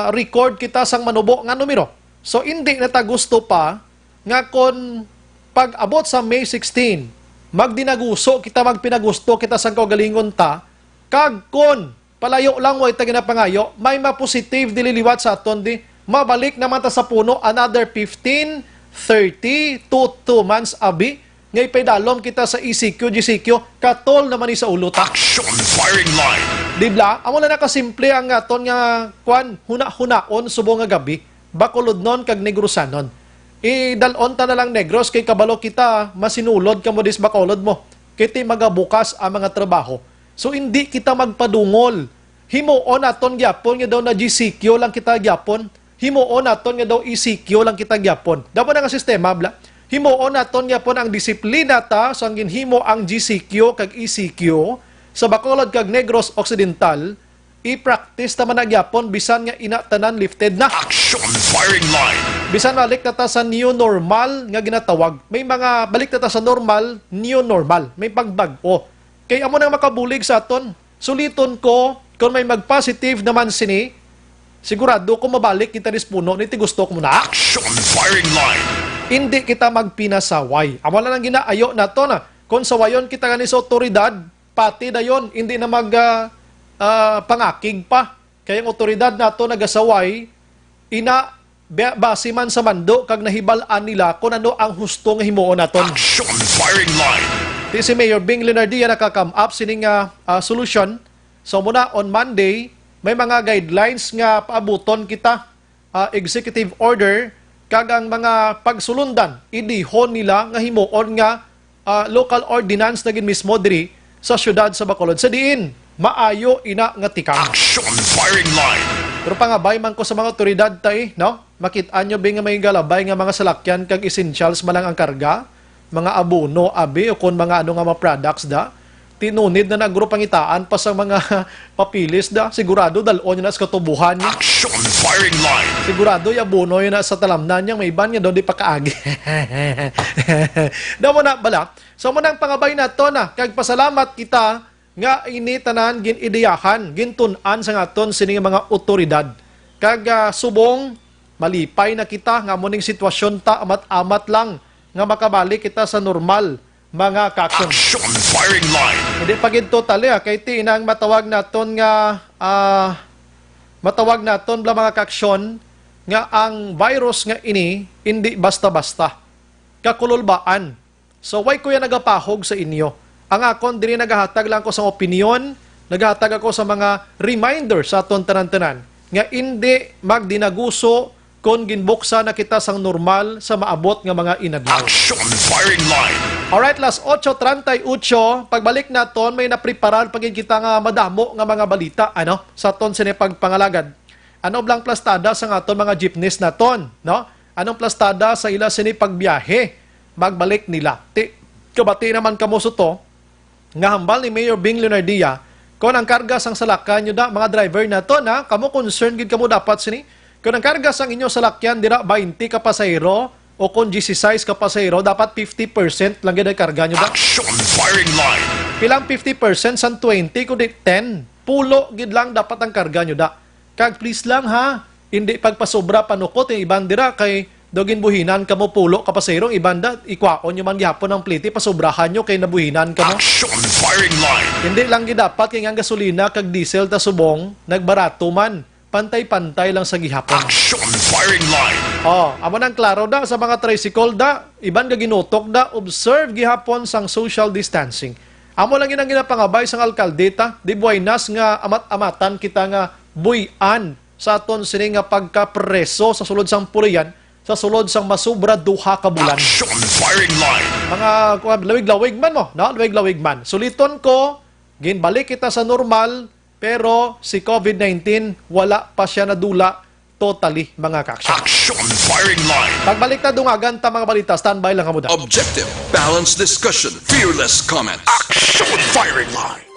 record kita sang manubo nga numero. So, hindi na ta gusto pa nga kung pag-abot sa May 16, magdinaguso kita, magpinagusto kita sang kaugalingon ta, kag kun palayo lang way ta ginapangayo, may ma-positive dililiwat sa aton di, mabalik naman ta sa puno another 15, 30, to 2 months abi, ngay paidalom kita sa ECQ, GCQ, katol naman ni sa ulot. Action firing line. Dibla, amo na nakasimple ang aton nga kwan, huna-hunaon subong nga gabi, Bacolod non kag Negrosanon. Idalon ta na lang Negros kay kabalo kita masinulod kamo dis Bacolod mo. Kiti magabukas ang mga trabaho. So hindi kita magpadungol. Himuon aton gyapon nga daw na GCQ lang kita gyapon. Himuon aton nga daw ECQ lang kita gyapon. Dapat nga sistema bla. Himuon aton gyapon ang disiplina ta so ang ginhimo ang GCQ kag ECQ sa Bacolod kag Negros Occidental. I-practice naman na gyapon bisan nga inatanan lifted na. Action firing line. Bisan balik na ta sa new normal nga ginatawag. May mga balik na ta sa normal, new normal. May pagbag-o. Kaya amo nang makabulig sa aton. Suliton ko, kung may mag-positive naman sini, sigurado kung mabalik kita nis puno, niti gusto ko muna. Action firing line. Hindi kita magpinasaway. Amo lang ang ginaayo na to na. Kung sawayon kita nga sa otoridad, pati dayon, hindi na pangakig pa. Kaya ang otoridad nato nagasaway, base man sa mando kag nahibalaan nila kung ano ang husto nga himuon naton. Action firing line. Si Mayor Bing Leonardia nakakam up sining solution. So muna on Monday, may mga guidelines nga paabuton kita, executive order, kag ang mga pagsulundan, idihon nila nga himuon nga local ordinance na gin mismo diri sa syudad sa Bacolod. Sa diin, maayo ina nga tikang. Action firing line. Pero pangabay man ko sa mga otoridad tay, no? Makitaan nyo ba nga may galabay nga mga salakyan kag essentials malang ang karga, mga abono, abi, o kung mga ano nga mga products da, tinunid na nagro pangitaan pa sa mga papilis da, sigurado dalon yun na sa katubuhan niya. Action firing line. Sigurado yung abono yun na sa talamnan niya, may iban niya doon di pa kaagi. Damo na bala. So munang pangabay na to na, kag pasalamat kita, nga ini tanan gin ideyahan gintun-an sa ngaton sining mga otoridad kag subong malipay na kita nga muning sitwasyon ta amat-amat lang nga makabalik kita sa normal mga kakson. Action firing line. Hindi pa gid totally kay tinang matawag naton nga bla mga kaksyon nga ang virus nga ini hindi basta-basta kakululbaan. So why ko yan nagapahog sa inyo? Ang akon diri nagahatag lang ko sa opinion, nagahatag ako sa mga reminder sa aton tanan-tanan nga hindi magdinaguso kung ginbuksa na kita sang normal sa maabot nga mga inadlaw. Action firing line. Alright, last 8:38, pagbalik naton may napreparar pagin kita nga madamo nga mga balita sa aton sinipagpangalagad. Ano blang plastada sa aton mga jeepneys naton, no? Anong plastada sa ila sinipagbiyahe magbalik nila. Kabati naman kamo so to nga hambal ni Mayor Bing Leonardia, kung ang karga sang salakyan nyo da, mga driver na to na, kamo concerned gid kamo dapat sini, kung ang karga sang inyo salakyan, dira 20 ka pasahero, o kung 16 ka pasahero, dapat 50% lang gid ang karga nyo da. Action firing line. Pilang 50% san 20 kundi 10. Pulo gid lang dapat ang karga nyo da. Kag please lang ha, hindi pagpasobra panukot yung iban dira kay dogin buhinan kamo pulo kapasirong ibanda ikwaon nyo man gihapon ang pliti pasobrahan nyo kay nabuhinan kamo. Action firing line. Hindi lang gid dapat kay ang gasolina kag diesel ta subong nagbarato man. Pantay-pantay lang sa gihapon. Action firing line. Oh, amo nang klaro da sa mga tricycle da, iban ga ginutok da, observe gihapon sang social distancing. Amo lang ginang ginapangabay sang alkaldeta, di buenas nga amat-amatan kita nga buyan sa aton sini nga pagkapreso sa sulod sang pulian, sa sulod sang masubra duha ka bulan. Action firing line. Mga lawig-lawig man mo, no? Lawig-lawig man. Suliton ko, ginbalik kita sa normal, pero si COVID-19 wala pa siya nadula totally mga kaksyon. Action firing line. Pagbalik na dungagan ta mga balita, standby lang kamo da. Objective, balanced discussion, fearless comments. Action firing line.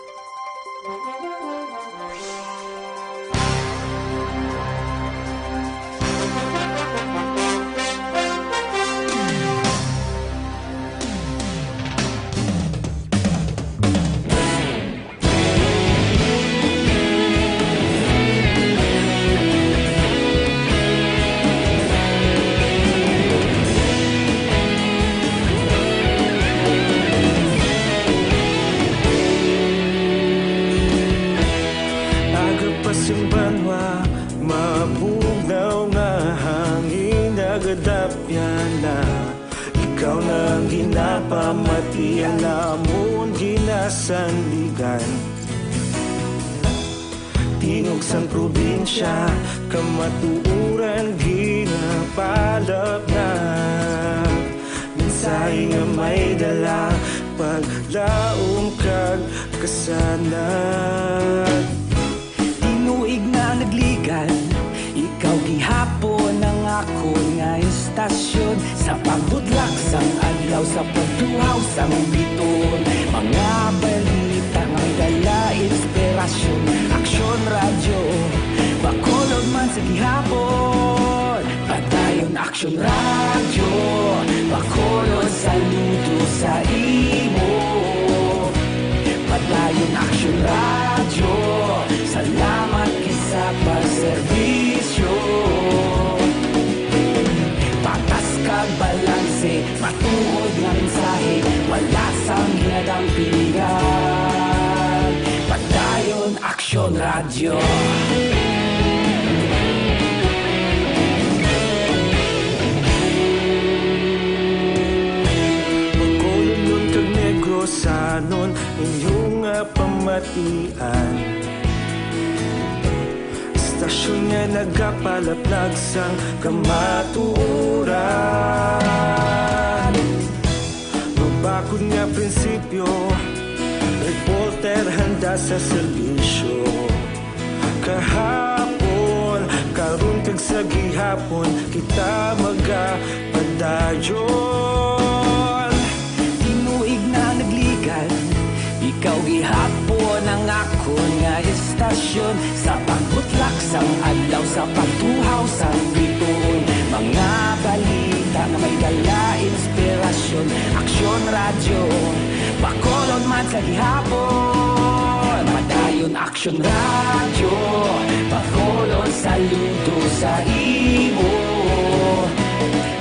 Simbanwa, mabugnaw nga hangin nagadapyan na. Ikaw nang ginapamati, alamon ginasandigan. Tingog sang probinsya, kamatuuran ginapalap na. Minsay nga may dala, paglaom kag kasanag. Tinuig na nagligan, ikaw gihapon ang ako nga istasyon. Sa pagbutlak sang adlaw, sa pagtuhaw sang biton. Mga balita nga dala inspirasyon. Aksyon radyo, bakolod man sa gihapon. Padayon aksyon radyo, bakolod saludo sa imo. Padayon aksyon radyo, salamat kisa pagserbisyo. Patas kag balanse, matuod nga mensahe, wala sang ginadang pilihan. Padayon aksyon radyo. Magkolon kag Negrosanon, inyong pamatian. Stasyon nga nagapalaplag sang kamatuuran. Mabakod nga prinsipyo, reporter handa sa serbisyo. Kahapon, karon kag sa gihapon, kita magapadayon. Tinuig na nagligan, ikaw gihapon ang akon nga istasyon. Sa pagbutlak sang adlaw, sa pagtuhaw sang biton. Mga balita nga may dala inspirasyon. Aksyon radyo, bakolod man sa gihapon. Padayon aksyon radyo, bakolod saludo sa imo.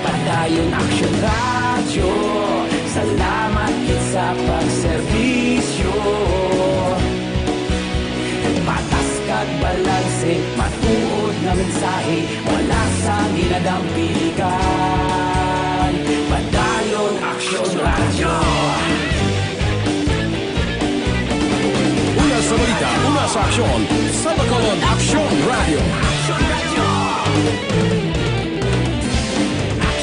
Padayon aksyon radyo, salamat sa pagserbisyo. Patas kag balanse, matuod na mensahe, wala sang ginadang piligan. Padayon aksyon radyo. Una sa balita, una sa aksyon, sa Bacolod Aksyon Radio.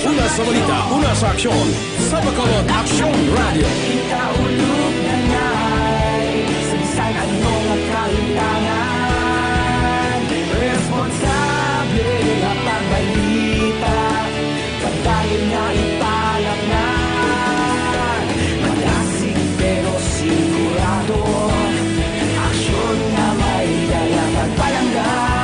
Una sa balita, una sa aksyon, sa Bacolod Aksyon Radio. Ikaulog na ngay, sabisan ano nga kaintangan. Responsable nga pagbalita, pagdayon nga ipalap na. Malasig pero sigurado, aksyon nga may dala pagpalanggan.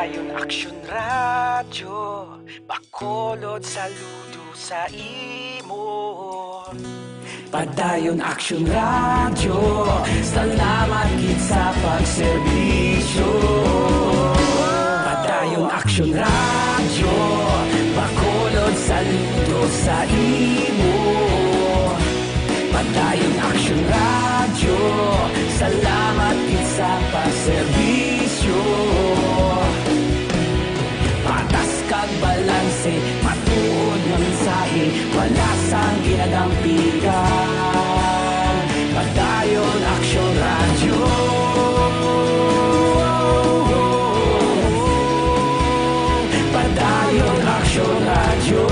Padayon Aksyon Radyo, Bacolod saludo sa imo. Padayon Aksyon Radyo, salamat gid sa pagserbisyo. Padayon Aksyon Radyo, Bacolod saludo sa imo. Padayon Aksyon Radyo, salamat gid sa pagserbisyo. Patas kag balanse, matuod nga mensahe, wala sang ginadampigan. Padayon Aksyon Radyo. Padayon Aksyon Radyo.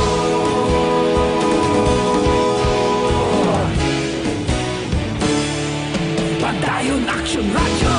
Padayon Aksyon Radyo.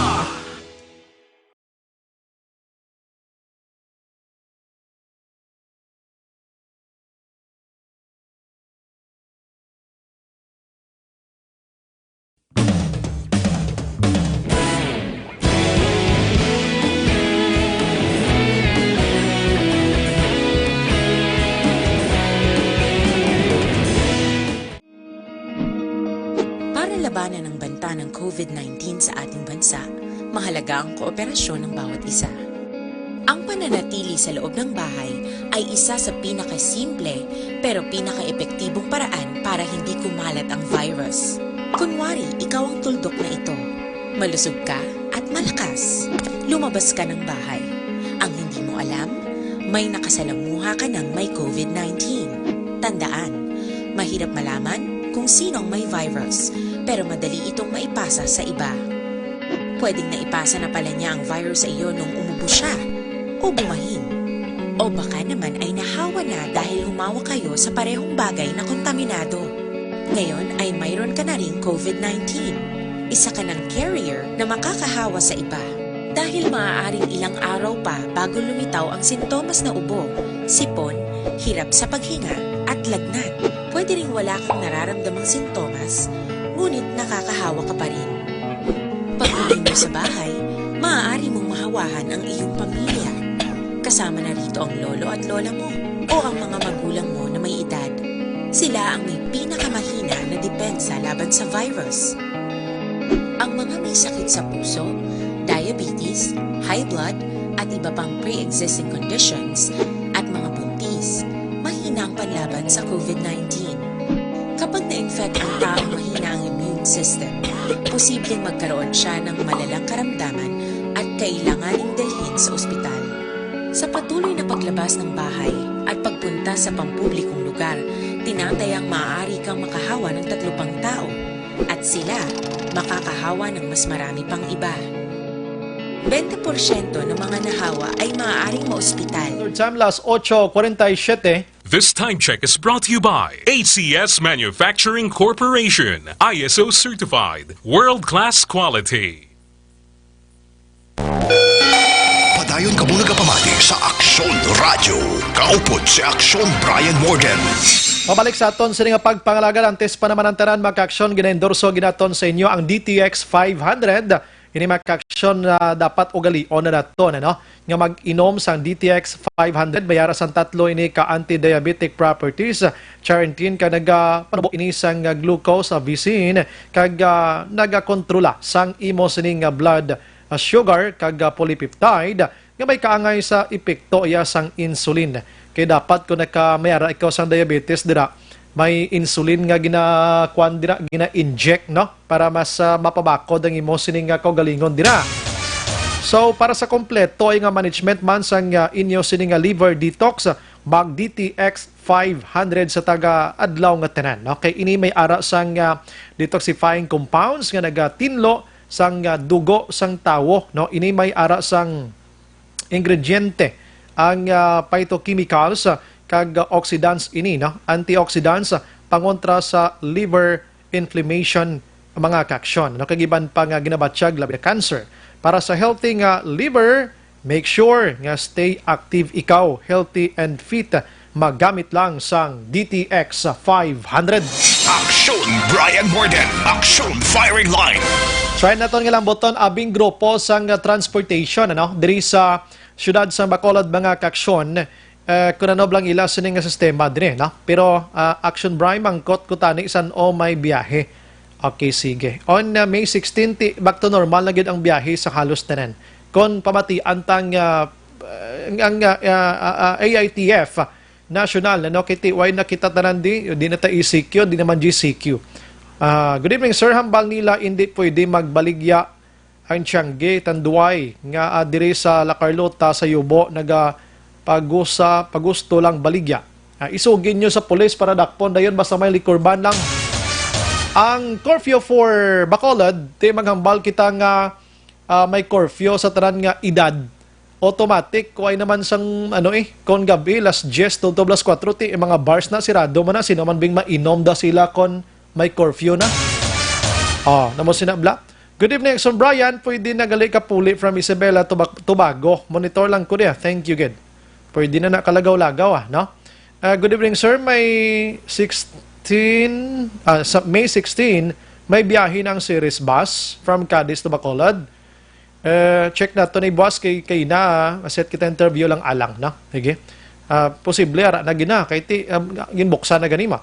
Para labanan ang banta ng COVID-19 sa ating bansa, mahalaga ang kooperasyon ng bawat isa. Ang pananatili sa loob ng bahay ay isa sa pinakasimple pero pinaka-epektibong paraan para hindi kumalat ang virus. Kunwari, ikaw ang tuldok na ito. Malusog ka at malakas. Lumabas ka ng bahay. Ang hindi mo alam, may nakasalamuha ka ng may COVID-19. Tandaan, mahirap malaman kung sinong may virus, pero madali itong maipasa sa iba. Pwedeng naipasa na pala niya ang virus sa iyo nung umubo siya, o bumahin. O baka naman ay nahawa na dahil humawa kayo sa parehong bagay na kontaminado. Ngayon ay mayroon ka na ring COVID-19. Isa ka ng carrier na makakahawa sa iba. Dahil maaaring ilang araw pa bago lumitaw ang sintomas na ubo, sipon, hirap sa paghinga at lagnat. Pwede ring wala kang nararamdamang sintomas, ngunit nakakahawa ka pa rin. Pag-uwi mo sa bahay, maaari mong mahawahan ang iyong pamilya. Kasama na rito ang lolo at lola mo o ang mga magulang mo na may edad. Sila ang may pinakamahina na depensa laban sa virus. Ang mga may sakit sa puso, diabetes, high blood, at iba pang pre-existing conditions at mga buntis, mahina ang panlaban sa COVID-19. Kapag na-infect ang taong mahina ang immune system, posibleng magkaroon siya ng malalang karamdaman at kailanganing dalhin sa ospital. Sa patuloy na paglabas ng bahay at pagpunta sa pampublikong lugar, tinatayang maaari kang makahawa ng 3 pang tao at sila makakahawa ng mas marami pang iba. 20% ng mga nahawa ay maaaring maospital. Third time, last 8:47. This time check is brought to you by ACS Manufacturing Corporation, ISO certified, world-class quality. Padayon ka muna kapamati sa Aksyon Radyo. Kaupod si Aksyon Brian Morgan. Pabalik sa aton sa nga pagpangalaga ng test pa naman ang tanan maka-aksyon gina-endorso ginaton sa inyo ang DTX 500. Ini maka-aksyon na dapat ugalion na nato no? Nga mag-inom sang DTX 500 bayara sang 3 ini ka anti-diabetic properties. Charantin ka nagapanabo ini sang glucose visin kag nagakontrola sang imo sining blood sugar kag polypeptide nga may kaangay sa epekto iya sang insulin. Kaya dapat kung nakamayara ikaw sang diabetes dira, may insulin nga gina-kwan dira, gina-inject no para mas mapabakod ang imo sining kaugalingon dira. So para sa kompleto ay nga management man sang inyo sining liver detox mag DTX 500 sa taga adlaw nga tanan. Okay, ini may ara sang detoxifying compounds nga nagatinlo sang dugo sang tawo no. Ini may ara sang ingrediente ang phytochemicals kag oxidants ini no, antioxidants pangontra sa liver inflammation mga kaaksyon no, kagiban pa nga ginabatsyag labi na cancer. Para sa healthy nga liver, make sure nga stay active ikaw, healthy and fit, magamit lang sang DTX 500. Aksyon Brian Borden. Aksyon Firing Line. Try naton nga lang buton abing grupo sang transportation diri sa syudad sa Bacolod mga kaksyon kun ano blang ila sining nga sistema dire pero Action Brian mangkot ko tani isan o may biyahe. Okay, sige. On May 16 back to normal na gid ang biyahe sa halos tanan. Kon pamati antang ang AITF national kiti why nakita tanan di na ta ECQ di naman GCQ. Good evening sir, hambal nila hindi pwede magbaligya ang Tiangge Tanduay nga diri sa La Carlota sa Yubo pagusto lang baligya. Isugin nyo sa pulis para dakpon dayon basta may likorban lang. Ang curfew for Bacolod ti maghambal kita nga may curfew sa tanan nga edad. Automatic kuay naman sang kon gabi las 10 to 4 ti mga bars na sirado man na sino man bing mainom da sila kon may curfew na. Namo sinabla. Good evening, Son Brian. Pwede nagali ka puli from Isabela, Tobago. Monitor lang ko niya. Thank you, good. Pwede na nakalagaw-lagaw, no? Good evening, sir. May 16, May 16, may biyahe ng series bus from Cadiz to Bacolod. Check na ito ni boss kay na. Set kita interview lang alang, no? Sige. Posible, ara na gina. Kaya ginbuksan na ganima.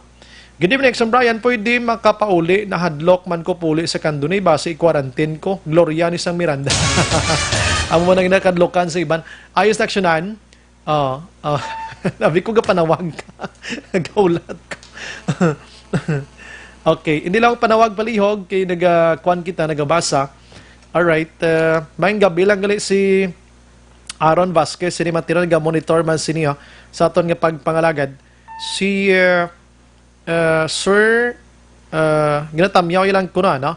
Good evening, Son Brian. Pwede makapauli na hadlock man ko puli sa Kandunay base i-quarantine ko. Gloria ni Sang Miranda. Amo mo nang nakadlokan sa iban. Ayos na aksyonan. Nabi ko ka panawag ka. Nagaulat ko. Okay. Hindi lang panawag palihog kay nagkuan kita, nagabasa. Alright. Maing gabi lang gali si Aaron Vasquez. Sini matira nag-monitor man siniyo sa aton nga pagpangalagad. Si Sir, ginatamyaw ilang ko na, no?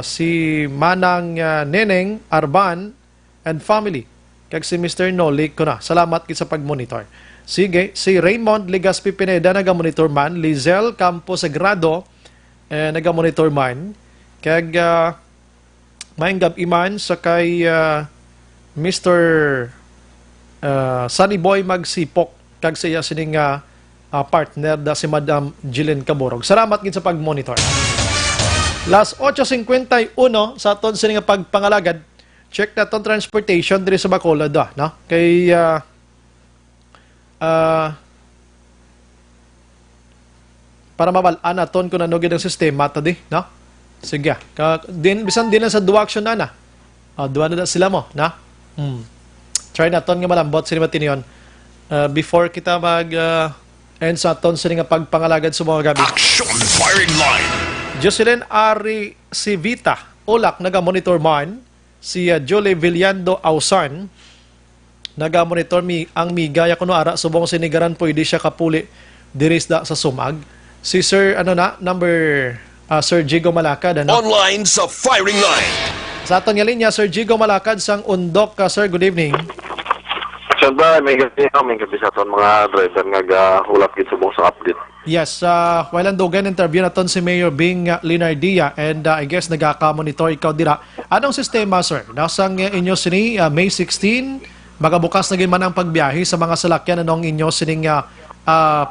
Si Manang Neneng Arban and family. Kag si Mr. Noli ko na. Salamat sa pag-monitor. Sige, si Raymond Legaspi Pineda naga-monitor man. Lizel Campo Sagrado naga-monitor man. Kag maingab iman sa kay Mr. Sunny Boy Magsipok. Kag siya sining partner da si Madam Jillian Caborog. Salamat gid sa pag-monitor. Last 8:51 sa aton sining pagpangalagad. Check na ton transportation diri sa Bacolod no? Kay para mabalaan naton kung ano gid ang sistema tadi, no? Sige. Bisan din sa duwa action na. Duwa na sila mo, na? Try naton nga malambot sila matiniyon. Before kita and sa aton sa nga pagpangalagad sa mga gabi. Action Firing Line. Jocelyn Ari Civita, Olak, naga-monitor man. Si Jolie Villando Ausan, naga-monitor ang migaya kuno ara subong sinigaran pwede siya kapuli dirisda sa sumag. Si Sir, number Sir Jigo Malakad. Online sa Firing Line. Sa aton nga linya, Sir Jigo Malakad sang Undok. Sir, good evening. Sir ba, may gabi sa aton mga driver nga hulap gid subong sa update. Yes, while andogan interview naton si Mayor Bing Linardia and I guess nagaka-monitor ikaw dira. Anong sistema, sir? Nasang inyo sini May 16, magabukas na man ang pagbiyahe sa mga salakyan anong inyo sining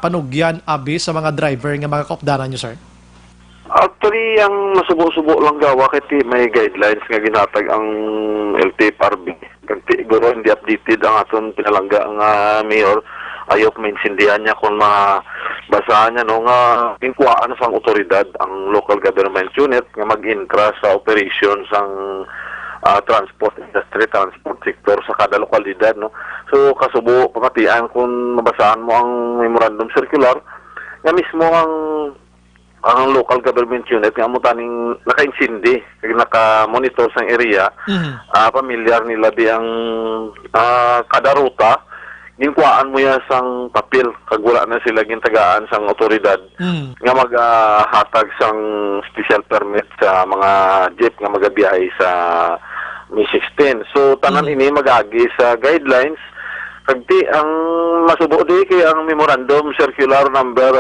panugyan abi sa mga driver nga mga kaupdanan nyo, sir? Actually, ang masubo-subo lang gawa kay may guidelines nga ginatag ang LTFRB. Siguro hindi updated ang aton pinalangga ang mayor. Ayok maintindihan niya kung mabasahan niya nga inkuhaan sa otoridad ang local government unit nga mag-intra sa operations ang transport industry, transport sector sa kada lokalidad, no? So kasubo pamatian kung mabasahan mo ang memorandum circular nga mismo ang local government unit nga mo taning naka-insindi kag naka-monitor sa area, pamilyar nila di ang kada ruta ginkuhaan mo yan sang papel kag wala na sila gintagaan sang otoridad nga maghatag sang special permit sa mga jeep nga magabiyahe sa May 16. So tanan ini magagi sa guidelines kag ang masubo di kay ang memorandum circular number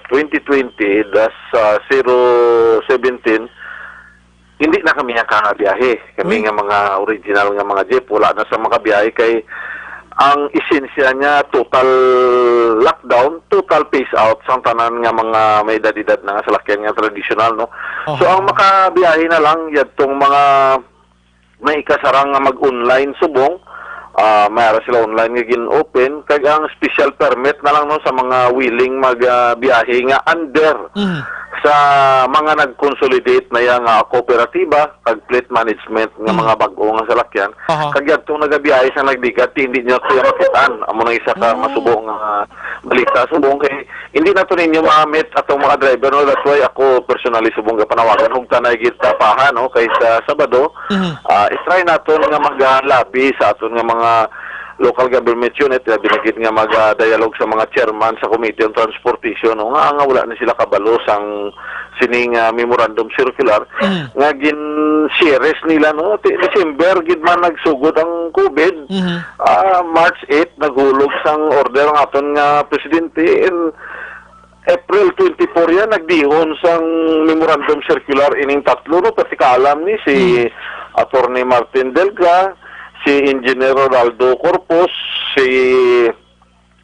2020-017 hindi na kami nga biyahe. Kami nga mga original nga mga jeep wala na sa makabiyahe kay ang esensya niya total lockdown, total phase out sa tanan nga mga may edad-edad na nga salakyan nga tradisyonal, no. So ang makabiyahe na lang yadtong mga may ikasarang nga mag-online subong, mayara sila online nga gin-open, kag ang special permit na lang no sa mga willing magbiyahe nga under sa mga nag-consolidate na yang kooperatiba kag fleet management nga mga bag-o nga salakyan. Kag yadtong nagabiyahe sa nagbigat hindi niyo kuya makitaan amo nang isa ka masubong nga balita subong kay hindi na to ninyo ma-meet atong mga driver, no. That's why ako personally subong ga panawagan ug tanay gid tapahan, no, kay sa Sabado try naton nga mag-lobby sa aton nga mga local government unit, binagid nga mag-dialogue sa mga chairman sa Committee on Transportation, no, nga wala na sila kabalo sang sining memorandum circular nga gin series nila, no. December gid man nagsugod ang COVID, March 8 naghulog sang order ng aton nga presidente, in April 24 yan nagdihon sang memorandum circular ining tatlo, no, pati kaalam ni si Attorney Martin Delga, si Engineer Ronaldo Corpus, si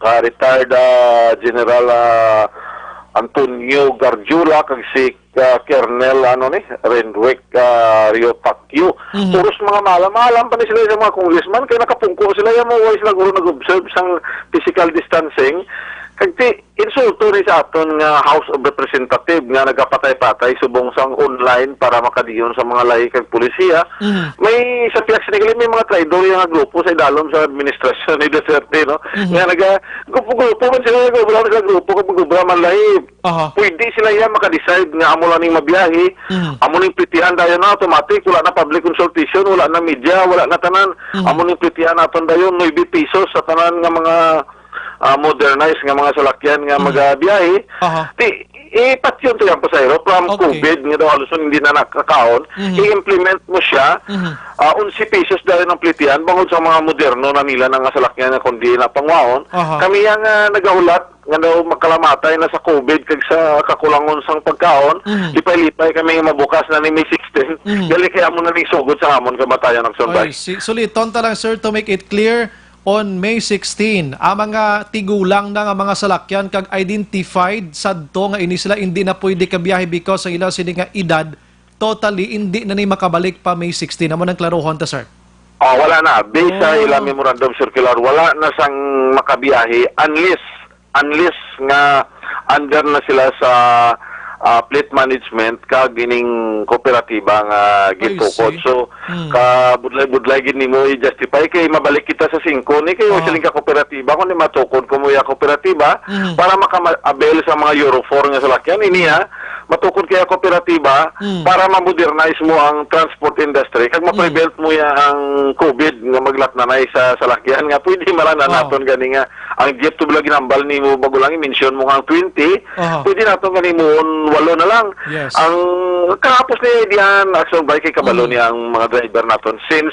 retired General Antonio Gargiula, kag si Colonel Renwick Rio Pacquiao. Puros mga malam pa ni sila yung mga congressman, kaya nakapungko sila yung mga sila guro nag-observe sang physical distancing. Kag insulto ni sa aton nga House of Representative nga nagapatay-patay subong sang online para makadiyon sa mga lahi kag pulisiya. May sa piyak sinigali may mga traidor nga grupo sa idalom sa administrasyon ni Duterte, no. Nga grupo man sila nga grupo kag gubra man lahi. Pwede sila yan makadecide nga amo lang ning mabiyahe, amo ning plitihan dayon na automatic, wala na public consultation, wala na media, wala na tanan. Amo ning plitihan naton dayon 9 pesos sa tanan nga mga modernized nga mga salakyan nga magabiyahe. Ipatyon to yung pasayro from COVID nga daw halos hindi na nakakaon, i-implement mo siya 11 pesos dahil ng plitian bangod sa mga moderno na nila nga salakyan nga kundi na pangwaon. Kami yang nagahulat nga daw makalamatay na sa COVID kag sa kakulangon sang pagkaon, lipay-lipay kami mabukas na ni May 16 gali kaya mo na ning sugod sa hamon kamatayan ng sunbay. Suliton ta lang sir to make it clear, on May 16, ang mga tigulang na nga mga salakyan kag identified sadto nga ini sila hindi na pwede kabiyahe because sa ilang sini nga edad, totally hindi na ni makabalik pa May 16. Amo nang klarohon ta sir. Wala na. Based sa ilang memorandum circular, wala na sang makabiyahe unless nga under na sila sa fleet management kag gining kooperatiba nga gitukod. So budlay-budlay gid nimo i-justify kay mabalik kita sa 5 ni kayo siling ka kooperatiba kun matukod ko mo ya kooperatiba para maka-avail sa mga Euro 4 nga salakyan iniya matukod kaya kooperatiba para ma-modernize mo ang transport industry kag ma-prevent mo ya ang COVID nga maglatnanay sa salakyan nga pwede malana naton gani nga ang jet to bilang ginambal nimo bago lang i-mention mo nga 20 pwede naton gani mo 8 na lang. Ang kahapos ni diyan action bike kay kabalo niya ang mga driver naton since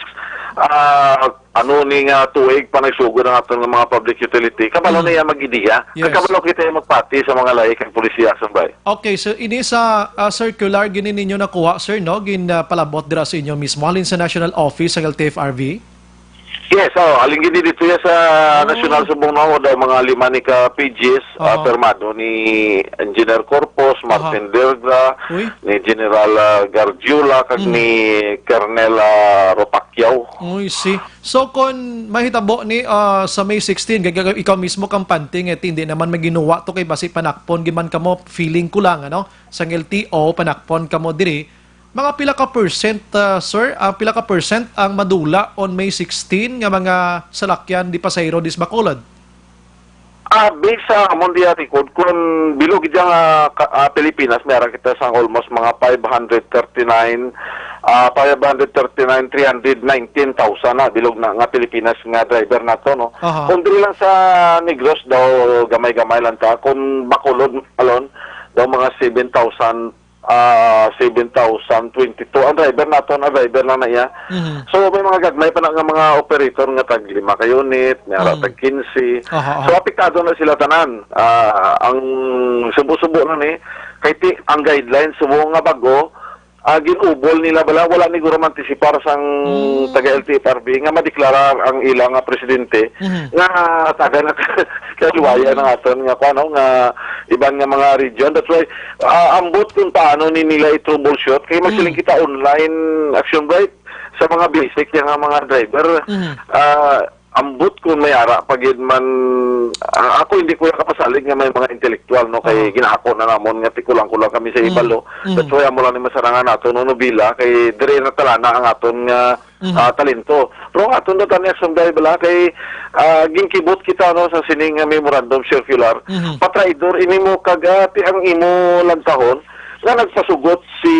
ni nga tuig pa nagsugod ang aton nga mga public utility kabalo niya mag-ideya kabalo kita magpati sa mga lahi kang pulisya action bike. Okay, so ini sa circular gini ninyo nakuha sir, no, gin palabot dira sa inyo mismo halin sa National Office ng LTFRB. Yes, aling gini dito ya sa National Subong na daw mga 5 ni ka pages permado ni Engineer Corpus, Martin Delga, ni General Gargiula, kag ni Colonel Ropacquiao. See. So kung mahitabo ni sa May 16, ikaw mismo kampante hindi naman maginuwa to kay basi panakpon giman kamo feeling ko lang ano sa LTO panakpon kamo diri. Mga pila ka percent, sir? Pila ka percent ang madula on May 16 nga mga salakyan di pasayro dis Bacolod? Based sa Mondia record, kung bilog dyan Pilipinas, meron kita sa almost mga 319,000 na bilog na nga Pilipinas nga driver na to, no? Kung dili lang sa Negros daw, gamay-gamay lang ta. Kung Bacolod alone, daw mga 7,022 ang driver nato na driver lang na iya. So may mga gagmay pa na nga mga operator nga tag 5 ka unit, may tag 15. So apektado na sila tanan. Ang subo-subo na ni kay ang guidelines subo nga bago ginubol nila bala, wala ni guro mantisipar sang taga LTFRB nga madeklarar ang ilang presidente nga taga na kaluwaya ng aton nga kuno nga iban nga mga region. That's why ambot kung paano ni nila i-troubleshoot kay magsiling kita online action right sa mga basic nga mga driver. Ambot kung may ara pagid man ako hindi ko kapasalig nga may mga intelektual no kay ginako na namon nga tikulang-kulang kami sa ibalo. That's why amo lang ni masarangan nato no bila kay dire na talana ang aton nga talento. Pero ang aton datan action dahil bala kay ginkibot kita no sa sining memorandum circular. Patraidor ini mo kagati ang imo lantahon nga nagpasugot si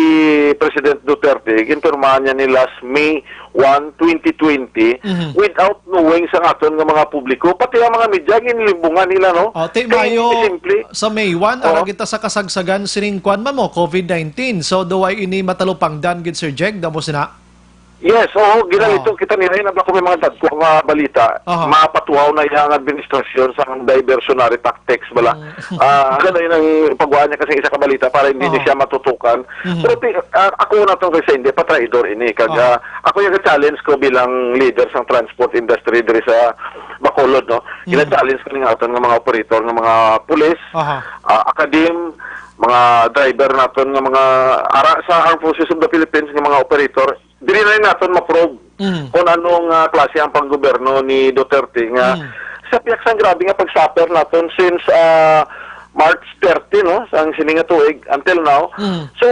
President Duterte, ginpirmahan niya ni last May 1, 2020 without knowing sa aton nga mga publiko, pati ang mga media ginlibungan nila, no? Mayo, sa May 1, ara kita sa kasagsagan sining kwan mo, COVID-19. So, do ay ini matalupang dan gid Sir Jeg, damo sina? Yes, ginalito kita nila yun. Ako may mga dadko nga balita. Mapatuwaw na iyang administrasyon sa diversionary tactics bala. Ano yun ang pagwaan niya kasi isa ka balita para hindi niya siya matutukan. Pero ako na itong kasi hindi, patraidor ini. Ako yung challenge ko bilang leader sa transport industry diri sa Bacolod, no? Gina-challenge ko nga aton nga mga operator, nga mga pulis, akadim, mga driver naton nga mga ara sa Armed Forces of the Philippines nga mga operator. Dili na rin natin ma-probe kung anong klase ang panggoberno ni Duterte nga sa piyaksang grabe nga pag-suffer natin since March 30, no? Ang sininga tuig until now. So,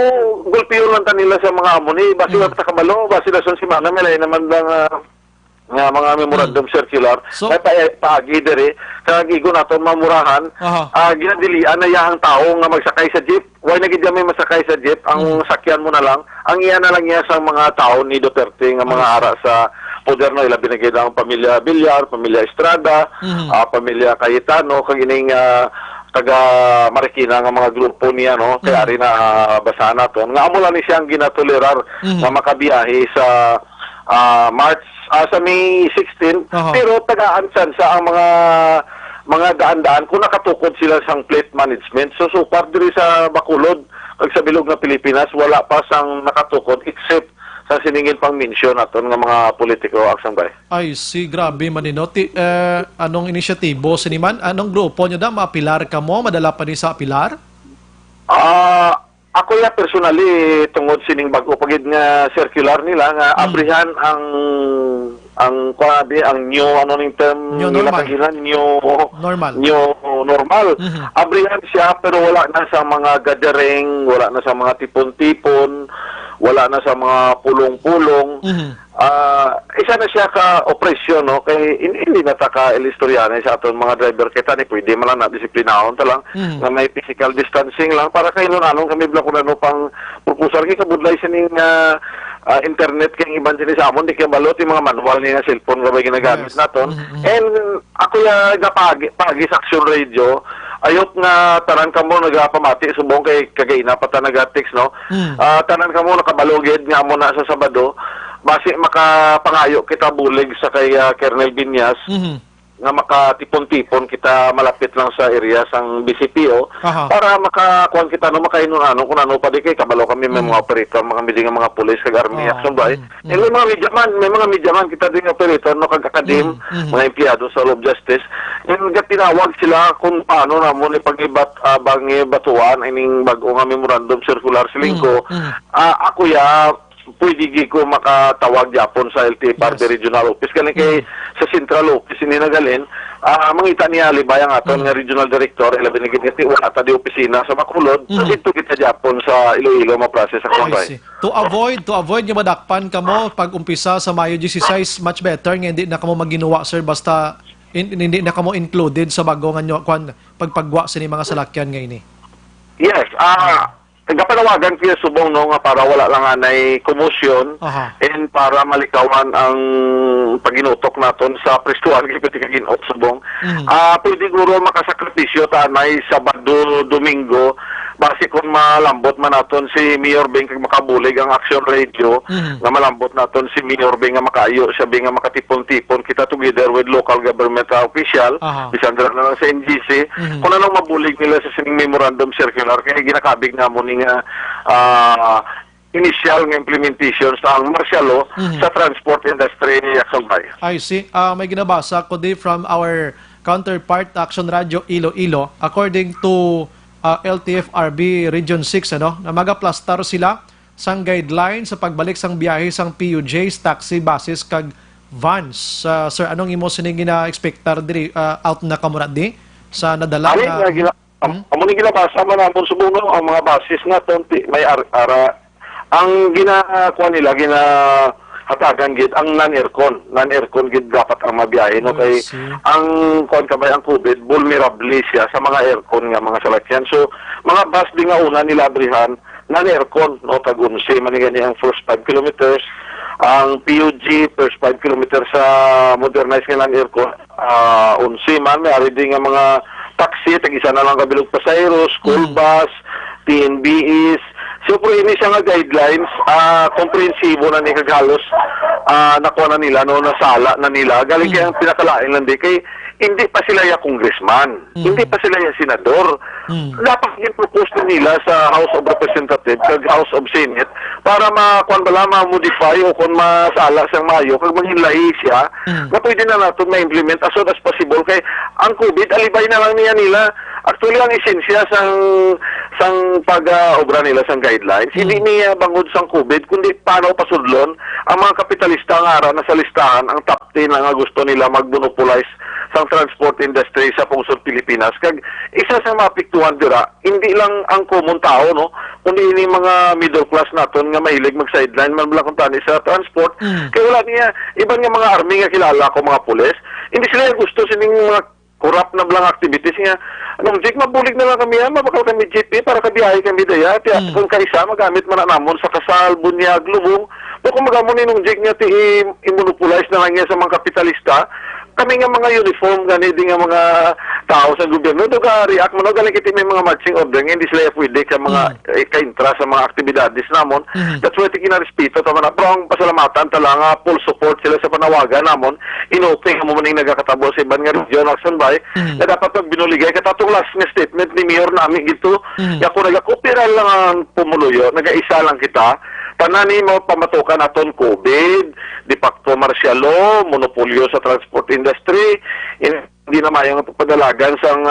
gulpiyon lang ta nila sa mga amo ni basi na takabalo, basi na son si Mana Melay naman nga mga memorandum circular may paagi dere kagigo naton mamurahan ginadilian na yang tao nga magsakay sa jeep why na gid may masakay sa jeep ang sakyan mo na lang ang iya na lang niya sa mga tao ni Duterte nga mga ara sa poder no ila binigay ang pamilya Villar, pamilya Estrada, pamilya Cayetano kag ining taga Marikina nga mga grupo niya no kaya rin na basa naton nga amo lang ni siyang ginatolerar nga makabiyahe sa March sa May 16 pero tagaan sa ang mga daan-daan kung nakatukod sila sang plate management so far diri sa Bacolod ag sa bilog na Pilipinas wala pa sang nakatukod except sa siningin pang mention aton nga mga politiko aksang bay. Ay si grabe maninoti anong inisyatibo siniman anong grupo nyo da maapilar ka mo madala pa ni sa apilar? Ako ya personally tungod sining bag-o pagid nga circular nila nga abrihan ang kwabi ang new ano ning term nila kagilan new normal abrihan siya pero wala na sa mga gathering wala na sa mga tipon-tipon wala na sa mga pulong-pulong isa na siya ka operasyon no kay hindi na ta ka ilistoryanan sa aton mga driver kita ni pwede man lang na disiplinahon ta lang nga may physical distancing lang para kay anong kami bla kuno pang proposal kay kabudlay sining internet kay iban sini sa amon di kay balot yung mga manual ni nga cellphone nga ginagamit naton and ako ya pagi sa Action Radio ayot nga tanan kamo nagapamati subong kay kagaina pata naga-text no tanan kamo nakabaloged nga amo na sa Sabado basi makapangayo kita bulig sa kay Colonel Binyas nga makatipon-tipon kita malapit lang sa area sang BCPO para makakuan kita no makainon kung ano pa di kay kabalo kami may mga operator mga miding mga pulis kag army action bay may mga midyaman kita ding operator no kag akadim mga empleyado sa Law of Justice yung tinawag sila kung paano namon ipag-ibat batuan ining bag-o nga memorandum circular sa linggo ako ya pwede ko makatawag yapon sa LTFRB Regional Office galing kay sa Central Office ini nagalin mangita niya libay ang aton nga Regional Director ila binigit ni wala ta di opisina sa Bacolod dito kita yapon sa Iloilo ma-process sa kumpay to avoid nga madakpan kamo pag umpisa sa Mayo 16 much better nga hindi na kamo maginawa sir basta hindi na kamo included sa bago nga kwan pagpagwa sa ni mga salakyan nga ini. Yes, nagpanawagan kaya subong no nga para wala lang anay komosyon and para malikawan ang paginutok naton sa prestuhan kay kaginot subong. Pwede guro makasakripisyo tanay Sabado, Domingo base kung malambot man naton si Mayor Beng kag makabulig ang Action Radio nga malambot naton si Mayor Beng nga makaayo siya nga makatipon-tipon kita together with local government official bisan na lang sa NGC kung anong mabulig nila sa sining memorandum circular kaya ginakabig namon nga initial nga implementation sa ang martial law sa transport industry ni Action Bay. I see. May ginabasa ko di from our counterpart Action Radio Iloilo. According to LTFRB Region 6, na magaplastar sila sang guidelines sa pagbalik sang biyahe sang PUJs, taxi, buses, kag vans. Sir, anong imo sining gina-expectar diri out na kamura di sa nadala na... Amo ni ginabasa man namon subuno ang mga basis nga tonti may ara ang ginakuha nila hatagan gid ang non-aircon gid dapat ang mabiyahe no kay ang kuan kabay ang COVID vulnerable siya sa mga aircon nga mga salakyan. So mga bus di nga una nila abrihan non-aircon no tagunsi man gani ang first 5 kilometers, ang PUG first 5 kilometers sa modernized nga non-aircon unsi man may ari di nga mga taxi, tag-isa na lang kabilog pasayro, school bus, TNBs. So, po ini siya nga guidelines, komprehensibo na ni kagalos, nakuha na nila, no, nasala na nila. Galing kaya ang pinakalain lang di, kay hindi pa sila yung congressman, hindi pa sila yung senador. Dapat i-propose na nila sa House of Representatives, kag House of Senate, para ma-modify o kung masala siyang mayo, kag manghilai siya, na pwede na natin ma-implement as soon as possible. Kay ang COVID, alibay na lang niya nila. Actually, ang esensya sang pag-obra nila sang guidelines, hindi niya bangod sang COVID, kundi paano pasudlon ang mga kapitalista nga ara na sa listahan, ang top 10 na nga gusto nila mag-monopolize sang transport industry sa pungsod Pilipinas. Kag isa sa mapiktuhan dira, hindi lang ang common tao, no, kundi ini mga middle class naton nga mahilig mag-sideline man bala kung tani sa transport. Kaya wala niya, ibang nga mga army nga kilala ko, mga pulis, hindi sila gusto sining mga corrupt na blang activities nga. Anong jig, mabulig na lang kami yan, mabakal kami GP para kabiyahe kami daya. Kung kaisa, magamit man na namon sa kasal, bunyag, lubong. O kung magamon nung jig niya, i-monopolize na lang niya sa mga kapitalista, kami nga mga uniform, gani din nga mga tao sa gobyerno, do ka react mo, galing kiti may mga matching order, nga hindi sila pwede sa mga ka-intra sa mga aktibidades namon. That's why kinarespeto, tama na, pero ang pasalamatan talaga, full support sila sa panawagan namon, inoting mo maning nagkakatabo sa ibang nga region, Action Bay, na dapat pag binuligay, katatong last nga statement ni Mayor namin gito, kung nagkakopira lang ang pumuluyo, nag-isa lang kita, tanani mo pamatukan aton COVID, de facto martial law, monopolyo sa transport industry, hindi na mayang padalagan sang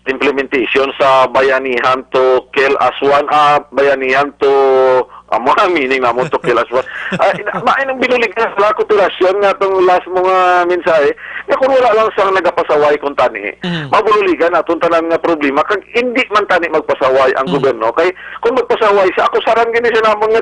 implementation sa bayanihan to kill as one, bayanihan to mga meaning na mo to kill as one. Mainang binulig na sa koperasyon nga itong last mga mensahe, nga kung wala lang sang nagapasaway kung tani, mabuligan na itong tanan nga problema, kag hindi man tani magpasaway ang gobyerno. Kay kung magpasaway siya, ako saran gini siya namang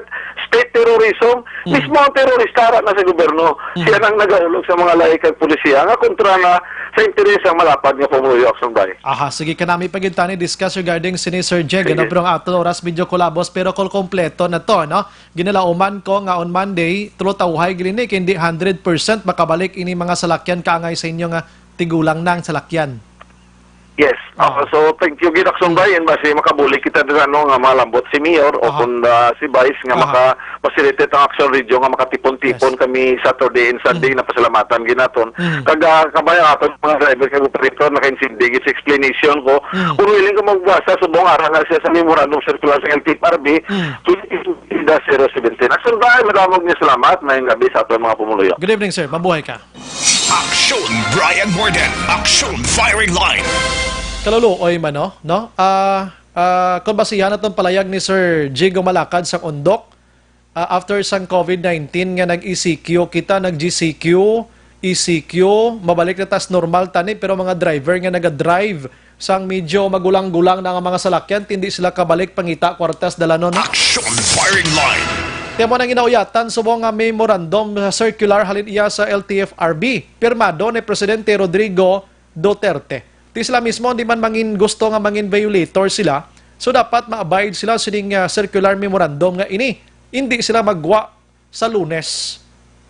state terrorism, mismo ang terorista na sa gobyerno. Siya nang nagaulog sa mga lahi kag pulisya, nga kontra na sa interes ang malapad nga pumuyo Action Bay. Aha, sige ka namin pagintani discuss regarding sini Sir Jeg, ano pero ang ato oras video kolabos, pero kung kompleto na to, no? Ginalauman ko nga on Monday, tulo tawhay glinik, hindi 100% makabalik ini mga salakyan kaangay sa inyo nga tigulang nang salakyan. Yes. So, thank you, Action Bay. And basi makabuli kita dito nga malambot si Mayor o kung si Vice nga maka-facilitate ang Action Radio nga makatipon-tipon kami Saturday and Sunday na pasalamatan ginaton. Kaga kabay aton mga driver kag operator naka-insindi sa explanation ko. Kung willing ka magbasa subong ara nga siya sa memorandum circular sa LTFRB 2017. Action Bay, madamog niya salamat. Mayang gabi sa aton mga pumuluyo. Good evening, sir. Mabuhay ka. Action Brian Morden, Action Firing Line. Kaluluoy man, no? Kung basihan na itong palayag ni Sir Jigo Malakad sa Undok, after sang COVID-19 nga nag-ECQ, kita nag-GCQ, ECQ, mabalik na tas normal tani, pero mga driver nga nag-drive sang medyo magulang-gulang na nga mga salakyan, hindi sila kabalik pangita, kwartas, dalanon. Action Firing Line. Tiyan mo nang inauyatan, subong nga memorandum circular halin iya sa LTFRB, pirmado ni Presidente Rodrigo Duterte. Di sila mismo, di man mangin gusto nga mangin violator sila, so dapat ma-abide sila sining circular memorandum nga ini. Hindi sila magwa sa Lunes.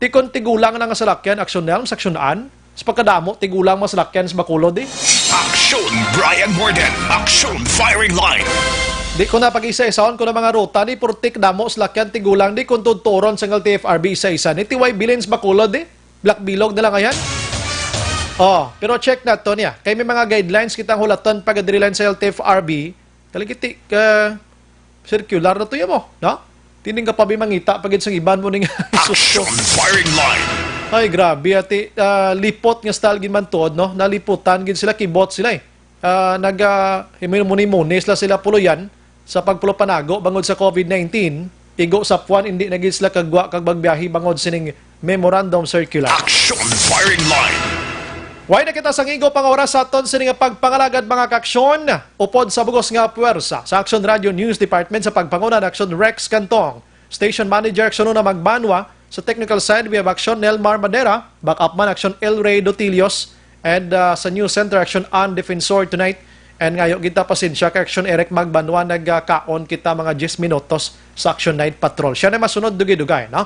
Tikon tigulang na nga salakyan, aksyon na saksyonan, sa pagkadamo, tigulang masalakyan sa Bacolod eh. Action Brian Morden, Action Firing Line. Di ko na pag-isa-isaon ko na mga ruta, di purtik damo salakyan, tigulang, di kung tuturon sa LTFRB isa-isa. Ni Tiway Bilins Bacolod eh. Black Bilog na lang ayan. Pero check na to niya. Kaya may mga guidelines kitang hulaton pag-adrilan sa LTFRB. Kaligiti, circular na to yan mo, no? Tining ka pa mangita pagid sa iban mo ning Action firing line. Ay grabe ati lipot nga style gid man tuod no. Naliputan gid sila kibot sila eh. Himuni-muni sila puluyan sa pagpulo panago bangod sa COVID-19. Igo sa puwan hindi na gid sila kagwa kag bagbiyahe bangod sining memorandum circular. Action firing line. Way na kita sang igo pang oras sa aton sining pagpangalagad mga kaaksyon upod sa bugos nga puwersa sa Action Radio News Department sa pagpanguna ng Action Rex Cantong. Station Manager Action na Magbanwa. Sa technical side, we have Action Nelmar Madera, backup man Action El Rey Dotilios, and sa News Center Action Ann Defensor tonight. And ngayon kita pasensya ka Action Eric Magbanwa, nagkaon kita mga 10 minutos sa Action Night Patrol. Siya na masunod dugay-dugay, no?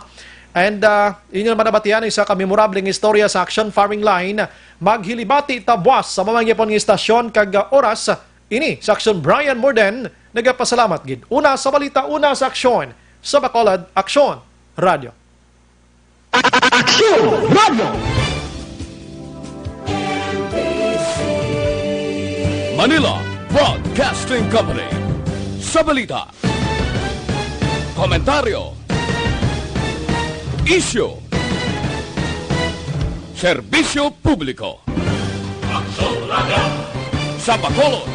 And inyo naman nabatian isa ka memorableng istorya sa Action Firing Line. Maghilibati tabwas sa mamangyapon ng istasyon kag oras ini sa Action Brian Morden. Nagapasalamat gid. Una sa balita, una sa aksyon. Sa Bacolod, Action Radio. Action Radio! Manila Broadcasting Company. Sa balita, komentaryo, issue, serbisyo publiko. Action Radio! Sa Bacolod,